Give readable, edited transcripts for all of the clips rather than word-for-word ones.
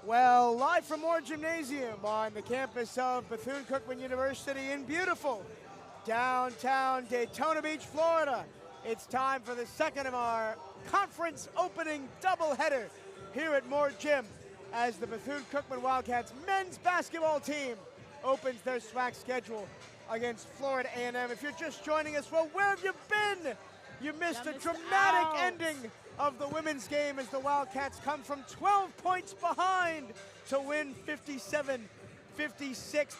Well, live from Moore Gymnasium on the campus of Bethune-Cookman University in beautiful downtown Daytona Beach, Florida. It's time for the second of our conference opening doubleheader here at Moore Gym as the Bethune-Cookman Wildcats men's basketball team opens their SWAC schedule against Florida A&M. If you're just joining us, well, where have you been? You missed a dramatic ending of the women's game as the Wildcats come from 12 points behind to win 57-56.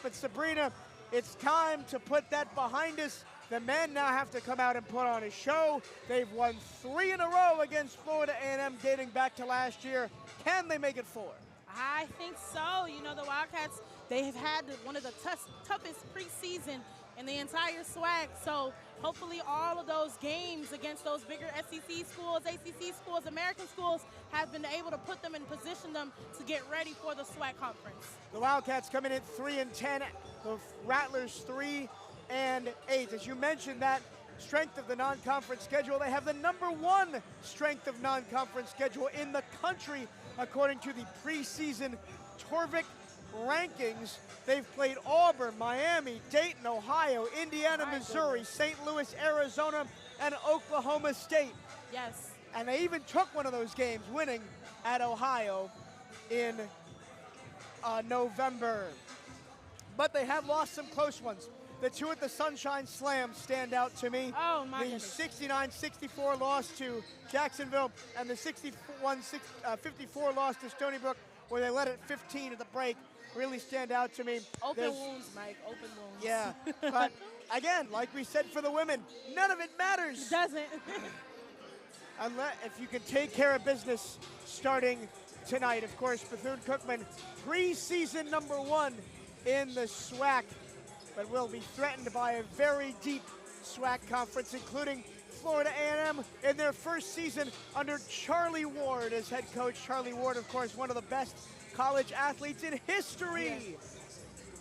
But Sabrina, it's time to put that behind us. The men now have to come out and put on a show. They've won 3 in a row against Florida A&M dating back to last year. Can they make it 4? I think so. You know, the Wildcats, they have had one of the toughest preseason in the entire SWAC. So hopefully all of those games against those bigger SEC schools, ACC schools, American schools have been able to put them and position them to get ready for the SWAC conference. The Wildcats come in at 3-10, the Rattlers 3-8. As you mentioned, that strength of the non-conference schedule, they have the #1 strength of non-conference schedule in the country according to the preseason Torvik rankings. They've played Auburn, Miami, Dayton, Ohio, Indiana, Missouri, St. Louis, Arizona, and Oklahoma State. Yes. And they even took one of those games, winning at Ohio in November. But they have lost some close ones. The 2 at the Sunshine Slam stand out to me. Oh, my The goodness. 69-64 loss to Jacksonville and the 61-54 loss to Stony Brook, where they led at 15 at the break, really stand out to me. Open wounds, Mike, open wounds. Yeah, but again, like we said for the women, none of it matters. It doesn't. Unless, if you can take care of business starting tonight. Of course, Bethune-Cookman, preseason #1 in the SWAC, but will be threatened by a very deep SWAC conference, including Florida A&M in their first season under Charlie Ward as head coach. Charlie Ward, of course, one of the best college athletes in history. Yes.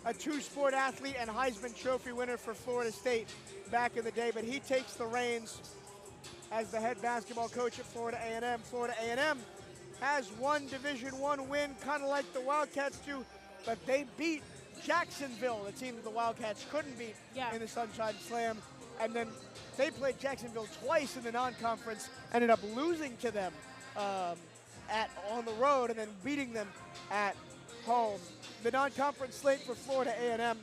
A 2-sport athlete and Heisman Trophy winner for Florida State back in the day, but he takes the reins as the head basketball coach at Florida A&M. Florida A&M has one Division I win, kind of like the Wildcats do, but they beat Jacksonville, the team that the Wildcats couldn't beat in the Sunshine Slam. And then they played Jacksonville twice in the non-conference, ended up losing to them on the road and then beating them at home. The non-conference slate for Florida A&M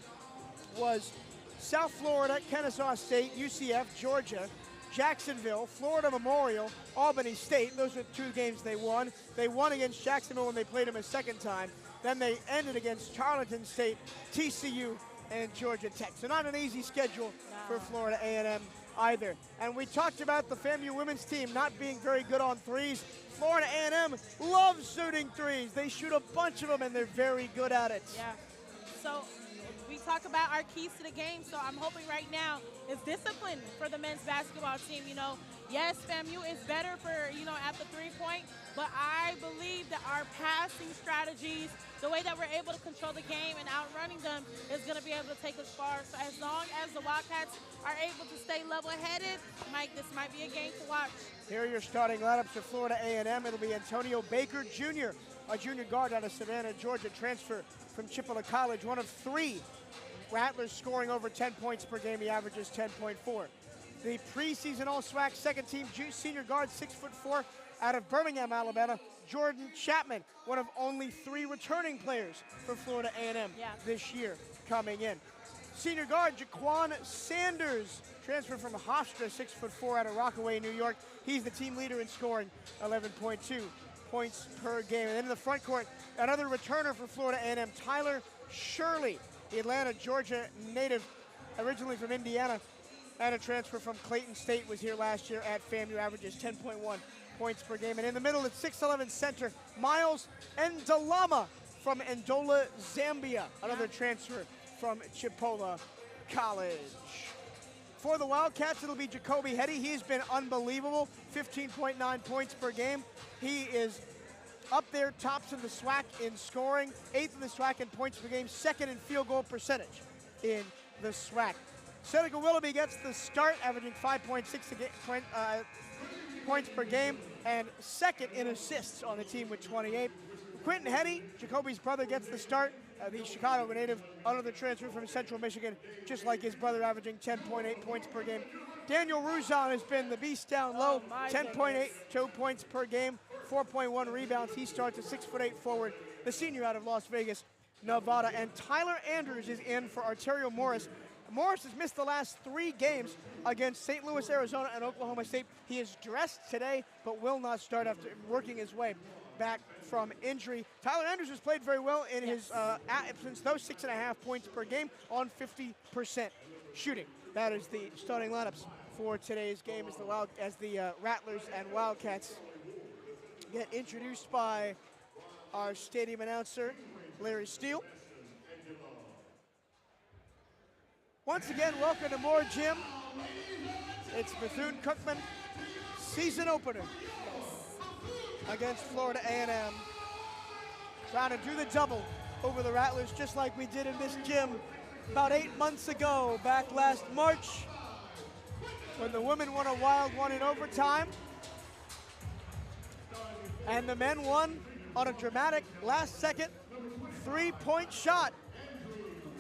was South Florida, Kennesaw State, UCF, Georgia, Jacksonville, Florida Memorial, Albany State. Those are the 2 games they won. They won against Jacksonville when they played them a second time. Then they ended against Charleston State, TCU, and Georgia Tech. So not an easy schedule for Florida A&M either. And we talked about the FAMU women's team not being very good on threes. Florida A&M loves shooting threes. They shoot a bunch of them, and they're very good at it. Yeah. So we talk about our keys to the game, so I'm hoping right now is discipline for the men's basketball team. You know, yes, FAMU is better for, at the 3-point, but I believe that our passing strategies, the way that we're able to control the game and outrunning them is going to be able to take us far. So as long as the Wildcats are able to stay level-headed, Mike, this might be a game to watch. Here are your starting lineups for Florida A&M. It'll be Antonio Baker Jr., a junior guard out of Savannah, Georgia, transfer from Chipola College, one of 3 Rattlers scoring over 10 points per game. He averages 10.4. The preseason All-SWAC second-team senior guard, 6'4", out of Birmingham, Alabama, Jordan Chapman, one of only 3 returning players for Florida A&M this year coming in. Senior guard Jaquan Sanders, transferred from Hofstra, 6'4", out of Rockaway, New York. He's the team leader in scoring, 11.2 points per game. And then in the front court, another returner for Florida A&M, Tyler Shirley, the Atlanta, Georgia native, originally from Indiana, and a transfer from Clayton State, was here last year at FAMU, averages 10.1 points per game. And in the middle, at 6'11" center, Miles Ndalama from Ndola, Zambia, another transfer from Chipola College. For the Wildcats, it'll be Jacoby Hetty. He's been unbelievable, 15.9 points per game. He is up there, tops in the SWAC in scoring, 8th in the SWAC in points per game, 2nd in field goal percentage in the SWAC. Seneca Willoughby gets the start, averaging 5.6 points per game, and 2nd in assists on the team with 28. Quentin Hetty, Jacoby's brother, gets the start. The Chicago native, another transfer from Central Michigan, just like his brother, averaging 10.8 points per game. Daniel Ruzon has been the beast down low, 10.8, 2 points per game, 4.1 rebounds. He starts a 6'8" forward, the senior out of Las Vegas, Nevada. And Tyler Andrews is in for Arterio Morris. Morris has missed the last 3 games against St. Louis, Arizona, and Oklahoma State. He is dressed today, but will not start after working his way back from injury. Tyler Andrews has played very well in his absence, though 6.5 points per game on 50% shooting. That is the starting lineups for today's game as the Rattlers and Wildcats get introduced by our stadium announcer, Larry Steele. Once again, welcome to Moore Gym. It's Bethune-Cookman season opener against Florida A&M. Trying to do the double over the Rattlers, just like we did in this gym about 8 months ago, back last March, when the women won a wild one in overtime, and the men won on a dramatic last-second 3-point shot.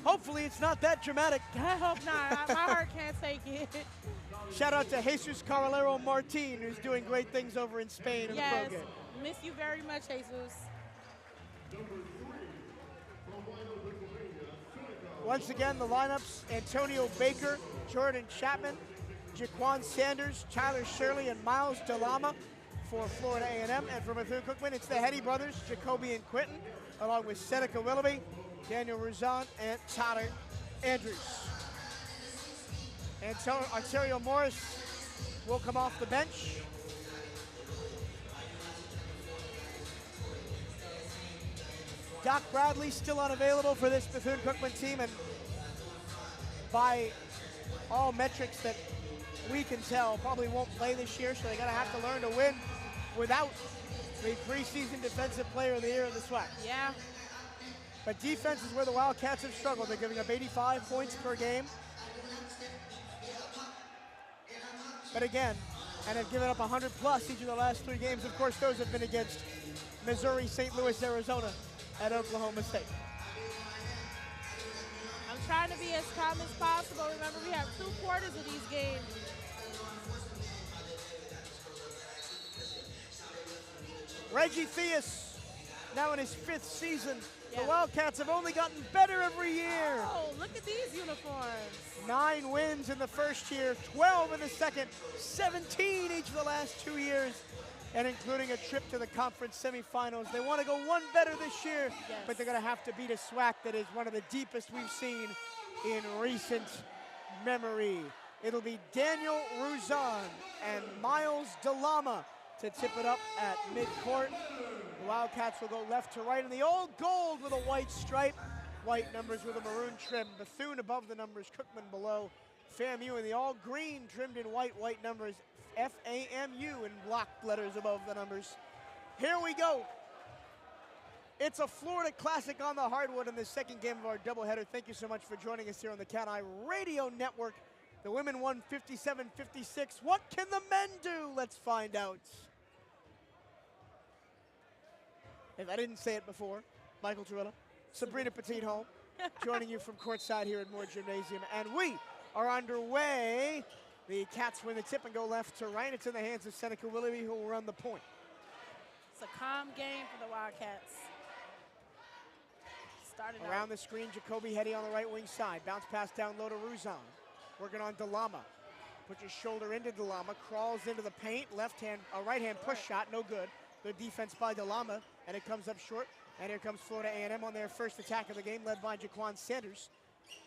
Hopefully it's not that dramatic. I hope not. My heart can't take it. Shout out to Jesus Carolero Martin, who's doing great things over in Spain in the pro game. Miss you very much, Jesus. Once again, the lineups: Antonio Baker, Jordan Chapman, Jaquan Sanders, Tyler Shirley, and Miles DeLama for Florida A&M. And for Bethune-Cookman, it's the Hetty brothers, Jacoby and Quentin, along with Seneca Willoughby, Daniel Ruzon, and Tyler Andrews. And Arterio Morris will come off the bench. Doc Bradley still unavailable for this Bethune-Cookman team, and by all metrics that we can tell, probably won't play this year, so they're gonna have to learn to win without the preseason defensive player of the year of the SWAC. Yeah. But defense is where the Wildcats have struggled. They're giving up 85 points per game. But again, and have given up 100 plus each of the last 3 games. Of course, those have been against Missouri, St. Louis, Arizona, and Oklahoma State. I'm trying to be as calm as possible. Remember, we have 2 quarters of these games. Reggie Theus, now in his 5th season. Yeah. The Wildcats have only gotten better every year. Oh, look at these uniforms. 9 wins in the first year, 12 in the second, 17 each of the last 2 years, and including a trip to the conference semifinals. They want to go one better this year, but they're going to have to beat a SWAC that is one of the deepest we've seen in recent memory. It'll be Daniel Ruzon and Miles DeLama to tip it up at midcourt. The Wildcats will go left to right in the all gold with a white stripe. White numbers with a maroon trim. Bethune above the numbers, Cookman below. FAMU in the all green, trimmed in white, white numbers. FAMU in block letters above the numbers. Here we go. It's a Florida Classic on the hardwood in the second game of our doubleheader. Thank you so much for joining us here on the CatEye Radio Network. The women won 57-56. What can the men do? Let's find out. If I didn't say it before, Michael Torilla, Sabrina Petit-Home, joining you from courtside here at Moore Gymnasium. And we are underway. The Cats win the tip and go left to right. It's in the hands of Seneca Willoughby, who will run the point. It's a calm game for the Wildcats. Started Around the screen, Jacoby Hetty on the right wing side. Bounce pass down low to Ruzon. Working on DeLama. Puts his shoulder into DeLama, crawls into the paint. Right hand push shot, no good. Good defense by DeLama, and it comes up short. And here comes Florida A&M on their first attack of the game, led by Jaquan Sanders.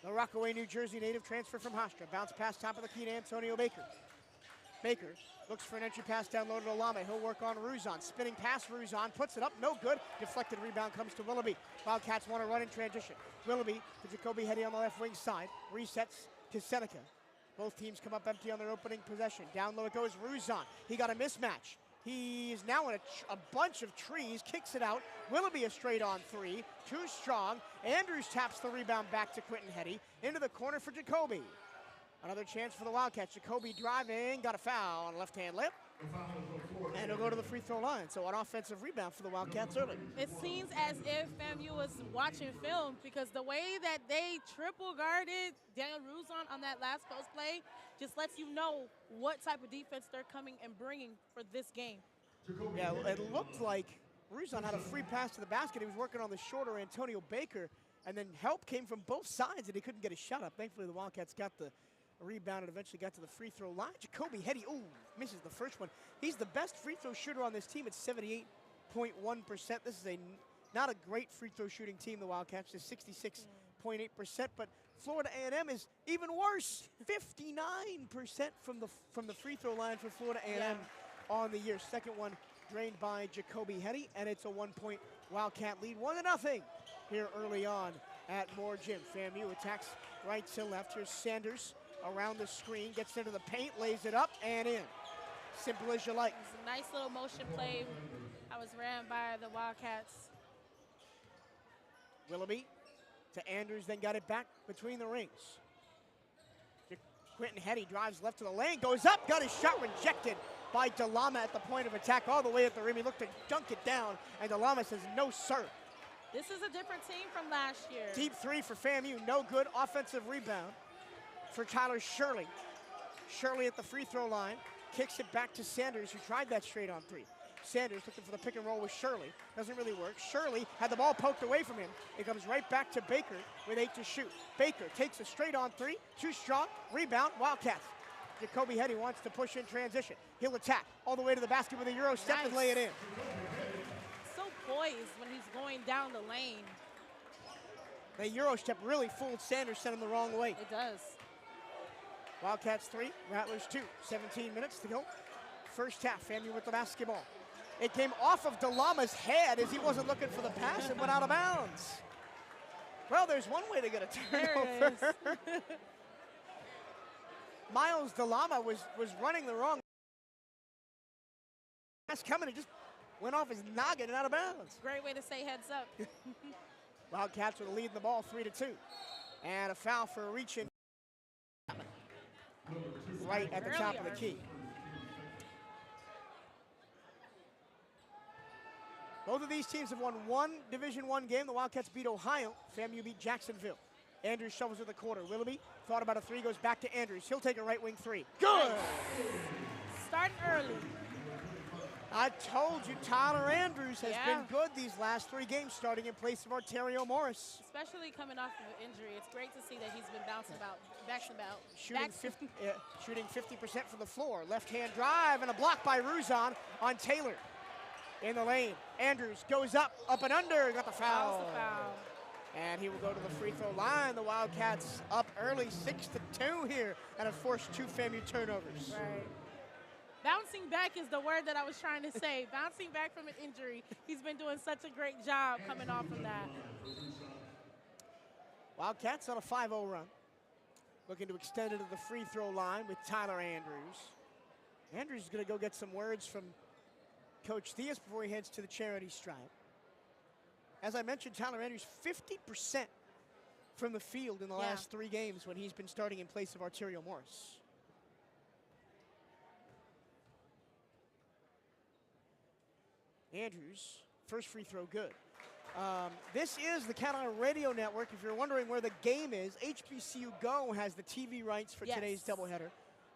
The Rockaway, New Jersey native, transfer from Hofstra. Bounce pass top of the key to Antonio Baker. Baker looks for an entry pass down low to DeLama. He'll work on Ruzon. Spinning pass, Ruzon puts it up, no good. Deflected rebound comes to Willoughby. Wildcats want to run in transition. Willoughby to Jacoby Hetty on the left wing side. Resets to Seneca. Both teams come up empty on their opening possession. Down low it goes Ruzon. He got a mismatch. He is now in a bunch of trees, kicks it out. Willoughby a straight on 3, too strong. Andrews taps the rebound back to Quentin Hetty. Into the corner for Jacoby. Another chance for the Wildcats. Jacoby driving, got a foul on a left-hand lip. And he'll go to the free throw line. So an offensive rebound for the Wildcats early. It seems as if FAMU was watching film because the way that they triple guarded Daniel Ruzon on that last post play just lets you know what type of defense they're coming and bringing for this game. Yeah, it looked like Ruzon had a free pass to the basket. He was working on the shorter Antonio Baker, and then help came from both sides, and he couldn't get a shot up. Thankfully, the Wildcats got the rebound and eventually got to the free throw line. Jacoby Hetty, ooh, misses the first one. He's the best free throw shooter on this team at 78.1%. This is not a great free throw shooting team, the Wildcats, just 66.8%, but Florida A&M is even worse, 59% from the free throw line for Florida A&M on the year. Second one drained by Jacoby Hetty, and it's a 1-point Wildcat lead, 1-0 here early on at Moore Gym. FAMU attacks right to left. Here's Sanders around the screen, gets into the paint, lays it up, and in. Simple as you like. It's a nice little motion play. I was ran by the Wildcats. Willoughby to Andrews, then got it back between the rings. Quentin Hetty drives left to the lane, goes up, got his shot rejected by DeLama at the point of attack, all the way at the rim. He looked to dunk it down, and DeLama says, no, sir. This is a different team from last year. Deep three for FAMU, no good. Offensive rebound for Tyler Shirley. Shirley at the free throw line, kicks it back to Sanders, who tried that straight on three. Sanders looking for the pick and roll with Shirley. Doesn't really work. Shirley had the ball poked away from him. It comes right back to Baker with 8 to shoot. Baker takes a straight on three, too strong, rebound, Wildcats. Jacoby Hetty wants to push in transition. He'll attack all the way to the basket with a Euro step and lay it in. So poised when he's going down the lane. The Euro step really fooled Sanders, sent him the wrong way. It does. Wildcats 3, Rattlers 2. 17 minutes to go. First half, FAMU with the basketball. It came off of DeLama's head as he wasn't looking for the pass and went out of bounds. Well, there's one way to get a turnover. There it is. Miles DeLama was running the wrong pass coming. It just went off his noggin and out of bounds. Great way to say heads up. Wildcats with a lead in the ball, 3-2. And a foul for a reach in right at the top of the key. Both of these teams have won one Division I game. The Wildcats beat Ohio. FAMU beat Jacksonville. Andrews shovels in the corner. Willoughby thought about a three, goes back to Andrews. He'll take a right wing three. Good! Starting early. I told you Tyler Andrews has been good these last 3 games, starting in place of Arterio Morris. Especially coming off of an injury. It's great to see that he's been bouncing about. Shooting 50% from the floor. Left-hand drive and a block by Ruzon on Taylor. In the lane, Andrews goes up and under, got the foul. That was the foul. And he will go to the free throw line. The Wildcats up early, 6-2 here, and have forced 2 FAMU turnovers. Right. Bouncing back is the word that I was trying to say. Bouncing back from an injury. He's been doing such a great job coming off from that. Wildcats on a 5-0 run. Looking to extend it to the free throw line with Tyler Andrews. Andrews is going to go get some words from Coach Theus before he heads to the charity stripe. As I mentioned, Tyler Andrews, 50% from the field in the last 3 games when he's been starting in place of Arterio Morris. Andrews, first free throw good. This is the CatEye Radio Network. If you're wondering where the game is, HBCU Go has the TV rights for today's doubleheader.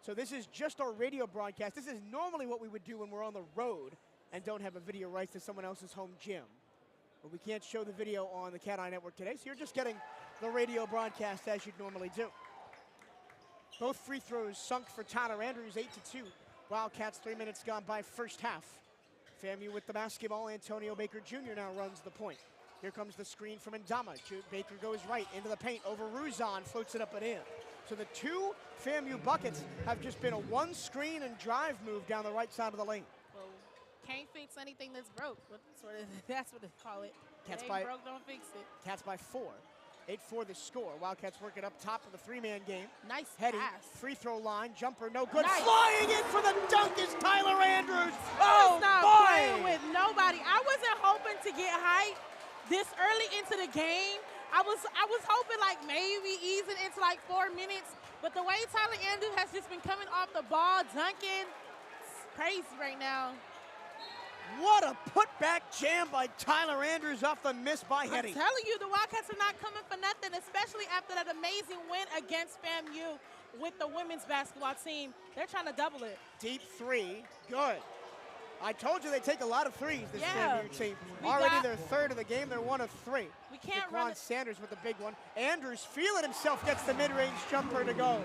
So this is just our radio broadcast. This is normally what we would do when we're on the road and don't have a video rights to someone else's home gym. But we can't show the video on the CatEye Network today, so you're just getting the radio broadcast as you'd normally do. Both free throws sunk for Tyler Andrews, 8-2. Wildcats 3 minutes gone by first half. FAMU with the basketball. Antonio Baker Jr. now runs the point. Here comes the screen from Ndama. Baker goes right into the paint over Ruzon, floats it up and in. So the 2 FAMU buckets have just been a 1 screen and drive move down the right side of the lane. Well, can't fix anything that's broke. That's what they call it. Cats by broke, don't fix it. Cats by 4. 8-4 the score. Wildcats working up top of the 3-man game. Nice Hetty, pass. free throw line, jumper, no good. Nice. Flying in for the dunk is Tyler Andrews. Oh, not boy! playing with nobody. I wasn't hoping to get hyped this early into the game. I was hoping like maybe easing into like 4 minutes, but the way Tyler Andrews has just been coming off the ball, dunking, it's crazy right now. What a putback jam by Tyler Andrews off the miss by Hetty. I'm telling you, the Wildcats are not coming for nothing, especially after that amazing win against FAMU with the women's basketball team. They're trying to double it. Deep three, good. I told you they take a lot of threes, this FAMU team. Already their third of the game, they're 1 of 3. We can't run it. Sanders with the big one. Andrews feeling himself, gets the mid-range jumper to go.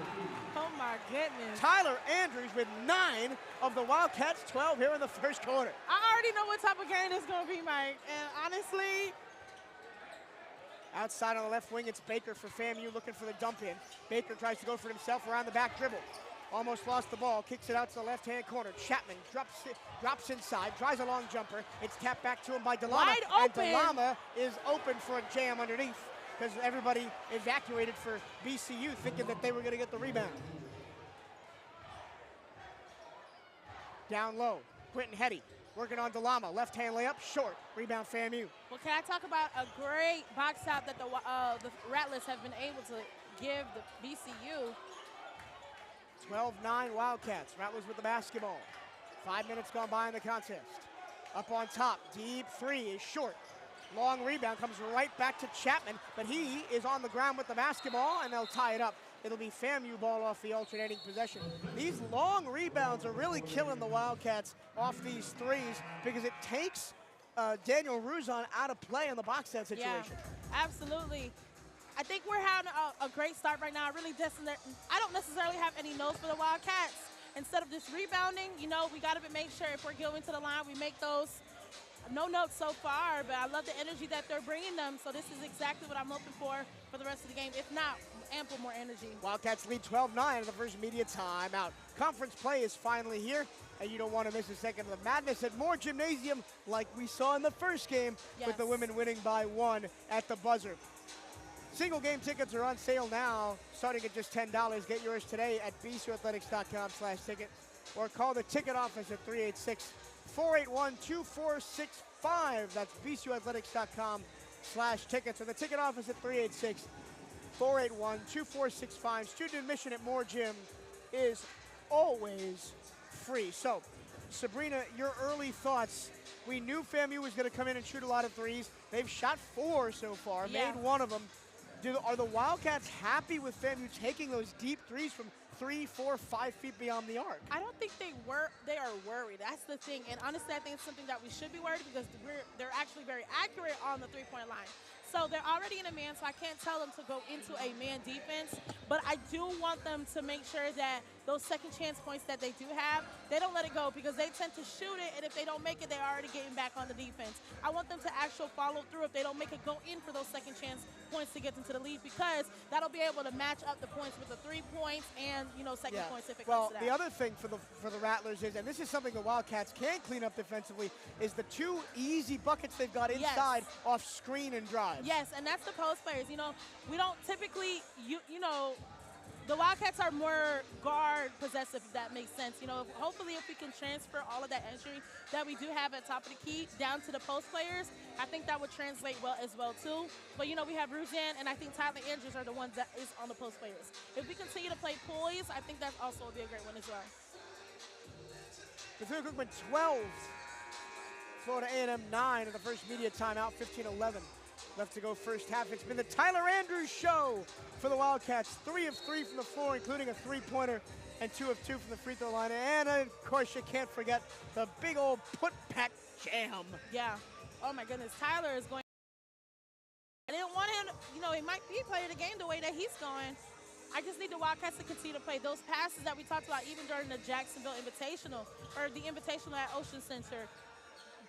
Oh my goodness. Tyler Andrews with 9 of the Wildcats' 12 here in the first quarter. I already know what type of game it's going to be, Mike. And honestly, outside on the left wing, it's Baker for FAMU looking for the dump in. Baker tries to go for himself around the back dribble. Almost lost the ball, kicks it out to the left-hand corner. Chapman drops inside, tries a long jumper. It's tapped back to him by DeLama. Wide open. And DeLama is open for a jam underneath because everybody evacuated for BCU thinking that they were going to get the rebound. Down low, Quentin Hetty working on DeLama. Left-hand layup, short. Rebound FAMU. Well, can I talk about a great box out that the Rattlers have been able to give the BCU? 12-9 Wildcats. Rattlers with the basketball. 5 minutes gone by in the contest. Up on top, deep three is short. Long rebound comes right back to Chapman, but he is on the ground with the basketball, and they'll tie it up. It'll be FAMU ball off the alternating possession. These long rebounds are really killing the Wildcats off these threes because it takes Daniel Ruzon out of play in the box out situation. Yeah, absolutely. I think we're having a great start right now. I don't necessarily have any notes for the Wildcats. Instead of just rebounding, you know, we got to make sure if we're going to the line, we make those. No notes so far, but I love the energy that they're bringing them. So this is exactly what I'm hoping for the rest of the game. If not, ample more energy. Wildcats lead 12-9 in the first media timeout. Conference play is finally here, and you don't want to miss a second of the madness at Moore Gymnasium like we saw in the first game with the women winning by 1 at the buzzer. Single game tickets are on sale now, starting at just $10. Get yours today at bcuathletics.com/tickets or call the ticket office at 386-481-2465. That's bcuathletics.com/tickets or the ticket office at 386-481-2465. Student admission at Moore Gym is always free. So, Sabrina, your early thoughts. We knew FAMU was going to come in and shoot a lot of threes. They've shot 4 so far, made 1 of them. Are the Wildcats happy with FAMU taking those deep threes from 3, 4, 5 feet beyond the arc? I don't think they are worried. That's the thing. And honestly, I think it's something that we should be worried because they're actually very accurate on the three-point line. So they're already in a man, so I can't tell them to go into a man defense. But I do want them to make sure that those second chance points that they do have, they don't let it go because they tend to shoot it, and if they don't make it, they're already getting back on the defense. I want them to actually follow through if they don't make it, go in for those second chance points to get into the lead because that'll be able to match up the points with the 3 points and, you know, second points if it comes to that. Well, the other thing for the Rattlers is, and this is something the Wildcats can clean up defensively, is the 2 easy buckets they've got inside off screen and drive. Yes, and that's the post players. You know, we don't typically, you know, the Wildcats are more guard possessive, if that makes sense. You know, hopefully if we can transfer all of that entry that we do have at top of the key down to the post players, I think that would translate well as well too. But you know, we have Ruzan and I think Tyler Andrews are the ones that is on the post players. If we continue to play poise, I think that also would be a great one as well. Bethune-Cookman 12, Florida A&M 9 in the first media timeout, 15-11. Left to go first half. It's been the Tyler Andrews show for the Wildcats. 3 of 3 from the floor, including a three-pointer, and 2 of 2 from the free throw line. And of course, you can't forget the big old put-back jam. Yeah. Oh my goodness. Tyler is going. I didn't want him, you know, he might be playing the game the way that he's going. I just need the Wildcats to continue to play those passes that we talked about even during the Jacksonville Invitational or the Invitational at Ocean Center.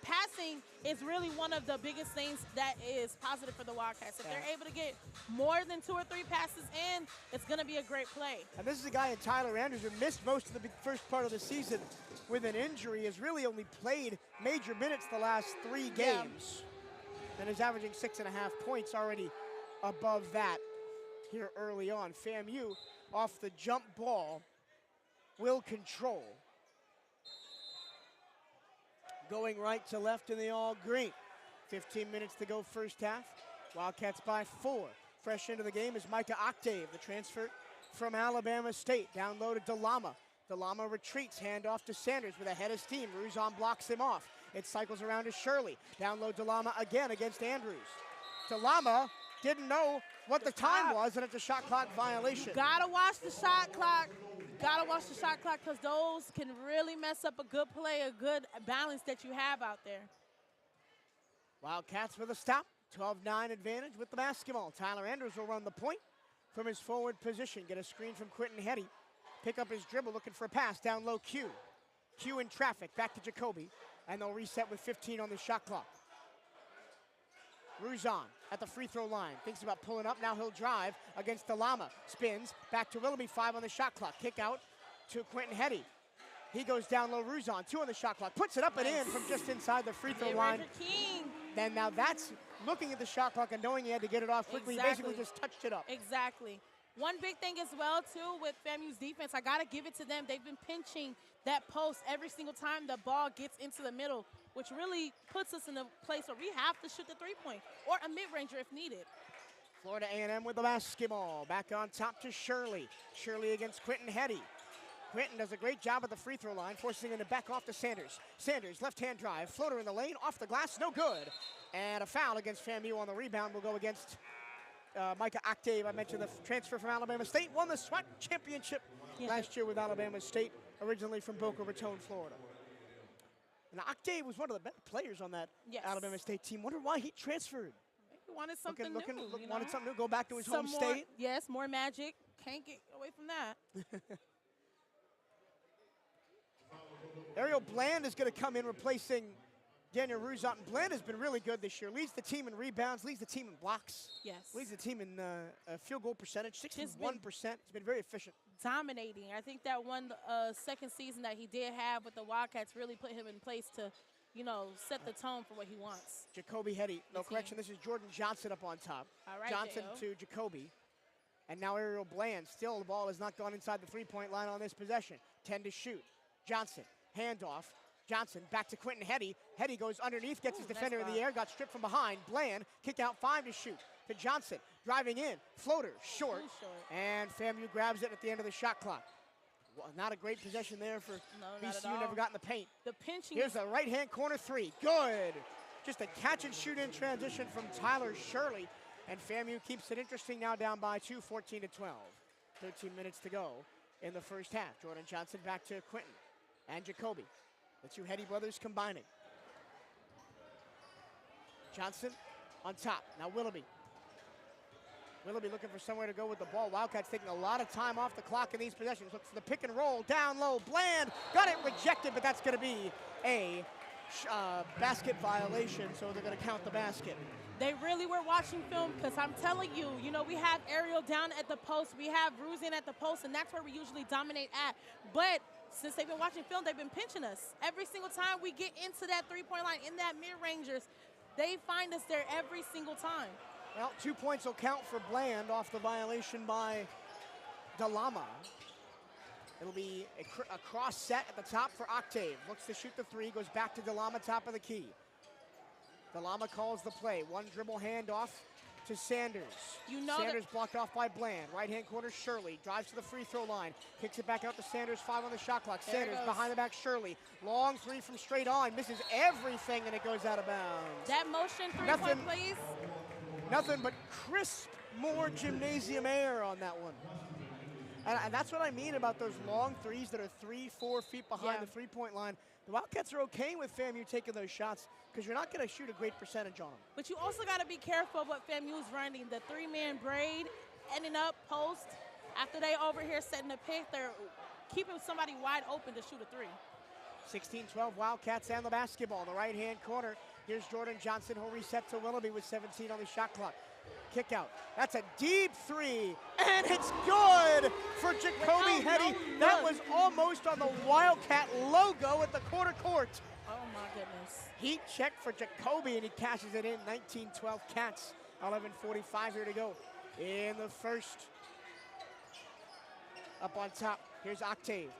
Passing is really one of the biggest things that is positive for the Wildcats. If they're able to get more than 2 or 3 passes in, it's going to be a great play. And this is a guy in Tyler Andrews who missed most of the first part of the season with an injury, has really only played major minutes the last 3 games. And is averaging 6.5 points, already above that here early on. FAMU off the jump ball will control. Going right to left in the all green. 15 minutes to go first half. Wildcats by 4. Fresh into the game is Micah Octave, the transfer from Alabama State. Down low to DeLama. DeLama retreats, hand off to Sanders with a head of steam. Ruzon blocks him off. It cycles around to Shirley. Down low, DeLama again against Andrews. DeLama didn't know what the time was, and it's a shot clock violation. You gotta watch the shot clock. Gotta watch the shot clock because those can really mess up a good play, a good balance that you have out there. Wildcats with a stop. 12-9 advantage with the basketball. Tyler Andrews will run the point from his forward position. Get a screen from Quentin Hetty. Pick up his dribble, looking for a pass. Down low, Q. Q in traffic, back to Jacoby. And they'll reset with 15 on the shot clock. Ruzon at the free throw line. Thinks about pulling up. Now he'll drive against DeLama. Spins. Back to Willoughby. 5 on the shot clock. Kick out to Quentin Hetty. He goes down low. Ruzon. 2 on the shot clock. Puts it up and in from just inside the free throw line. Then now that's looking at the shot clock and knowing he had to get it off quickly. Exactly. He basically just touched it up. Exactly. One big thing as well, too, with FAMU's defense, I got to give it to them. They've been pinching that post every single time the ball gets into the middle, which really puts us in a place where we have to shoot the three-point or a mid-ranger if needed. Florida A&M with the basketball. Back on top to Shirley. Shirley against Quentin Hetty. Quentin does a great job at the free throw line, forcing him to back off to Sanders. Sanders, left-hand drive, floater in the lane, off the glass, no good. And a foul against FAMU on the rebound will go against Micah Octave. I mentioned the transfer from Alabama State. Won the SWAT championship last year with Alabama State, originally from Boca Raton, Florida. And Octave was one of the better players on that Alabama State team. Wonder why he transferred. He wanted something new. Wanted something new, go back to his home state. Yes, more magic. Can't get away from that. Ariel Bland is going to come in replacing Daniel Ruzon. Bland has been really good this year. Leads the team in rebounds, leads the team in blocks. Yes. Leads the team in field goal percentage, 61%. He's been very efficient. Dominating. I think that one second season that he did have with the Wildcats really put him in place to, set the tone for what he wants. Jacoby Hetty. No correction, this is Jordan Johnson up on top. All right, Johnson to Jacoby. And now Ariel Bland. Still, the ball has not gone inside the three-point line on this possession. 10 to shoot. Johnson, handoff. Johnson back to Quentin Hetty. Hetty goes underneath, gets his defender in the air, got stripped from behind. Bland, kick out 5 to shoot. To Johnson, driving in, floater, short. And FAMU grabs it at the end of the shot clock. Well, not a great possession there for VCU, never got in the paint. The pinching. Here's a right-hand corner 3, good. Just a catch and shoot in transition from Tyler Shirley. And FAMU keeps it interesting now, down by 2, 14 to 12. 13 minutes to go in the first half. Jordan Johnson back to Quentin and Jacoby. The two Hetty brothers combining. Johnson on top. Now Willoughby. Willoughby looking for somewhere to go with the ball. Wildcats taking a lot of time off the clock in these possessions. Looks for the pick and roll. Down low. Bland got it rejected, but that's going to be a basket violation, so they're going to count the basket. They really were watching film because I'm telling you, we have Ariel down at the post. We have Ruzon at the post, and that's where we usually dominate at. But since they've been watching film, they've been pinching us. Every single time we get into that three-point line, in that mid-rangers, they find us there every single time. Well, 2 points will count for Bland off the violation by DeLama. It'll be a cross set at the top for Octave. Looks to shoot the 3, goes back to DeLama, top of the key. DeLama calls the play. One dribble handoff to Sanders. Sanders blocked off by Bland. Right-hand corner, Shirley. Drives to the free throw line. Kicks it back out to Sanders. 5 on the shot clock. Sanders behind the back, Shirley. Long 3 from straight on. Misses everything, and it goes out of bounds. That motion three-point, please. Nothing but crisp, more gymnasium air on that one. And that's what I mean about those long threes that are 3-4 feet behind the three-point line. The Wildcats are okay with FAMU taking those shots because you're not going to shoot a great percentage on them. But you also got to be careful of what FAMU is running. The 3-man braid, ending up post. After they over here setting a pick, they're keeping somebody wide open to shoot a 3. 16-12 Wildcats and the basketball. The right-hand corner. Here's Jordan Johnson. He'll reset to Willoughby with 17 on the shot clock. Kick out. That's a deep 3, and it's good for Jacoby Hetty. That was almost on the Wildcat logo at the corner court. Oh, my goodness. Heat check for Jacoby, and he cashes it in. 19-12 Cats. 11:45 here to go in the first. Up on top, here's Octave.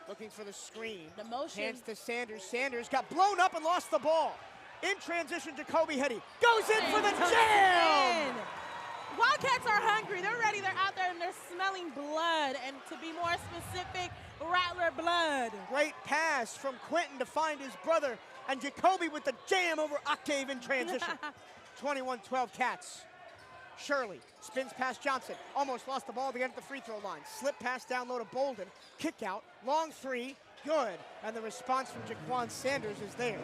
Looking for the screen. The motion. Hands to Sanders. Sanders got blown up and lost the ball. In transition, Jacoby Hetty goes in for the jam! Wildcats are hungry. They're ready. They're out there, and they're smelling blood. And to be more specific, Rattler blood. Great pass from Quentin to find his brother and Jacoby with the jam over Octave in transition. 21-12 Cats. Shirley spins past Johnson, almost lost the ball to get at the free throw line. Slip pass down low to Bolden, kick out, long three, good. And the response from Jaquan Sanders is there.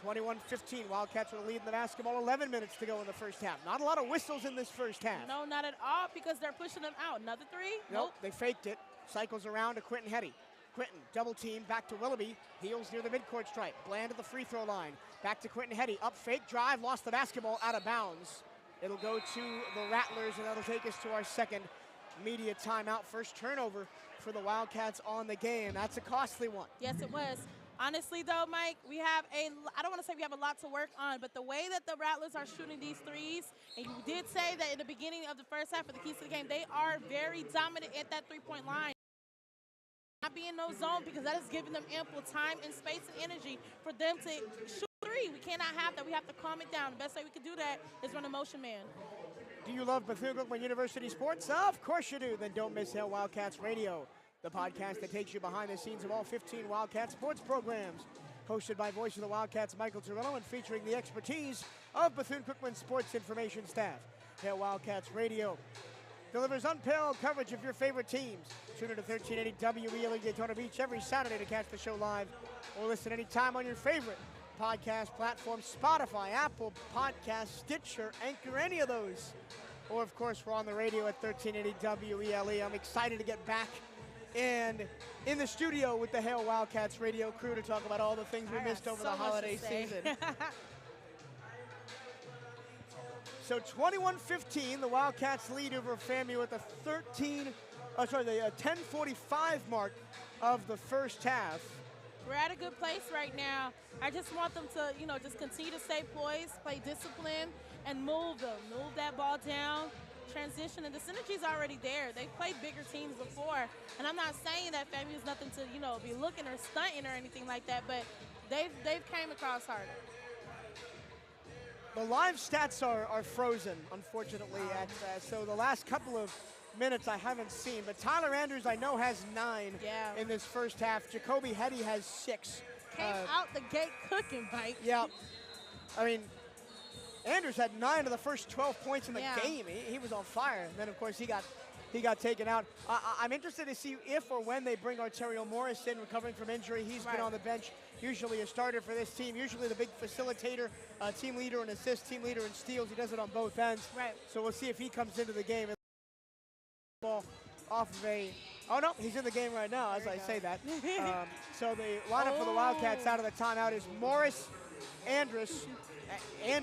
21-15, Wildcats are leading the basketball, 11 minutes to go in the first half. Not a lot of whistles in this first half. No, not at all, because they're pushing them out. Another three? Nope, they faked it. Cycles around to Quentin Hetty. Quentin, double team, back to Willoughby. Heels near the midcourt stripe. Bland at the free throw line. Back to Quentin Hetty. Up fake, drive, lost the basketball, out of bounds. It'll go to the Rattlers, and that'll take us to our second media timeout. First turnover for the Wildcats on the game. That's a costly one. Yes, it was. Honestly, though, Mike, we have I don't want to say we have a lot to work on, but the way that the Rattlers are shooting these threes, and you did say that in the beginning of the first half of the keys to the game, they are very dominant at that three-point line. Not be in no zone, because that is giving them ample time and space and energy for them to shoot three. We cannot have that. We have to calm it down. The best way we can do that is run a motion man. Do you love Bethune-Cookman University sports? Of course you do. Then don't miss Hail Wildcats Radio, the podcast that takes you behind the scenes of all 15 Wildcat sports programs. Hosted by voice of the Wildcats, Michael Torello, and featuring the expertise of Bethune-Cookman sports information staff. Hail Wildcats Radio delivers unparalleled coverage of your favorite teams. Tune into 1380 WELE Daytona Beach every Saturday to catch the show live, or listen anytime on your favorite podcast platform: Spotify, Apple Podcasts, Stitcher, Anchor, any of those. Or, of course, we're on the radio at 1380 WELE. I'm excited to get back and in the studio with the Hail Wildcats radio crew to talk about all the things we missed over the holiday season. So 21-15, the Wildcats lead over FAMU at the 10:45 mark of the first half. We're at a good place right now. I just want them to, just continue to stay poised, play discipline, and move them. Move that ball down, transition, and the synergy's already there. They've played bigger teams before, and I'm not saying that FAMU is nothing to, be looking or stunting or anything like that, but they've came across harder. The live stats are frozen, unfortunately, so the last couple of minutes I haven't seen, but Tyler Andrews I know has 9 in this first half. Jacoby Hetty has 6. Came out the gate cooking, Mike. Yeah. I mean, Andrews had 9 of the first 12 points in the game. He was on fire. And then, of course, he got taken out. I'm interested to see if or when they bring Arterio Morris in, recovering from injury. He's been on the bench, usually a starter for this team, usually the big facilitator, team leader in assists, team leader in steals. He does it on both ends. Right. So we'll see if he comes into the game. Ball off of oh no, he's in the game right now as I say that. So the lineup for the Wildcats out of the timeout is Morris, Andrews, I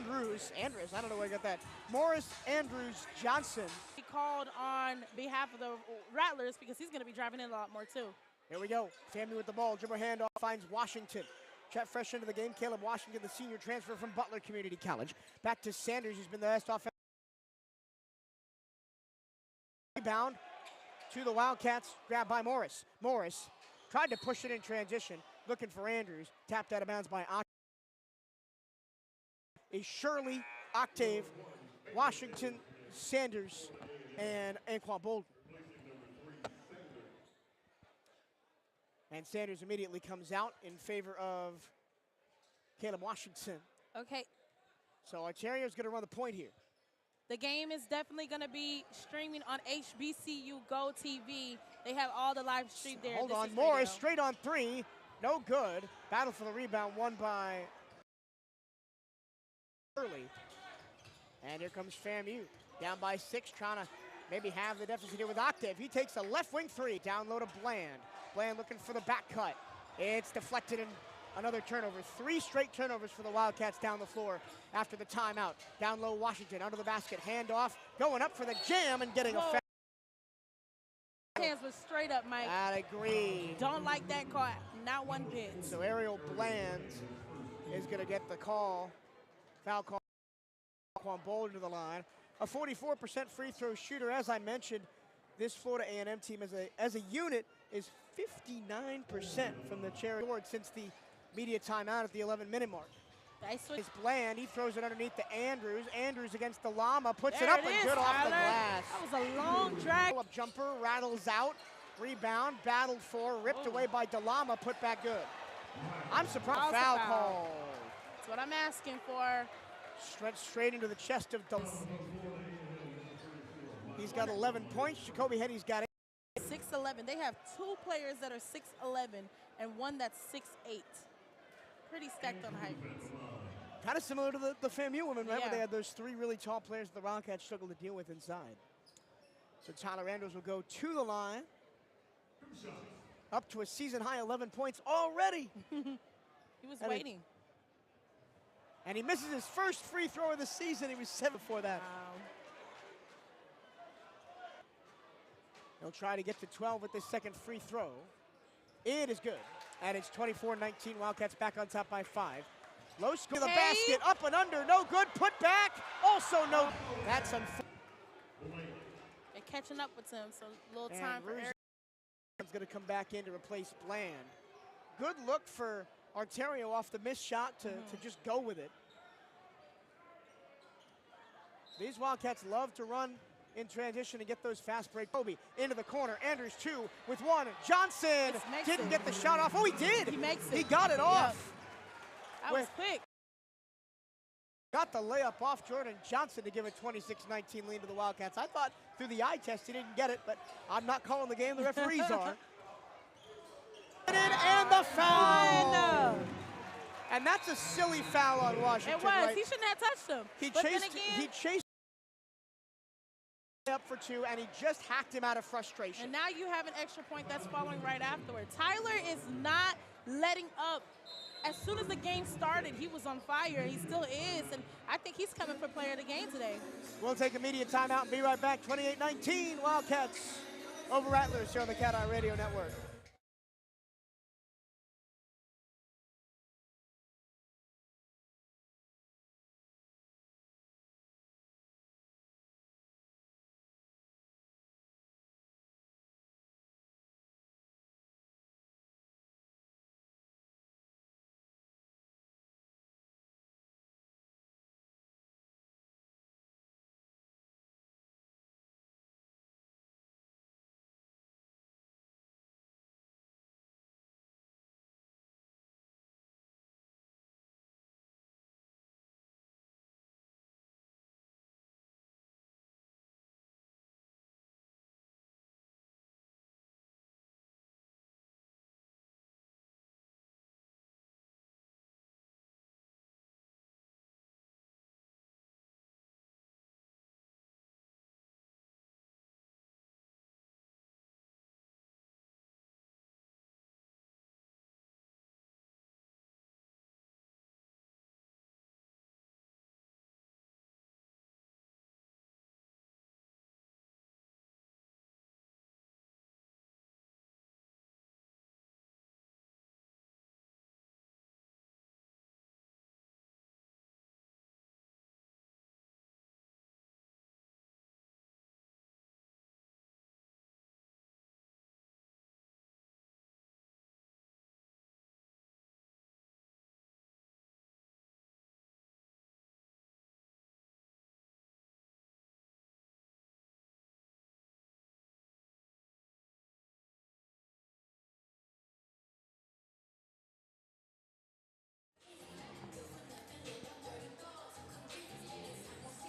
don't know where I got that. Morris, Andrews, Johnson. He called on behalf of the Rattlers because he's going to be driving in a lot more too. Here we go. FAMU with the ball. Dribble handoff finds Washington. Chat fresh into the game. Caleb Washington, the senior transfer from Butler Community College. Back to Sanders, who's been the best offensive. Rebound to the Wildcats. Grabbed by Morris. Morris tried to push it in transition. Looking for Andrews. Tapped out of bounds by Octave. Is Shirley, Octave, Washington, Sanders, and Anquan Bolden. And Sanders immediately comes out in favor of Caleb Washington. Okay. So Arterio's going to run the point here. The game is definitely going to be streaming on HBCU Go TV. They have all the live stream there. Hold on, Morris straight on 3. No good. Battle for the rebound won by Shirley. And here comes FAMU. Down by 6, trying to maybe have the deficit here with Octave. He takes a left wing 3. Down low to Bland. Bland looking for the back cut. It's deflected and another turnover. 3 straight turnovers for the Wildcats down the floor after the timeout. Down low, Washington under the basket. Handoff, going up for the jam and getting a foul. Hands was straight up, Mike. I agree. Don't like that call, not one bit. So Ariel Bland is going to get the call. Foul call. Anquan Bolden to the line. A 44% free throw shooter. As I mentioned, this Florida A&M team as a unit is 59% from the charity board since the media timeout at the 11-minute mark. It's Bland. He throws it underneath to Andrews. Andrews against the Llama. Puts it up and good off the glass. That was a long drag. Up jumper, rattles out. Rebound, battled for, ripped away by DeLama, put back good. I'm surprised. Also Foul foul. call. That's what I'm asking for. Stretched straight into the chest of Dulce. He's got 11 points. Jacoby Henny's got 8. 6'11". They have 2 players that are 6'11" and one that's 6'8". Pretty stacked on height. Kind of similar to the FAMU women, right? Yeah. Where they had those 3 really tall players that the Wildcats struggled to deal with inside. So Tyler Andrews will go to the line. Up to a season-high 11 points already. He was And waiting. And he misses his first free throw of the season. He was 7 before that. Wow. He'll try to get to 12 with this second free throw. It is good. And it's 24-19. Wildcats back on top by 5. Low score. The basket, up and under, no good. Put back, also no. That's unfortunate. They're catching up with him, so a little And time for Eric. Ruiz going to come back in to replace Bland. Good look for Arterio off the missed shot to just go with it. These Wildcats love to run in transition and get those fast break. Kobe into the corner. Andrews 2 with 1. Johnson didn't get the shot off. Oh, he did. He makes it. He got it off. That was quick. Got the layup off Jordan Johnson to give a 26-19 lead to the Wildcats. I thought through the eye test he didn't get it, but I'm not calling the game. The referees are. And the foul. And that's a silly foul on Washington. It was. Right? He shouldn't have touched him. He chased up for 2, and he just hacked him out of frustration. And now you have an extra point that's following right afterward. Tyler is not letting up. As soon as the game started, he was on fire. He still is, and I think he's coming for player of the game today. We'll take a media timeout and be right back. 28-19, Wildcats over Rattlers here on the CatEye Radio Network.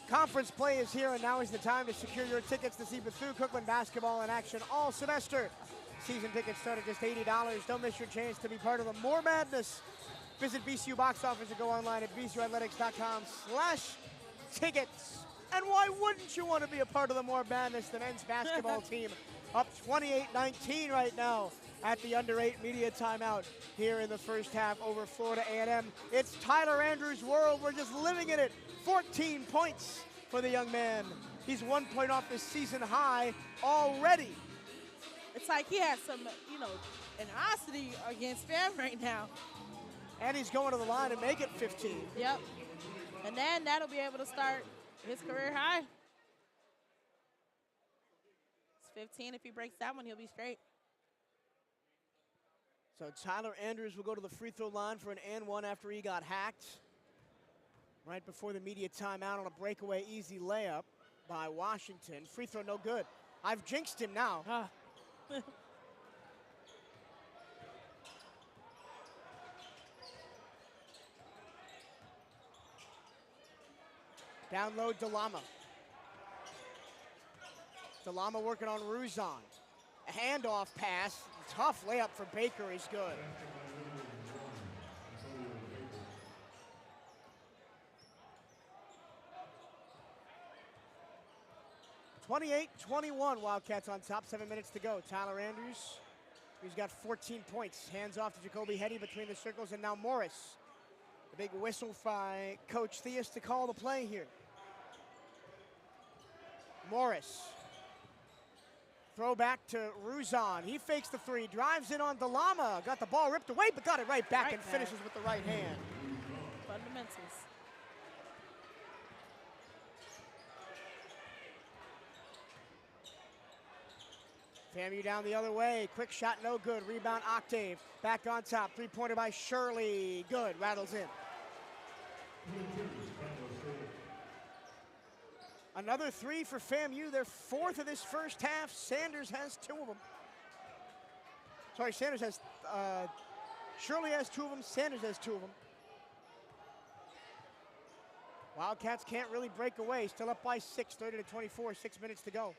Conference play is here, and now is the time to secure your tickets to see Bethune-Cookman basketball in action all semester. Season tickets start at just $80. Don't miss your chance to be part of the More Madness. Visit BCU box office or go online at bcuathletics.com/tickets. And why wouldn't you want to be a part of the More Madness? The men's basketball team up 28-19 right now at the under-8 media timeout here in the first half over Florida A&M. It's Tyler Andrews' world. We're just living in it. 14 points for the young man. He's 1 point off his season high already. It's like he has some, animosity against FAM right now. And he's going to the line and make it 15. Yep. And then that'll be able to start his career high. It's 15. If he breaks that one, he'll be straight. So Tyler Andrews will go to the free throw line for an and one after he got hacked. Right before the media timeout on a breakaway easy layup by Washington. Free throw no good. I've jinxed him now. Down low, Delama. Delama working on Ruzon. A handoff pass. Tough layup for Baker is good. 28-21, Wildcats on top, 7 minutes to go. Tyler Andrews, he's got 14 points. Hands off to Jacoby Hetty between the circles, and now Morris. The big whistle by Coach Theus to call the play here. Morris. Throw back to Ruzon. He fakes the three, drives in on Delama. Got the ball ripped away, but got it right back and finishes with the right hand. Fundamentals. FAMU down the other way. Quick shot, no good. Rebound, Octave. Back on top. Three-pointer by Shirley. Good. Rattles in. Another three for FAMU. Their fourth of this first half. Sanders has two of them. Sorry, Sanders has, Shirley has two of them. Sanders has two of them. Wildcats can't really break away. Still up by 6, 30-24, 6 minutes to go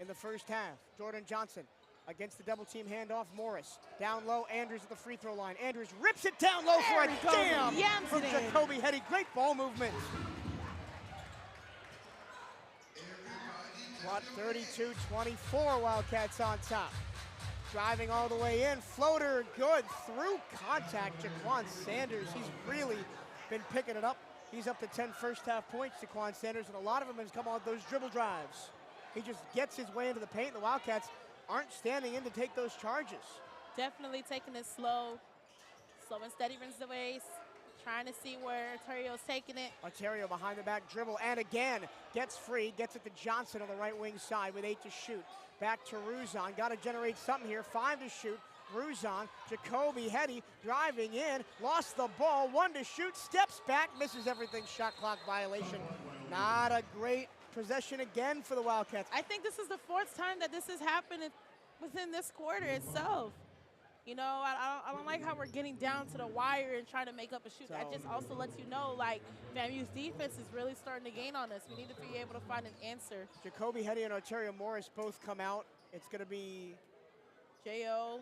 in the first half. Jordan Johnson against the double team handoff. Morris down low. Andrews at the free throw line. Andrews rips it down low for a jam from Jacoby Hetty. Great ball movement. 32-24, Wildcats on top. Driving all the way in. Floater good through contact. Jaquan Sanders, he's really been picking it up. He's up to 10 first half points, Jaquan Sanders, and a lot of them has come on those dribble drives. He just gets his way into the paint. The Wildcats aren't standing in to take those charges. Definitely taking it slow. Slow and steady runs the waist. Trying to see where Ontario's taking it. Ontario behind the back dribble, and again, gets free, gets it to Johnson on the right wing side with 8 to shoot. Back to Ruzon, got to generate something here, 5 to shoot. Ruzon, Jacoby Hetty driving in, lost the ball, 1 to shoot, steps back, misses everything, shot clock violation. Not a great possession again for the Wildcats. I think this is the 4th time that this has happened within this quarter itself. You know, I don't like how we're getting down to the wire and trying to make up a shoot. That just also lets you know, like, FAMU's defense is really starting to gain on us. We need to be able to find an answer. Jacoby Hetty and Ontario Morris both come out. It's going to be J.O.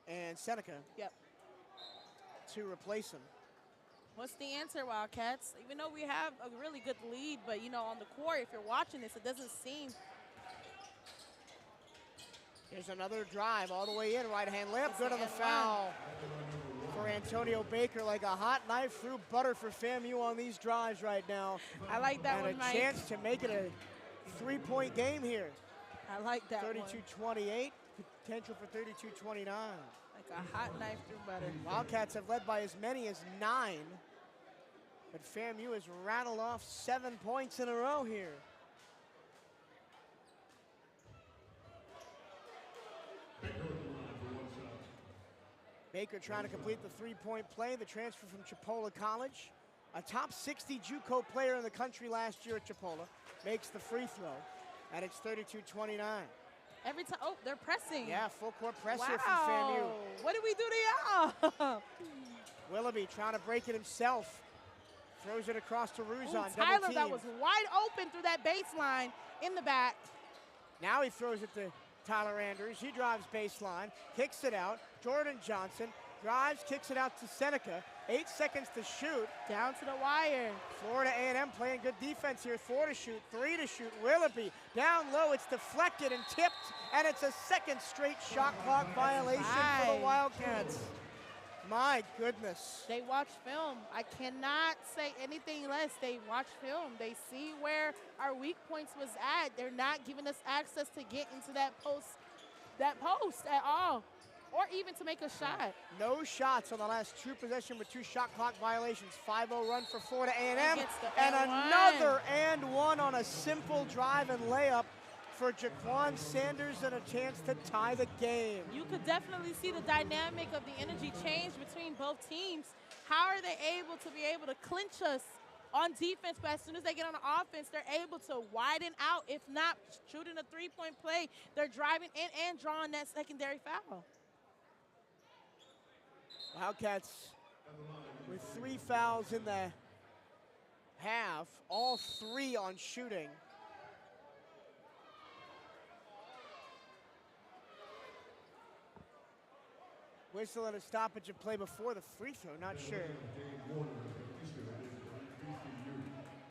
and Seneca. Yep. To replace him. What's the answer, Wildcats? Even though we have a really good lead, but, you know, on the court, if you're watching this, it doesn't seem. Here's another drive all the way in, right hand layup, good on the foul for Antonio Baker, like a hot knife through butter for FAMU on these drives right now. I like that one, Mike. And a chance to make it a 3-point game here. I like that 32-28, potential for 32-29. Like a hot knife through butter. Wildcats have led by as many as 9, but FAMU has rattled off 7 points in a row here. Baker trying to complete the 3-point play, the transfer from Chipola College. A top 60 JUCO player in the country last year at Chipola. Makes the free throw, and it's 32-29. Every time, oh, they're pressing. Yeah, full court press here from FAMU. What did we do to y'all? Willoughby trying to break it himself. Throws it across to Ruzon. Tyler, that was wide open through that baseline in the back. Now he throws it to Tyler Andrews. He drives baseline, kicks it out. Jordan Johnson drives, kicks it out to Seneca. 8 seconds to shoot. Down to the wire. Florida A&M playing good defense here. 4 to shoot, 3 to shoot. Willoughby down low. It's deflected and tipped, and it's a second straight shot clock violation for the Wildcats. My goodness. They watch film. I cannot say anything less. They watch film. They see where our weak points was at. They're not giving us access to get into that post at all, or even to make a shot. No shots on the last 2 possessions with 2 shot clock violations. 5-0 run for Florida A&M, and another and one on a simple drive and layup for Jaquan Sanders, and a chance to tie the game. You could definitely see the dynamic of the energy change between both teams. How are they able to clinch us on defense, but as soon as they get on offense, they're able to widen out. If not shooting a 3-point play, they're driving in and drawing that secondary foul. Wildcats with 3 fouls in the half, all 3 on shooting. Whistle and a stoppage of play before the free throw, not sure.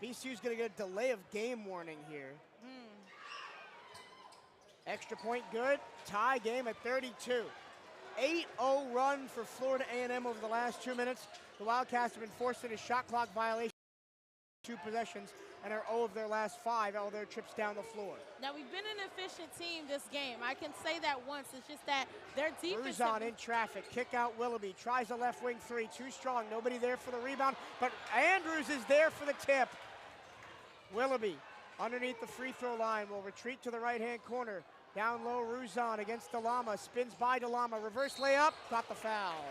BCU's gonna get a delay of game warning here. Extra point good, tie game at 32. 8-0 run for Florida A&M over the last 2 minutes. The Wildcats have been forced into shot clock violation 2 possessions and are 0 of their last 5, all their trips down the floor. Now, we've been an efficient team this game. I can say that once. It's just that their defense... Ruzon in traffic, kick out Willoughby, tries a left wing 3, too strong, nobody there for the rebound, but Andrews is there for the tip. Willoughby underneath the free throw line will retreat to the right-hand corner. Down low, Ruzon against DeLama, spins by DeLama, reverse layup, got the foul.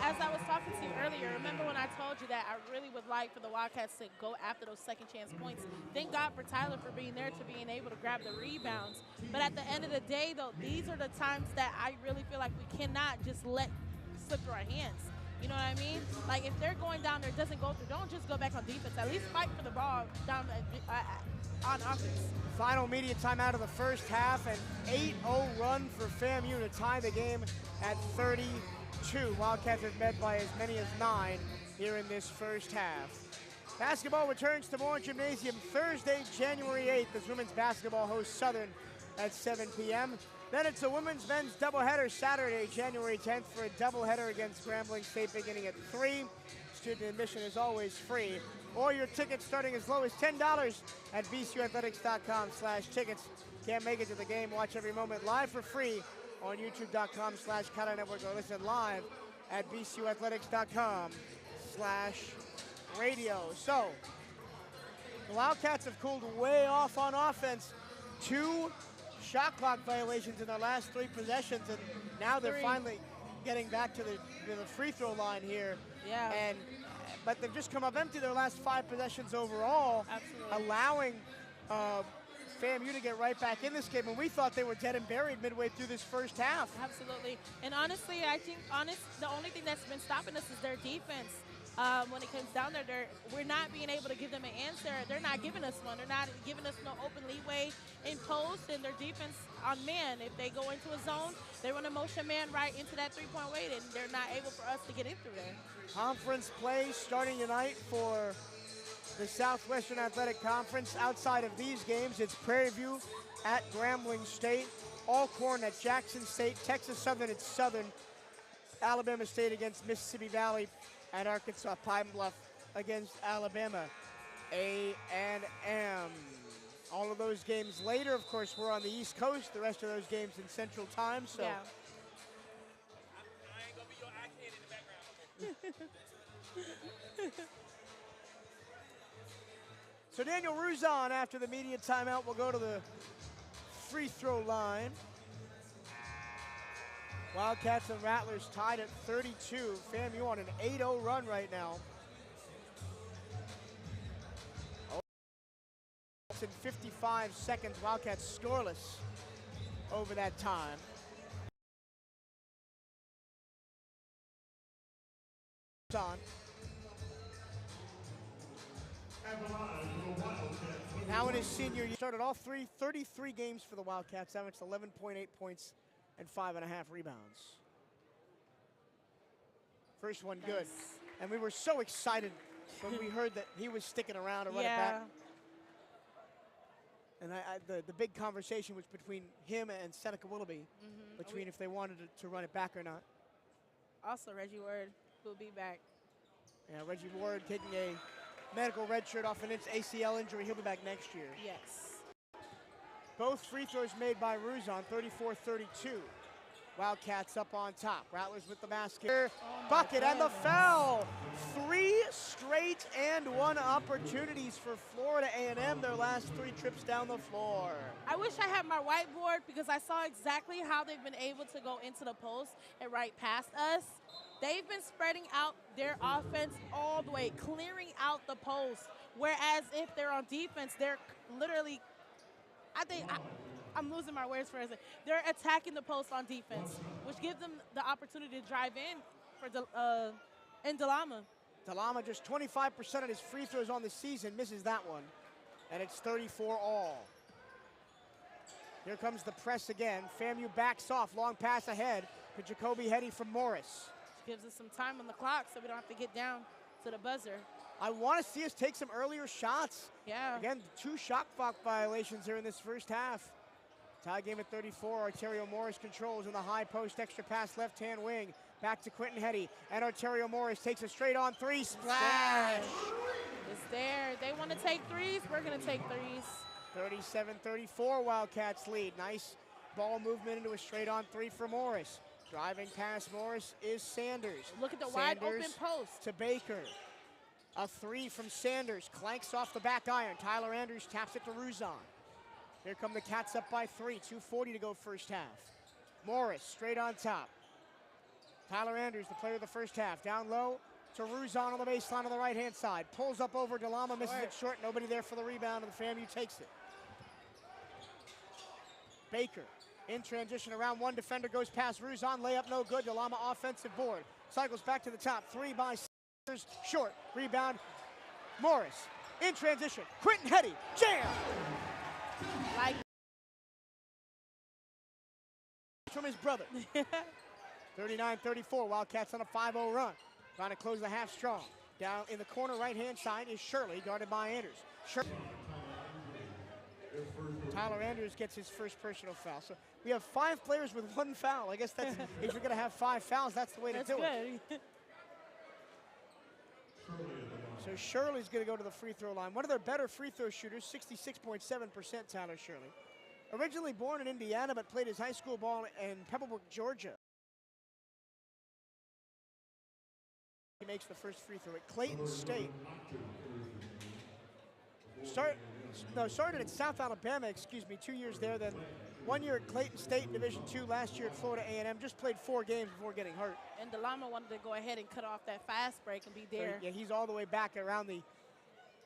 As I was talking to you earlier, remember when I told you that I really would like for the Wildcats to go after those second chance points. Thank God for Tyler for being there to being able to grab the rebounds. But at the end of the day, though, these are the times that I really feel like we cannot just let slip through our hands. You know what I mean? Like, if they're going down there, it doesn't go through, don't just go back on defense. At least fight for the ball down on offense. Final media timeout of the first half, an 8-0 run for FAMU to tie the game at 32. Wildcats have met by as many as 9 here in this first half. Basketball returns to Moore Gymnasium Thursday, January 8th as women's basketball hosts Southern at 7 p.m. Then it's a women's men's doubleheader Saturday, January 10th for a doubleheader against Grambling State beginning at 3. Student admission is always free. Or your tickets starting as low as $10 at bcuathletics.com/tickets. Can't make it to the game, watch every moment live for free on youtube.com/CatEye Network or listen live at bcuathletics.com/radio. So, the Wildcats have cooled way off on offense. 2 shot clock violations in their last 3 possessions, and now they're finally getting back to the free throw line here. Yeah. But they've just come up empty their last 5 possessions overall, allowing FAMU to get right back in this game, and we thought they were dead and buried midway through this first half. Absolutely. And honestly, I think the only thing that's been stopping us is their defense. When it comes down there, we're not being able to give them an answer. They're not giving us one. They're not giving us no open leeway in post, and their defense on man. If they go into a zone, they run a motion man right into that three-point weight, and they're not able for us to get in through there. Conference play starting tonight for the Southwestern Athletic Conference. Outside of these games, it's Prairie View at Grambling State, Alcorn at Jackson State, Texas Southern at Southern, Alabama State against Mississippi Valley, and Arkansas Pine Bluff against Alabama A&M. All of those games later, of course, we're on the East Coast. The rest of those games in Central Time. So. Yeah. I ain't gonna be your eye in the background. So Daniel Ruzon, after the media timeout, will go to the free throw line. Wildcats and Rattlers tied at 32. FAMU on an 8-0 run right now. In 55 seconds, Wildcats scoreless over that time. Now in his senior year, started all 33 games for the Wildcats, averaged 11.8 points and 5.5 rebounds. First one good. And we were so excited when we heard that he was sticking around to run it back. And the big conversation was between him and Seneca Willoughby, between if they wanted to run it back or not. Also, Reggie Ward will be back. Yeah, Reggie Ward taking a medical red shirt off an ACL injury. He'll be back next year. Yes. Both free throws made by Ruzon, 34-32. Wildcats up on top. Rattlers with the basket. Bucket and the foul. 3 straight and 1 opportunities for Florida A&M, their last 3 trips down the floor. I wish I had my whiteboard because I saw exactly how they've been able to go into the post and right past us. They've been spreading out their offense all the way, clearing out the post. Whereas if they're on defense, they're literally, I'm losing my words for a second. They're attacking the post on defense, which gives them the opportunity to drive in for DeLama. Dalama just 25% of his free throws on the season, misses that one. And it's 34 all. Here comes the press again. FAMU backs off, long pass ahead to Jacoby Hetty from Morris. Gives us some time on the clock so we don't have to get down to the buzzer. I want to see us take some earlier shots. Yeah. Again, 2 shot clock violations here in this first half. Tie game at 34. Arterio Morris controls in the high post, extra pass left-hand wing. Back to Quentin Hetty, and Arterio Morris takes a straight-on 3, splash! It's there. They want to take threes, we're going to take threes. 37-34, Wildcats lead. Nice ball movement into a straight-on 3 for Morris. Driving past Morris is Sanders. Look at the wide open post. To Baker. A 3 from Sanders, clanks off the back iron. Tyler Andrews taps it to Ruzon. Here come the Cats up by 3, 2:40 to go first half. Morris straight on top. Tyler Andrews, the player of the first half, down low to Ruzon on the baseline on the right-hand side. Pulls up over Dalama, misses it short. Nobody there for the rebound, and the FAMU takes it. Baker in transition around one defender, goes past Ruzon, layup no good. Dalama offensive board. Cycles back to the top, 3 by Sanders, short. Rebound, Morris in transition. Quentin Hetty, jam! Like from his brother. 39-34, Wildcats on a 5-0 run. Trying to close the half strong. Down in the corner right-hand side is Shirley, guarded by Andrews. Tyler Andrews gets his first personal foul. So we have 5 players with 1 foul. I guess that's, if you're going to have 5 fouls, that's the way to do it. So Shirley's going to go to the free throw line. One of their better free throw shooters, 66.7%, Tyler Shirley. Originally born in Indiana, but played his high school ball in Pebblebrook, Georgia. He makes the first free throw at Clayton State. Started at South Alabama, 2 years there, then 1 year at Clayton State in Division II, last year at Florida A&M, just played 4 games before getting hurt. And Dalama wanted to go ahead and cut off that fast break and be there. So, yeah, he's all the way back around the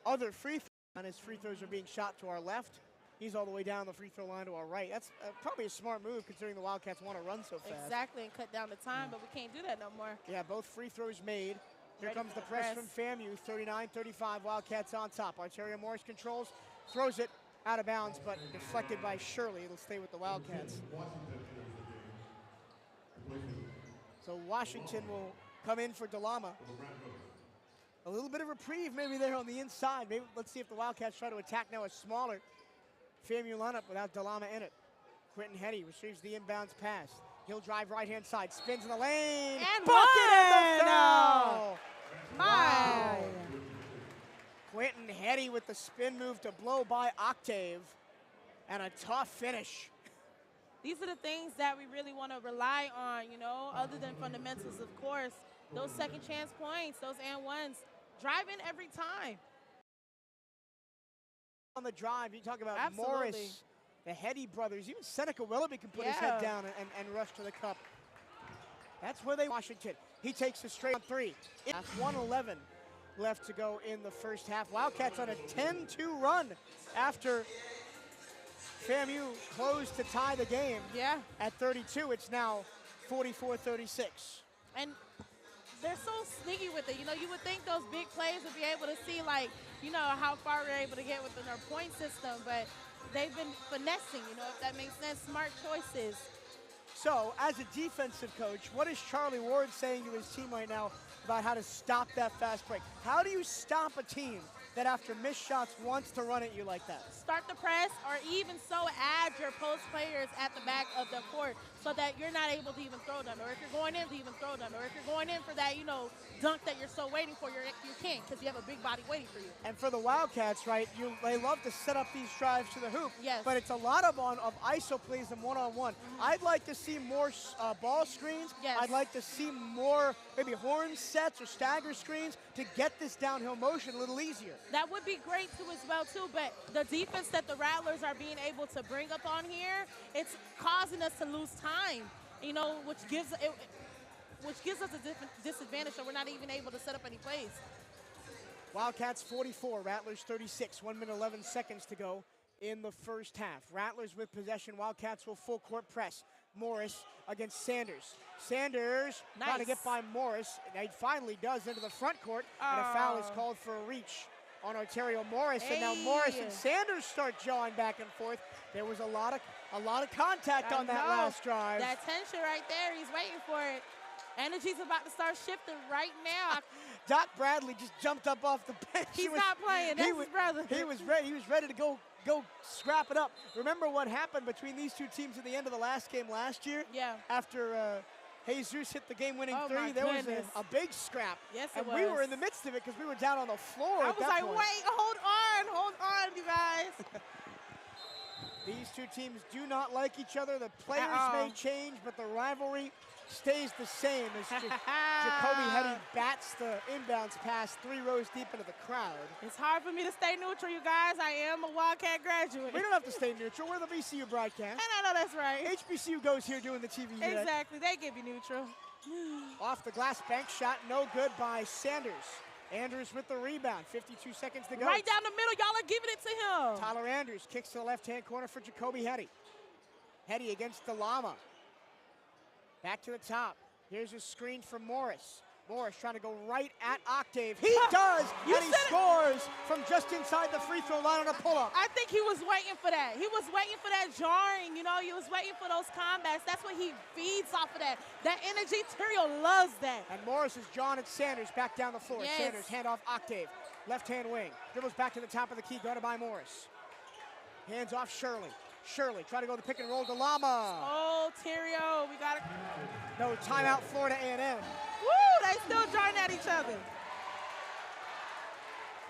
other free throw line. His free throws are being shot to our left. He's all the way down the free throw line to our right. That's probably a smart move considering the Wildcats want to run so fast. Exactly, and cut down the time, but we can't do that no more. Yeah, both free throws made. Here comes the press from FAMU, 39-35, Wildcats on top. Arterio Morris controls, throws it out of bounds, but deflected by Shirley. It'll stay with the Wildcats. So Washington will come in for Dalama. A little bit of reprieve maybe there on the inside. Maybe let's see if the Wildcats try to attack now a smaller FAMU lineup without Dalama in it. Quentin Hetty receives the inbounds pass. He'll drive right-hand side, spins in the lane. And bucket the foul! Wow. Quentin Hetty with the spin move to blow by Octave. And a tough finish. These are the things that we really want to rely on, you know, other than fundamentals, of course. Those second chance points, those and ones, drive in every time. On the drive, you talk about Absolutely. Morris, the Hetty brothers, even Seneca Willoughby can put his head down and rush to the cup. That's where they Washington. He takes a straight on 3. 1:11 left to go in the first half. Wildcats on a 10-2 run after FAMU closed to tie the game. Yeah. At 32, it's now 44-36. And they're so sneaky with it. You know, you would think those big plays would be able to see, like, you know, how far we're able to get within our point system, but they've been finessing, you know, if that makes sense, smart choices. So, as a defensive coach, what is Charlie Ward saying to his team right now about how to stop that fast break? How do you stop a team that after missed shots wants to run at you like that? Start the press, or even so add your post players at the back of the court so that you're not able to even throw them, or if you're going in to even throw them, or if you're going in for that, you know, dunk that you're so waiting for, you can't because you have a big body waiting for you. And for the Wildcats, right, they love to set up these drives to the hoop. Yes. But it's a lot of ISO plays and one-on-one. I'd like to see more ball screens. Yes. I'd like to see more maybe horn sets or stagger screens to get this downhill motion a little easier. That would be great too as well too, but the defense that the Rattlers are being able to bring up on here, it's causing us to lose time, you know, which gives us a different disadvantage, so we're not even able to set up any plays. Wildcats 44, Rattlers 36, 1 minute 11 seconds to go in the first half. Rattlers with possession, Wildcats will full court press. Morris against Sanders. Sanders trying to get by Morris, and he finally does into the front court, and a foul is called for a reach on Ontario Morris, and now Morris and Sanders start jawing back and forth. There was a lot of contact on that last drive. That tension right there, he's waiting for it. Energy's about to start shifting right now. Doc Bradley just jumped up off the bench. He's not playing. That's his brother. He was ready. He was ready to go scrap it up. Remember what happened between these two teams at the end of the last game last year? Yeah. After Jesus hit the game-winning three, there was a big scrap. Yes, and we were in the midst of it because we were down on the floor. I was like, wait, hold on, you guys. These two teams do not like each other. The players may change, but the rivalry stays the same as Jacoby Hetty bats the inbounds pass 3 rows deep into the crowd. It's hard for me to stay neutral, you guys. I am a Wildcat graduate. We don't have to stay neutral. We're the VCU broadcast. And I know that's right. HBCU goes here doing the TV today. Exactly. They give you neutral. Off the glass bank shot, no good by Sanders. Andrews with the rebound, 52 seconds to go. Right down the middle, y'all are giving it to him. Tyler Andrews kicks to the left-hand corner for Jacoby Hetty. Hetty against DeLama. Back to the top. Here's a screen from Morris. Morris trying to go right at Octave. He does, and he scores from just inside the free throw line on a pull-up. I think he was waiting for that. He was waiting for that jarring, you know. He was waiting for those combats. That's what he feeds off of that. That energy, Terrio loves that. And Morris is John and Sanders back down the floor. Yes. Sanders, handoff Octave. Left-hand wing. Dribbles back to the top of the key, guarded by Morris. Hands off Shirley. Shirley trying to go to the pick and roll to Lama. Oh, Terrio, we got it. No timeout, Florida A&M. Woo, they still drawing at each other.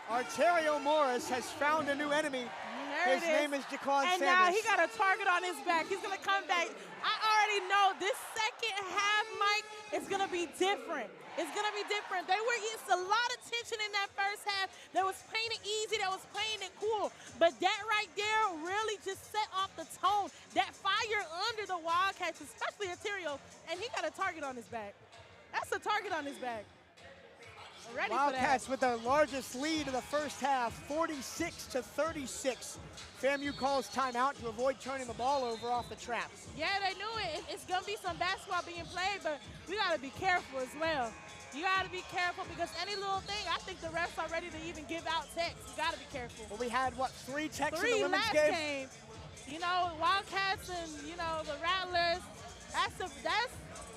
Ontario Morris has found a new enemy. His name is Jaquan Sanders. And now he got a target on his back. He's going to come back. I already know this second half, Mike, is going to be different. It's going to be different. They were used a lot of tension in that first half. They was playing it easy. They was playing it cool. But that right there really just set off the tone. That fire under the Wildcats, especially Ontario, and he got a target on his back. That's a target on his back. Ready Wildcats with their largest lead of the first half, 46-36. FAMU calls timeout to avoid turning the ball over off the traps. Yeah, they knew it. It's going to be some basketball being played, but we got to be careful as well. You got to be careful because any little thing, I think the refs are ready to even give out techs. You got to be careful. Well, we had, what, 3 techs in the women's last game? game. You know, Wildcats and, you know, the Rattlers.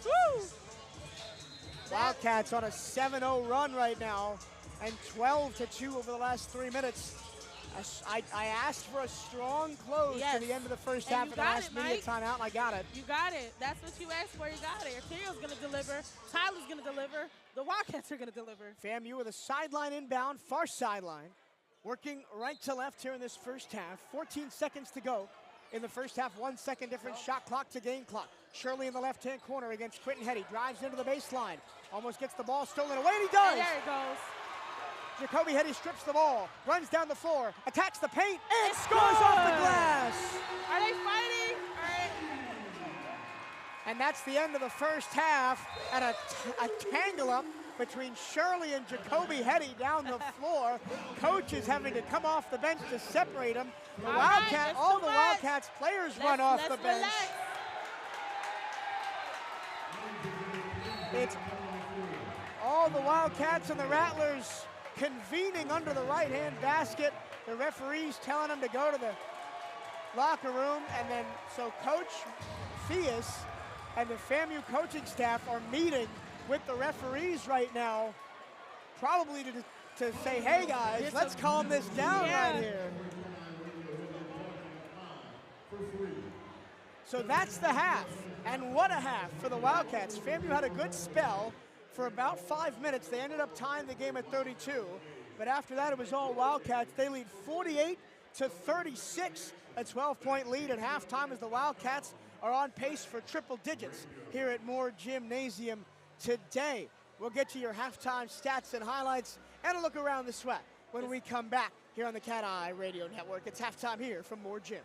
Woo! Wildcats on a 7-0 run right now and 12-2 over the last 3 minutes. I asked for a strong close to the end of the first half of the last media timeout, and I got it. You got it. That's what you asked for. You got it. Arterio's going to deliver. Tyler's going to deliver. The Wildcats are going to deliver. FAMU with a sideline inbound, far sideline, working right to left here in this first half. 14 seconds to go in the first half. 1 second difference, shot clock to game clock. Shirley in the left-hand corner against Quentin Hetty. Drives into the baseline. Almost gets the ball stolen away, and he does. And there it goes. Jacoby Hetty strips the ball, runs down the floor, attacks the paint, and scores off the glass. Are they fighting? All right. And that's the end of the first half, and a tangle-up between Shirley and Jacoby Hetty down the floor. Coach is having to come off the bench to separate them. All the Wildcats players run off the bench. Relax. It's all the Wildcats and the Rattlers convening under the right-hand basket. The referees telling them to go to the locker room, and then so Coach Theus and the FAMU coaching staff are meeting with the referees right now, probably to say, hey guys, let's calm this down right here. So that's the half, and what a half for the Wildcats. FAMU had a good spell for about 5 minutes. They ended up tying the game at 32, but after that it was all Wildcats. They lead 48-36, a 12-point lead at halftime as the Wildcats are on pace for triple digits here at Moore Gymnasium today. We'll get to your halftime stats and highlights and a look around the sweat when we come back here on the CatEye Radio Network. It's halftime here from Moore Gym.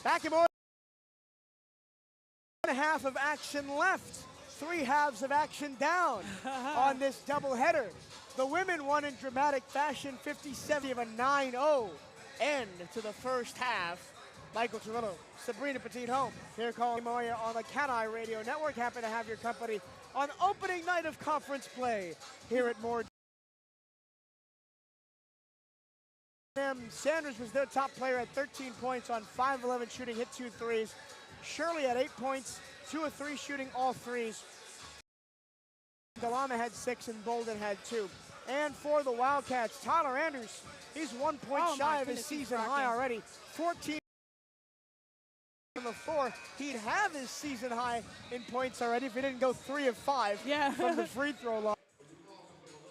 Back in more than a half of action left. 3 halves of action down on this doubleheader. The women won in dramatic fashion, 57 of a 9-0 end to the first half. Michael Cirillo, Sabrina Petit-Home, here calling Moya on the CatEye Radio Network. Happy to have your company on opening night of conference play here at Moore. Sanders was their top player at 13 points on 5-11 shooting, hit 2 threes. Shirley had 8 points, 2 of 3 shooting, all threes. Dalama had 6 and Bolden had 2. And for the Wildcats, Tyler Andrews, he's 1 point shy of his season high already. 14 on the floor. He'd have his season high in points already if he didn't go 3 of 5 from the free throw line.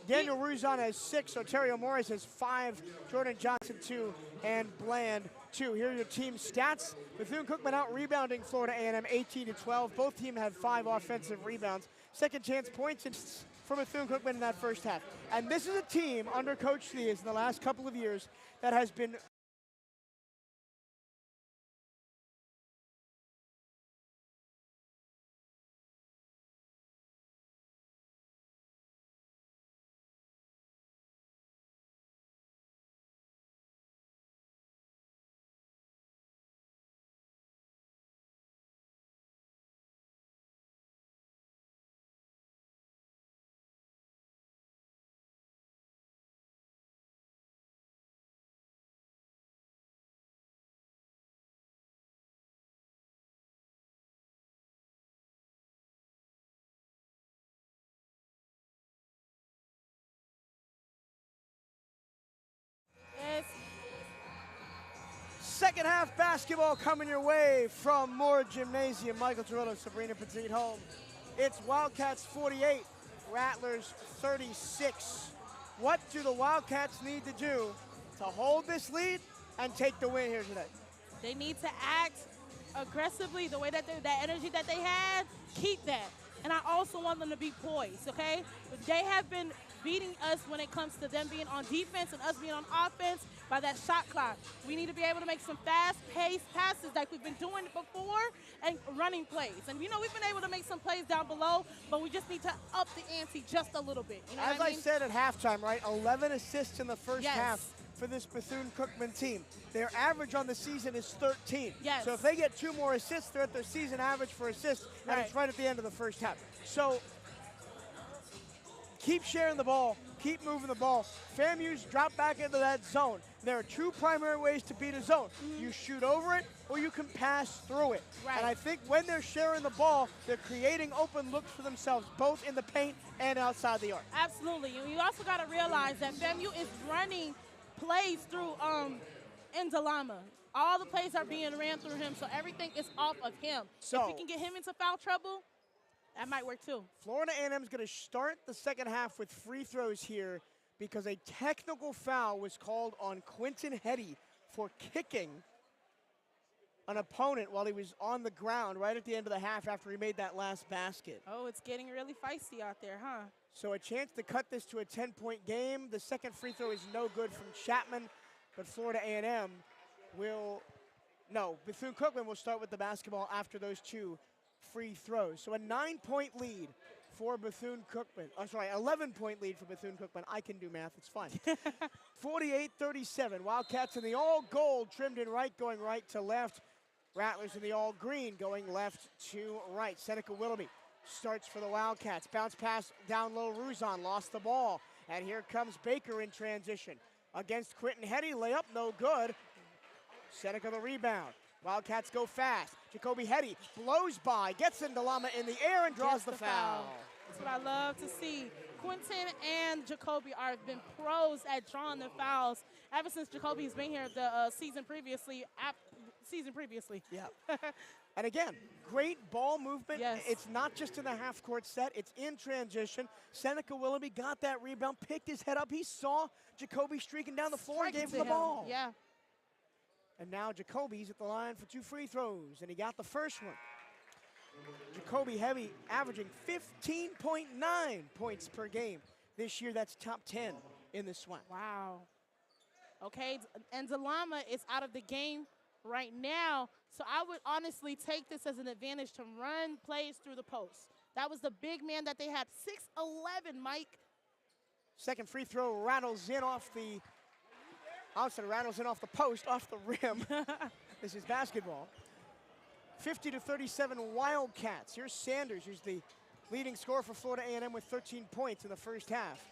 Daniel Ruzon has 6, Otario Morris has 5, Jordan Johnson 2, and Bland 2. Here are your team stats. Bethune-Cookman out rebounding Florida A&M 18-12. Both teams had 5 offensive rebounds. Second chance points for Bethune-Cookman in that first half. And this is a team under Coach Theus in the last couple of years that has been second half basketball coming your way from Moore Gymnasium. Michael Cirillo, Sabrina Petit-Home. It's Wildcats 48, Rattlers 36. What do the Wildcats need to do to hold this lead and take the win here today? They need to act aggressively the way that that energy that they had, keep that. And I also want them to be poised, okay? They have been beating us when it comes to them being on defense and us being on offense by that shot clock. We need to be able to make some fast-paced passes like we've been doing before and running plays. And, you know, we've been able to make some plays down below, but we just need to up the ante just a little bit. You know As I said at halftime, right, 11 assists in the first half for this Bethune-Cookman team. Their average on the season is 13. So if they get 2 more assists, they're at their season average for assists, and it's right at the end of the first half. So keep sharing the ball, keep moving the ball. FAMU's drop back into that zone. There are 2 primary ways to beat a zone. You shoot over it, or you can pass through it. And I think when they're sharing the ball, they're creating open looks for themselves, both in the paint and outside the arc. Absolutely. You also got to realize that FAMU is running plays through Ndalama. All the plays are being ran through him, so everything is off of him. So if we can get him into foul trouble, that might work too. Florida A&M is going to start the second half with free throws here because a technical foul was called on Quentin Hetty for kicking an opponent while he was on the ground right at the end of the half after he made that last basket. Oh, it's getting really feisty out there, huh? So a chance to cut this to a 10-point game. The second free throw is no good from Chapman, but Florida A&M will, no, Bethune-Cookman will start with the basketball after those 2 free throws. So a 9-point lead for Bethune-Cookman. I'm sorry, 11-point lead for Bethune-Cookman. I can do math, it's fine. 48-37, Wildcats in the all gold, trimmed in right, going right to left. Rattlers in the all green, going left to right. Seneca Willoughby starts for the Wildcats. Bounce pass down low, Ruzon lost the ball. And here comes Baker in transition. Against Quentin Hetty, layup no good. Seneca the rebound. Wildcats go fast. Jacoby Hetty blows by, gets Ndalama in the air and draws the foul. That's what I love to see. Quentin and Jacoby have been pros at drawing the fouls ever since Jacoby's been here the season previously. Yeah. And again, great ball movement. It's not just in the half-court set. It's in transition. Seneca Willoughby got that rebound, picked his head up. He saw Jacoby streaking down the floor and gave him the ball. Yeah. And now Jacoby's at the line for 2 free throws, and he got the first one. Jacoby Hetty averaging 15.9 points per game. This year, that's top 10 in the SWAC. Wow. Okay, and Ndalama is out of the game right now. So I would honestly take this as an advantage to run plays through the post. That was the big man that they had, 6'11", Mike. Second free throw rattles in off the outside, rattles in off the post, off the rim. This is basketball. 50-37 Wildcats. Here's Sanders, who's the leading scorer for Florida A&M with 13 points in the first half.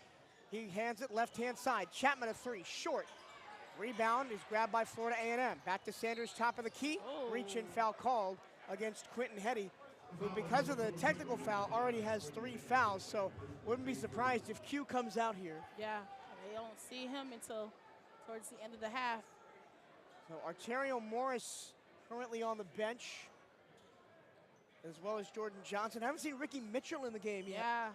He hands it left-hand side. Chapman a three, short. Rebound is grabbed by Florida A&M. Back to Sanders, top of the key. Reach-in foul called against Quentin Hetty, who, because of the technical foul, already has 3 fouls. So wouldn't be surprised if Q comes out here. Yeah, they don't see him until towards the end of the half. So Arterio Morris currently on the bench, as well as Jordan Johnson. I haven't seen Ricky Mitchell in the game yet. Yeah.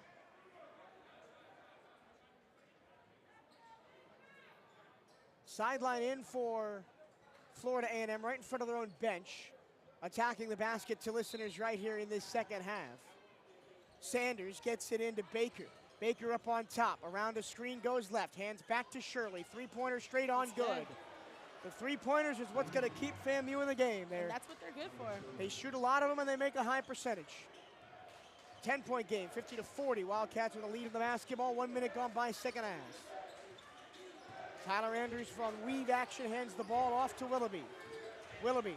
Sideline in for Florida A&M, right in front of their own bench. Attacking the basket to listeners right here in this second half. Sanders gets it into Baker. Baker up on top. Around a screen goes left. Hands back to Shirley. Three-pointer straight on, good. The three-pointers is what's going to keep FAMU in the game there. And that's what they're good for. They shoot a lot of them and they make a high percentage. 10-point game, 50-40. Wildcats with a lead in the basketball. 1 minute gone by, second half. Tyler Andrews from weave action hands the ball off to Willoughby. Willoughby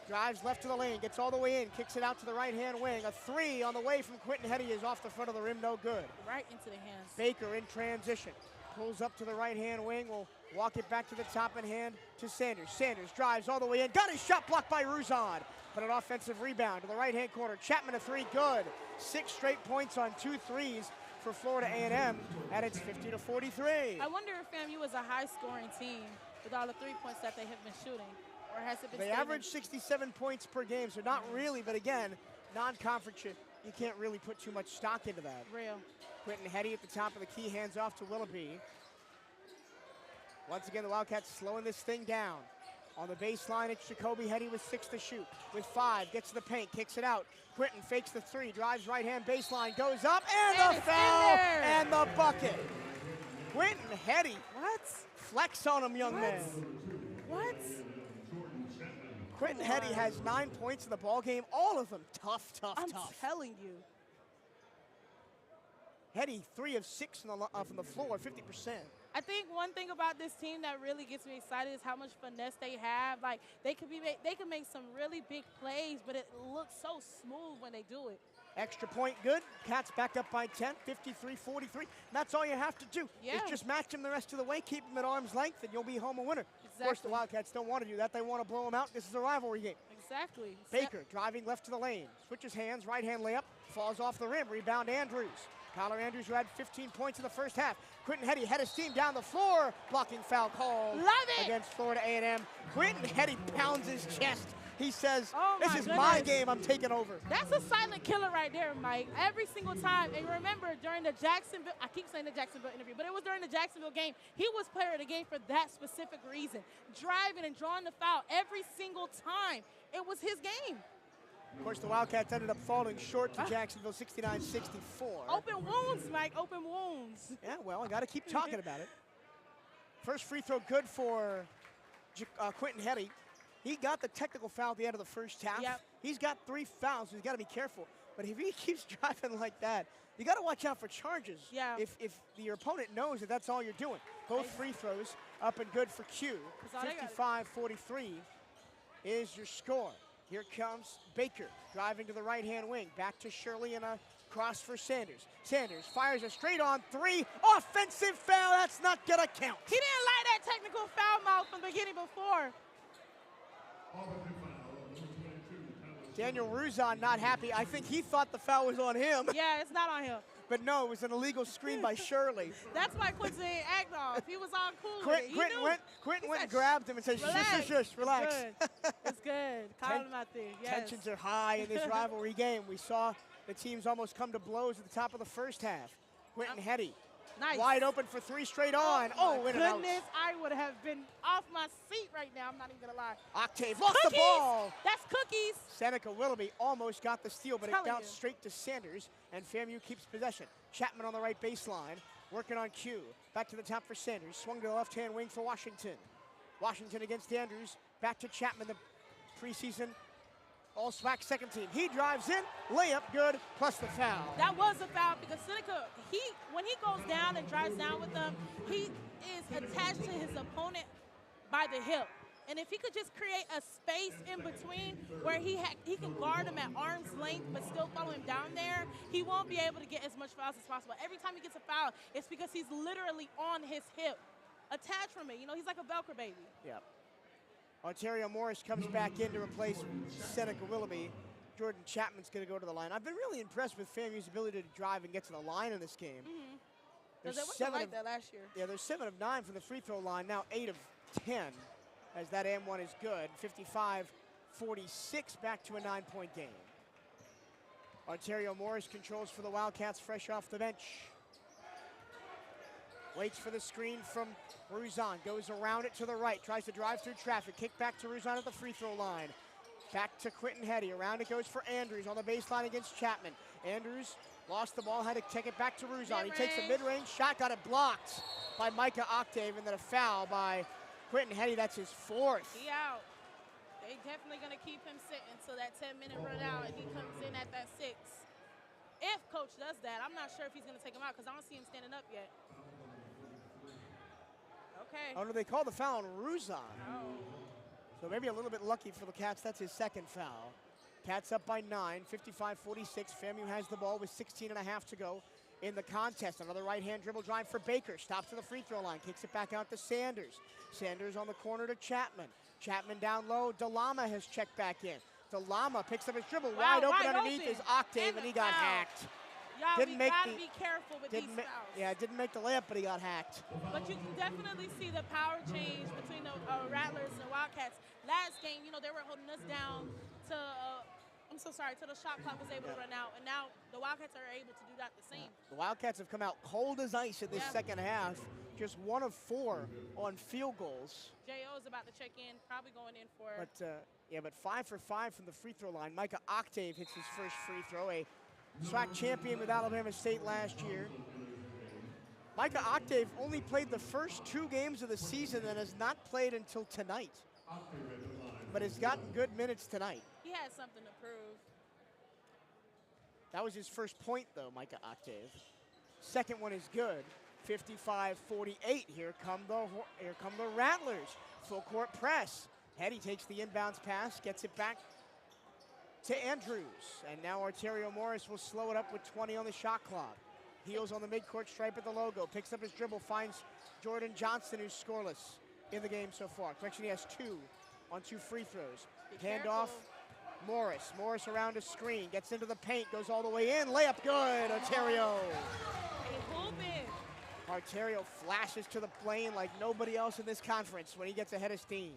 drives left to the lane, gets all the way in, kicks it out to the right-hand wing. A three on the way from Quentin Hetty is off the front of the rim, no good. Right into the hands. Baker in transition. Pulls up to the right-hand wing, will walk it back to the top and hand to Sanders. Sanders drives all the way in, got his shot blocked by Ruzon. But an offensive rebound to the right-hand corner. Chapman a three, good. 6 straight points on 2 threes for Florida A&M, and it's 50-43. I wonder if FAMU is a high-scoring team with all the 3 points that they have been shooting, or has it been? They average 67 points per game, so not really, but again, non-conference, you can't really put too much stock into that. Real. Quentin Hetty at the top of the key, hands off to Willoughby. Once again, the Wildcats slowing this thing down. On the baseline, it's Jacoby Hetty with 6 to shoot. With 5, gets to the paint, kicks it out. Quentin fakes the 3, drives right-hand baseline, goes up, and the foul, and the bucket. Quentin Hetty. What? Flex on him, young man. What? Quentin Hetty has 9 points in the ball game, all of them tough. I'm telling you. Hetty 3 of 6 from the floor, 50%. I think one thing about this team that really gets me excited is how much finesse they have. Like, they can make some really big plays, but it looks so smooth when they do it. Extra point good. Cats back up by 10, 53-43. That's all you have to do. Yeah. Is just match them the rest of the way, keep them at arm's length, and you'll be home a winner. Exactly. Of course, the Wildcats don't want to do that. They want to blow them out. This is a rivalry game. Exactly. Baker driving left to the lane. Switches hands, right-hand layup. Falls off the rim. Rebound Andrews. Tyler Andrews, who had 15 points in the first half. Quentin Hetty had his team down the floor. Blocking foul call against Florida A&M. Quentin Hetty pounds his chest. He says, this is my game, I'm taking over. That's a silent killer right there, Mike. Every single time. And remember, during the Jacksonville, I keep saying the Jacksonville interview, but it was during the Jacksonville game. He was player of the game for that specific reason. Driving and drawing the foul every single time. It was his game. Of course, the Wildcats ended up falling short to Jacksonville, 69-64. Open wounds, Mike, open wounds. Yeah, well, I got to keep talking about it. First free throw good for Quentin Hetty. He got the technical foul at the end of the first half. Yep. He's got 3 fouls, so he's got to be careful. But if he keeps driving like that, you got to watch out for charges. Yeah. If your opponent knows that that's all you're doing. Both free throws up and good for Q. 55-43 is your score. Here comes Baker, driving to the right-hand wing. Back to Shirley and a cross for Sanders. Sanders fires a straight-on 3. Offensive foul, that's not going to count. He didn't like that technical foul mouth from the beginning before. Daniel Ruzon not happy. I think he thought the foul was on him. Yeah, it's not on him. But no, it was an illegal screen by Shirley. That's why Quentin didn't act off. He was all cool with it. Quentin went and grabbed him and said, shush, relax. It's good. Call him out there. Yes. Tensions are high in this rivalry game. We saw the teams almost come to blows at the top of the first half. Quentin Hetty, wide open for 3 straight on. Oh, in and out. goodness, I would have been off my seat right now. I'm not even going to lie. Octave lost the ball. That's cookies. Seneca Willoughby almost got the steal, but it bounced straight to Sanders, and FAMU keeps possession. Chapman on the right baseline, working on Q. Back to the top for Sanders. Swung to the left-hand wing for Washington. Washington against Andrews. Back to Chapman. The preseason All-SWAC second team. He drives in, layup good, plus the foul. That was a foul because Seneca, when he goes down and drives down with them, he is attached to his opponent by the hip. And if he could just create a space in between where he can guard him at arm's length but still follow him down there, he won't be able to get as much fouls as possible. Every time he gets a foul, it's because he's literally on his hip, attached from it. You know, he's like a Velcro baby. Yeah. Ontario Morris comes back in to replace Seneca Willoughby. Jordan Chapman's going to go to the line. I've been really impressed with FAMU's ability to drive and get to the line in this game. Because it wasn't like that last year. Yeah, they're 7 of 9 from the free throw line, now 8 of 10, as that M1 is good. 55-46, back to a 9-point game. Ontario Morris controls for the Wildcats, fresh off the bench. Waits for the screen from Ruzan, goes around it to the right, tries to drive through traffic, kick back to Ruzan at the free throw line. Back to Quentin Hetty, around it goes for Andrews on the baseline against Chapman. Andrews lost the ball, had to take it back to Ruzan. He takes a mid-range shot, got it blocked by Micah Octave, and then a foul by Quentin Hetty. That's his 4th. He out. They definitely going to keep him sitting until that 10-minute run out, and he comes in at that 6. If coach does that, I'm not sure if he's going to take him out because I don't see him standing up yet. Okay. Oh, no, they called the foul on Ruzan. Oh. So maybe a little bit lucky for the Cats. That's his 2nd foul. Cats up by 9, 55-46. FAMU has the ball with 16 and a half to go in the contest. Another right-hand dribble drive for Baker. Stops to the free throw line, kicks it back out to Sanders. Sanders on the corner to Chapman. Chapman down low. DeLama has checked back in. DeLama picks up his dribble. Wide open underneath is Octave, and he got hacked. Y'all, we gotta be careful with these fouls. Yeah, didn't make the layup, but he got hacked. But you can definitely see the power change between the Rattlers and the Wildcats. Last game, you know, they were holding us down to, I'm so sorry, till the shot clock was able to run out. And now the Wildcats are able to do that the same. The Wildcats have come out cold as ice in this second half. Just 1 of 4 on field goals. J.O. is about to check in, probably going in for. But, but 5 for 5 from the free throw line. Micah Octave hits his first free throw. A SWAC champion with Alabama State last year. Micah Octave only played the first 2 games of the season and has not played until tonight. But has gotten good minutes tonight. He has something to prove. That was his first point, though, Micah Octave. Second one is good. 55-48. Here come the Rattlers. Full court press. Hetty takes the inbounds pass, gets it back to Andrews. And now Ontario Morris will slow it up with 20 on the shot clock. Heels on the midcourt stripe at the logo. Picks up his dribble, finds Jordan Johnson, who's scoreless in the game so far. Correction, he has 2 on 2 free throws. Handoff, Morris. Morris around a screen, gets into the paint, goes all the way in. Layup good, Ontario. Ontario flashes to the plane like nobody else in this conference when he gets ahead of steam.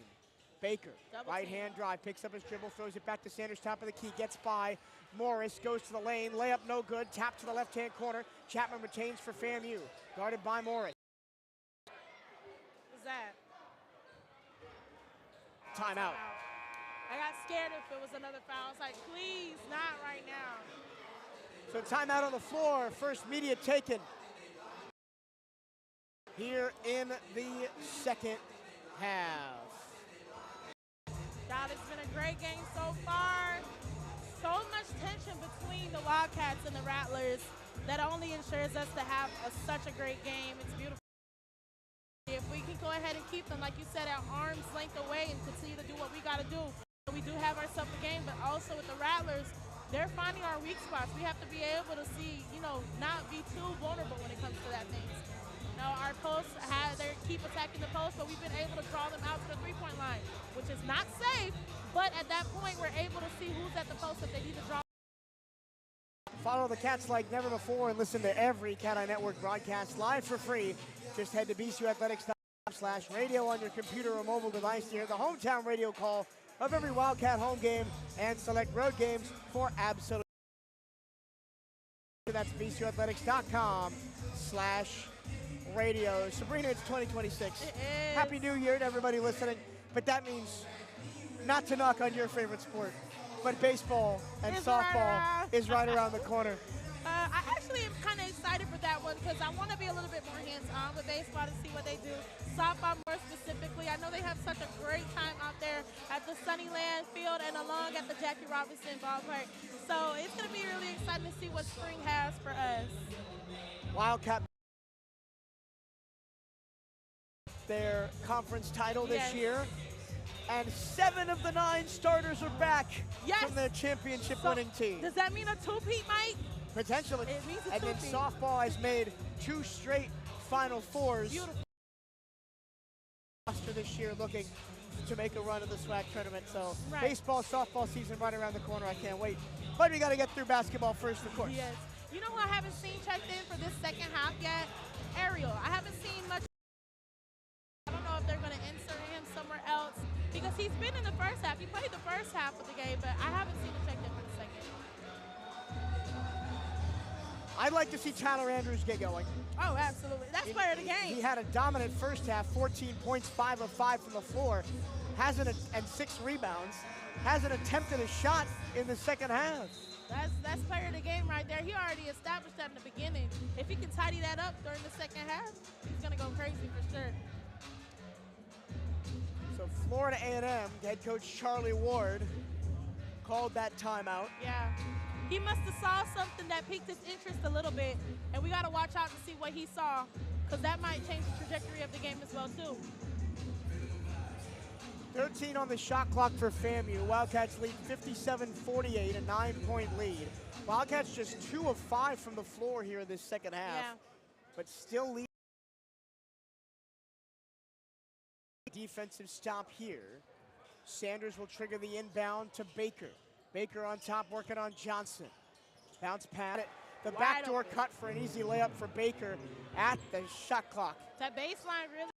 Baker, right-hand drive, picks up his dribble, throws it back to Sanders, top of the key, gets by. Morris goes to the lane, layup no good, tap to the left-hand corner. Chapman retains for FAMU, guarded by Morris. What's that? Timeout. I got scared if it was another foul. I was like, please, not right now. So timeout on the floor, first media taken here in the second half. God, it's been a great game so far. So much tension between the Wildcats and the Rattlers that only ensures us to have such a great game. It's beautiful. If we can go ahead and keep them, like you said, at arm's length away and continue to do what we got to do. We do have ourselves a game, but also with the Rattlers, they're finding our weak spots. We have to be able to see, not be too vulnerable when it comes to that things. Our posts, they keep attacking the post, but we've been able to draw them out to the three-point line, which is not safe, but at that point, we're able to see who's at the post if they need to draw. Follow the Cats like never before and listen to every CatEye Network broadcast live for free. Just head to bcuathletics.com/radio on your computer or mobile device to hear the hometown radio call of every Wildcat home game and select road games for absolute. That's bcuathletics.com/radio. Sabrina, it's 2026. It is. Happy New Year to everybody listening. But that means not to knock on your favorite sport, but baseball and softball is right around the corner. I actually actually am kind of excited for that one because I want to be a little bit more hands-on with baseball to see what they do. Softball more specifically. I know they have such a great time out there at the Sunnyland Field and along at the Jackie Robinson Ballpark. So it's going to be really exciting to see what spring has for us. Wildcat their conference title this year. And 7 of the 9 starters are back from their championship winning team. Does that mean a two-peat, Mike? Potentially. It means a and then softball has made 2 straight Final Fours. Beautiful. This year looking to make a run of the SWAC tournament. So baseball, softball season right around the corner. I can't wait. But we got to get through basketball first, of course. Yes. You know who I haven't seen checked in for this second half yet? Ariel. I haven't seen much. I don't know if they're going to insert him somewhere else because he's been in the first half. He played the first half of the game, but I haven't seen him checked in for the second. I'd like to see Tyler Andrews get going. Oh, absolutely. That's player of the game. He had a dominant first half, 14 points, 5 of 5 from the floor, and 6 rebounds. Hasn't attempted a shot in the second half. That's player of the game right there. He already established that in the beginning. If he can tidy that up during the second half, he's going to go crazy for sure. So Florida A&M head coach Charlie Ward called that timeout. Yeah. He must have saw something that piqued his interest a little bit, and we got to watch out to see what he saw, because that might change the trajectory of the game as well, too. 13 on the shot clock for FAMU. Wildcats lead 57-48, a 9-point lead. Wildcats just 2 of 5 from the floor here in this second half, but still lead. Defensive stop here. Sanders will trigger the inbound to Baker. Baker on top, working on Johnson. Bounce pad it. The backdoor cut for an easy layup for Baker at the shot clock. That baseline really.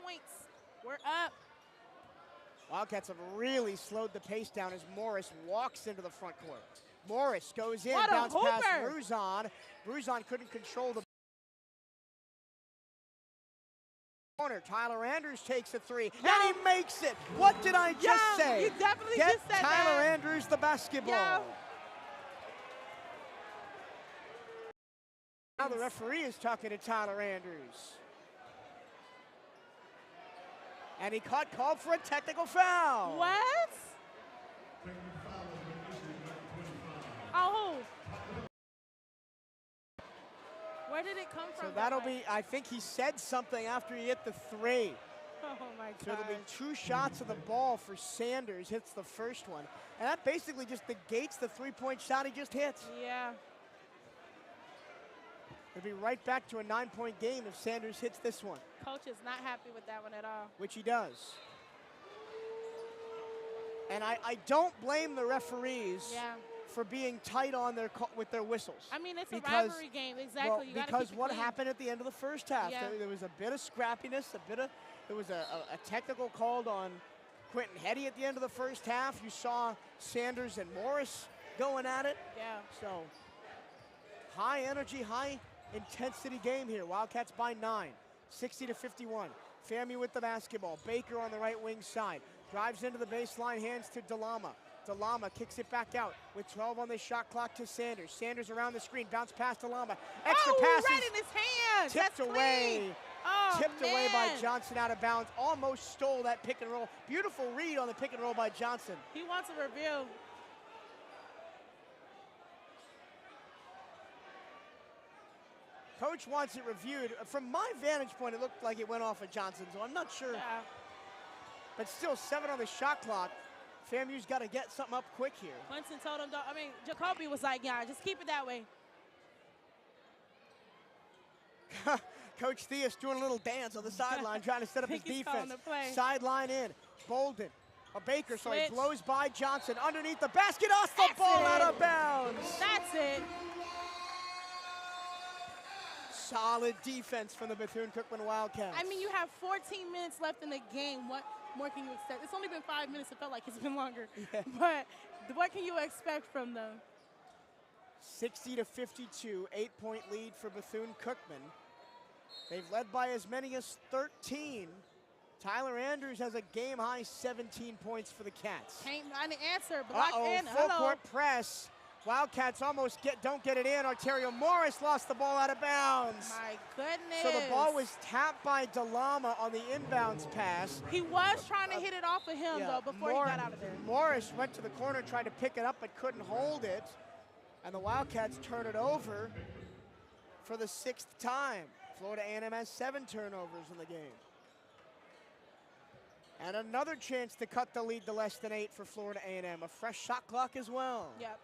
Points. We're up. Wildcats have really slowed the pace down as Morris walks into the front court. Morris goes in, bounce pass Bruzon. Bruzon couldn't control the corner. Tyler Andrews takes a 3, and he makes it. What did I just say? You definitely Get just said Tyler that. Andrews the basketball. Now the referee is talking to Tyler Andrews. And he called for a technical foul. What? Oh. Where did it come from? So that'll be, I think he said something after he hit the 3. Oh my God. So it'll be 2 shots of the ball for Sanders, hits the first one. And that basically just negates the 3-point shot he just hit. Yeah. It'll be right back to a 9-point game if Sanders hits this one. Coach is not happy with that one at all. Which he does. And I don't blame the referees for being tight on with their whistles. I mean, it's a rivalry game, exactly. Well, you because what clean. happened at the end of the first half, there was a bit of scrappiness, there was a technical called on Quentin Hetty at the end of the first half. You saw Sanders and Morris going at it. Yeah. So high energy, high intensity game here. Wildcats by 9, 60-51. FAMU with the basketball. Baker on the right wing side. Drives into the baseline, hands to DeLama. DeLama kicks it back out with 12 on the shot clock to Sanders. Sanders around the screen, bounce past DeLama. Extra passes. Right in his hands. Tipped away. Oh, tipped away by Johnson out of bounds. Almost stole that pick and roll. Beautiful read on the pick and roll by Johnson. He wants a review. Coach wants it reviewed. From my vantage point, it looked like it went off of Johnson, so I'm not sure. Yeah. But still, 7 on the shot clock. FAMU's got to get something up quick here. Winston told him, Jacoby was like, yeah, just keep it that way. Coach Theus doing a little dance on the sideline, trying to set up his defense. Sideline in. Bolden, Baker, sorry, blows by Johnson. Underneath the basket, off the ball, out of bounds. That's it. Solid defense from the Bethune-Cookman Wildcats. I mean, you have 14 minutes left in the game. What more can you expect? It's only been 5 minutes. It felt like it's been longer. Yeah. But what can you expect from them? 60-52, 8-point lead for Bethune-Cookman. They've led by as many as 13 Tyler Andrews has a game-high 17 points for the Cats. Can't find the answer. Blocked in. Full court press. Wildcats almost don't get it in. Arterio Morris lost the ball out of bounds. My goodness. So the ball was tapped by DeLama on the inbounds pass. He was trying to hit it off of him, though, before he got out of there. Morris went to the corner, tried to pick it up, but couldn't hold it. And the Wildcats turn it over for the 6th time. Florida A&M has 7 turnovers in the game. And another chance to cut the lead to less than 8 for Florida A&M. A fresh shot clock as well. Yep.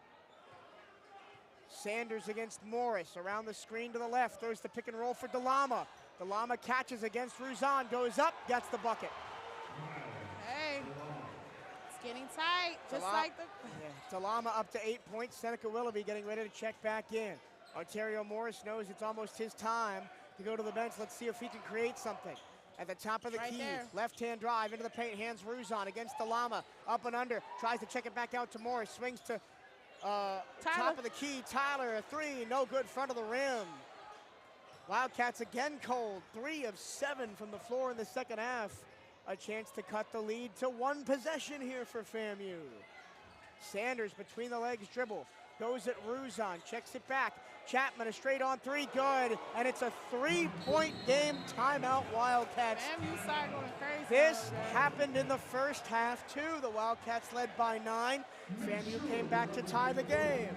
Sanders against Morris, around the screen to the left, throws the pick and roll for DeLama. DeLama catches against Ruzan, goes up, gets the bucket. Hey, it's getting tight, just like the... DeLama up to 8 points. Seneca Willoughby getting ready to check back in. Arterio Morris knows it's almost his time to go to the bench. Let's see if he can create something. At the top of the key, left-hand drive into the paint, hands Ruzan against DeLama, up and under, tries to check it back out to Morris, swings to top of the key, Tyler, a 3, no good, front of the rim. Wildcats again cold, 3 of 7 from the floor in the second half. A chance to cut the lead to 1 possession here for FAMU. Sanders between the legs dribble, goes at Ruzan, checks it back. Chapman a straight on 3, good, and it's a 3-point game. Timeout, Wildcats. FAMU side going crazy. This happened in the first half too. The Wildcats led by 9. FAMU came back to tie the game.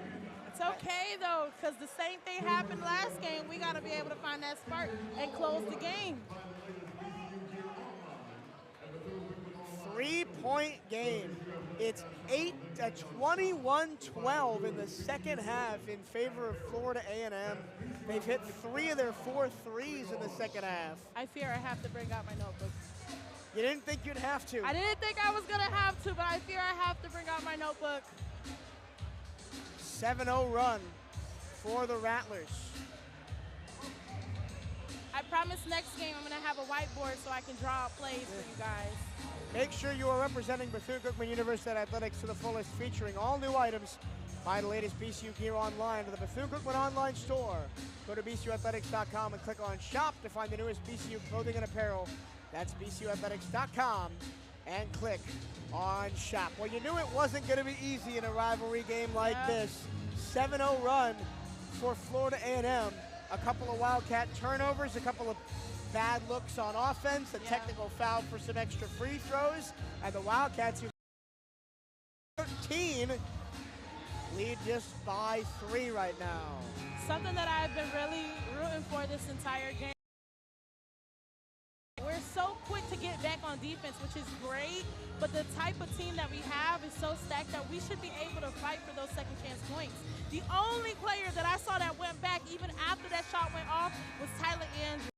It's okay though, because the same thing happened last game. We got to be able to find that spark and close the game. 3-point game. It's 21-12 in the second half in favor of Florida A&M. They've hit 3 of their 4 threes in the second half. I fear I have to bring out my notebook. You didn't think you'd have to? I didn't think I was going to have to, but I fear I have to bring out my notebook. 7-0 run for the Rattlers. I promise next game I'm going to have a whiteboard so I can draw out plays for you guys. Make sure you are representing Bethune-Cookman University Athletics to the fullest, featuring all new items. Buy the latest BCU gear online to the Bethune-Cookman online store. Go to bcuathletics.com and click on Shop to find the newest BCU clothing and apparel. That's bcuathletics.com and click on Shop. Well, you knew it wasn't going to be easy in a rivalry game like this. 7-0 run for Florida A&M. A couple of Wildcat turnovers, a couple of bad looks on offense, a technical foul for some extra free throws, and the Wildcats, who 13, lead just by 3 right now. Something that I've been really rooting for this entire game. We're so quick to get back on defense, which is great, but the type of team that we have is so stacked that we should be able to fight for those second chance points. The only player that I saw that went back even after that shot went off was Tyler Andrews.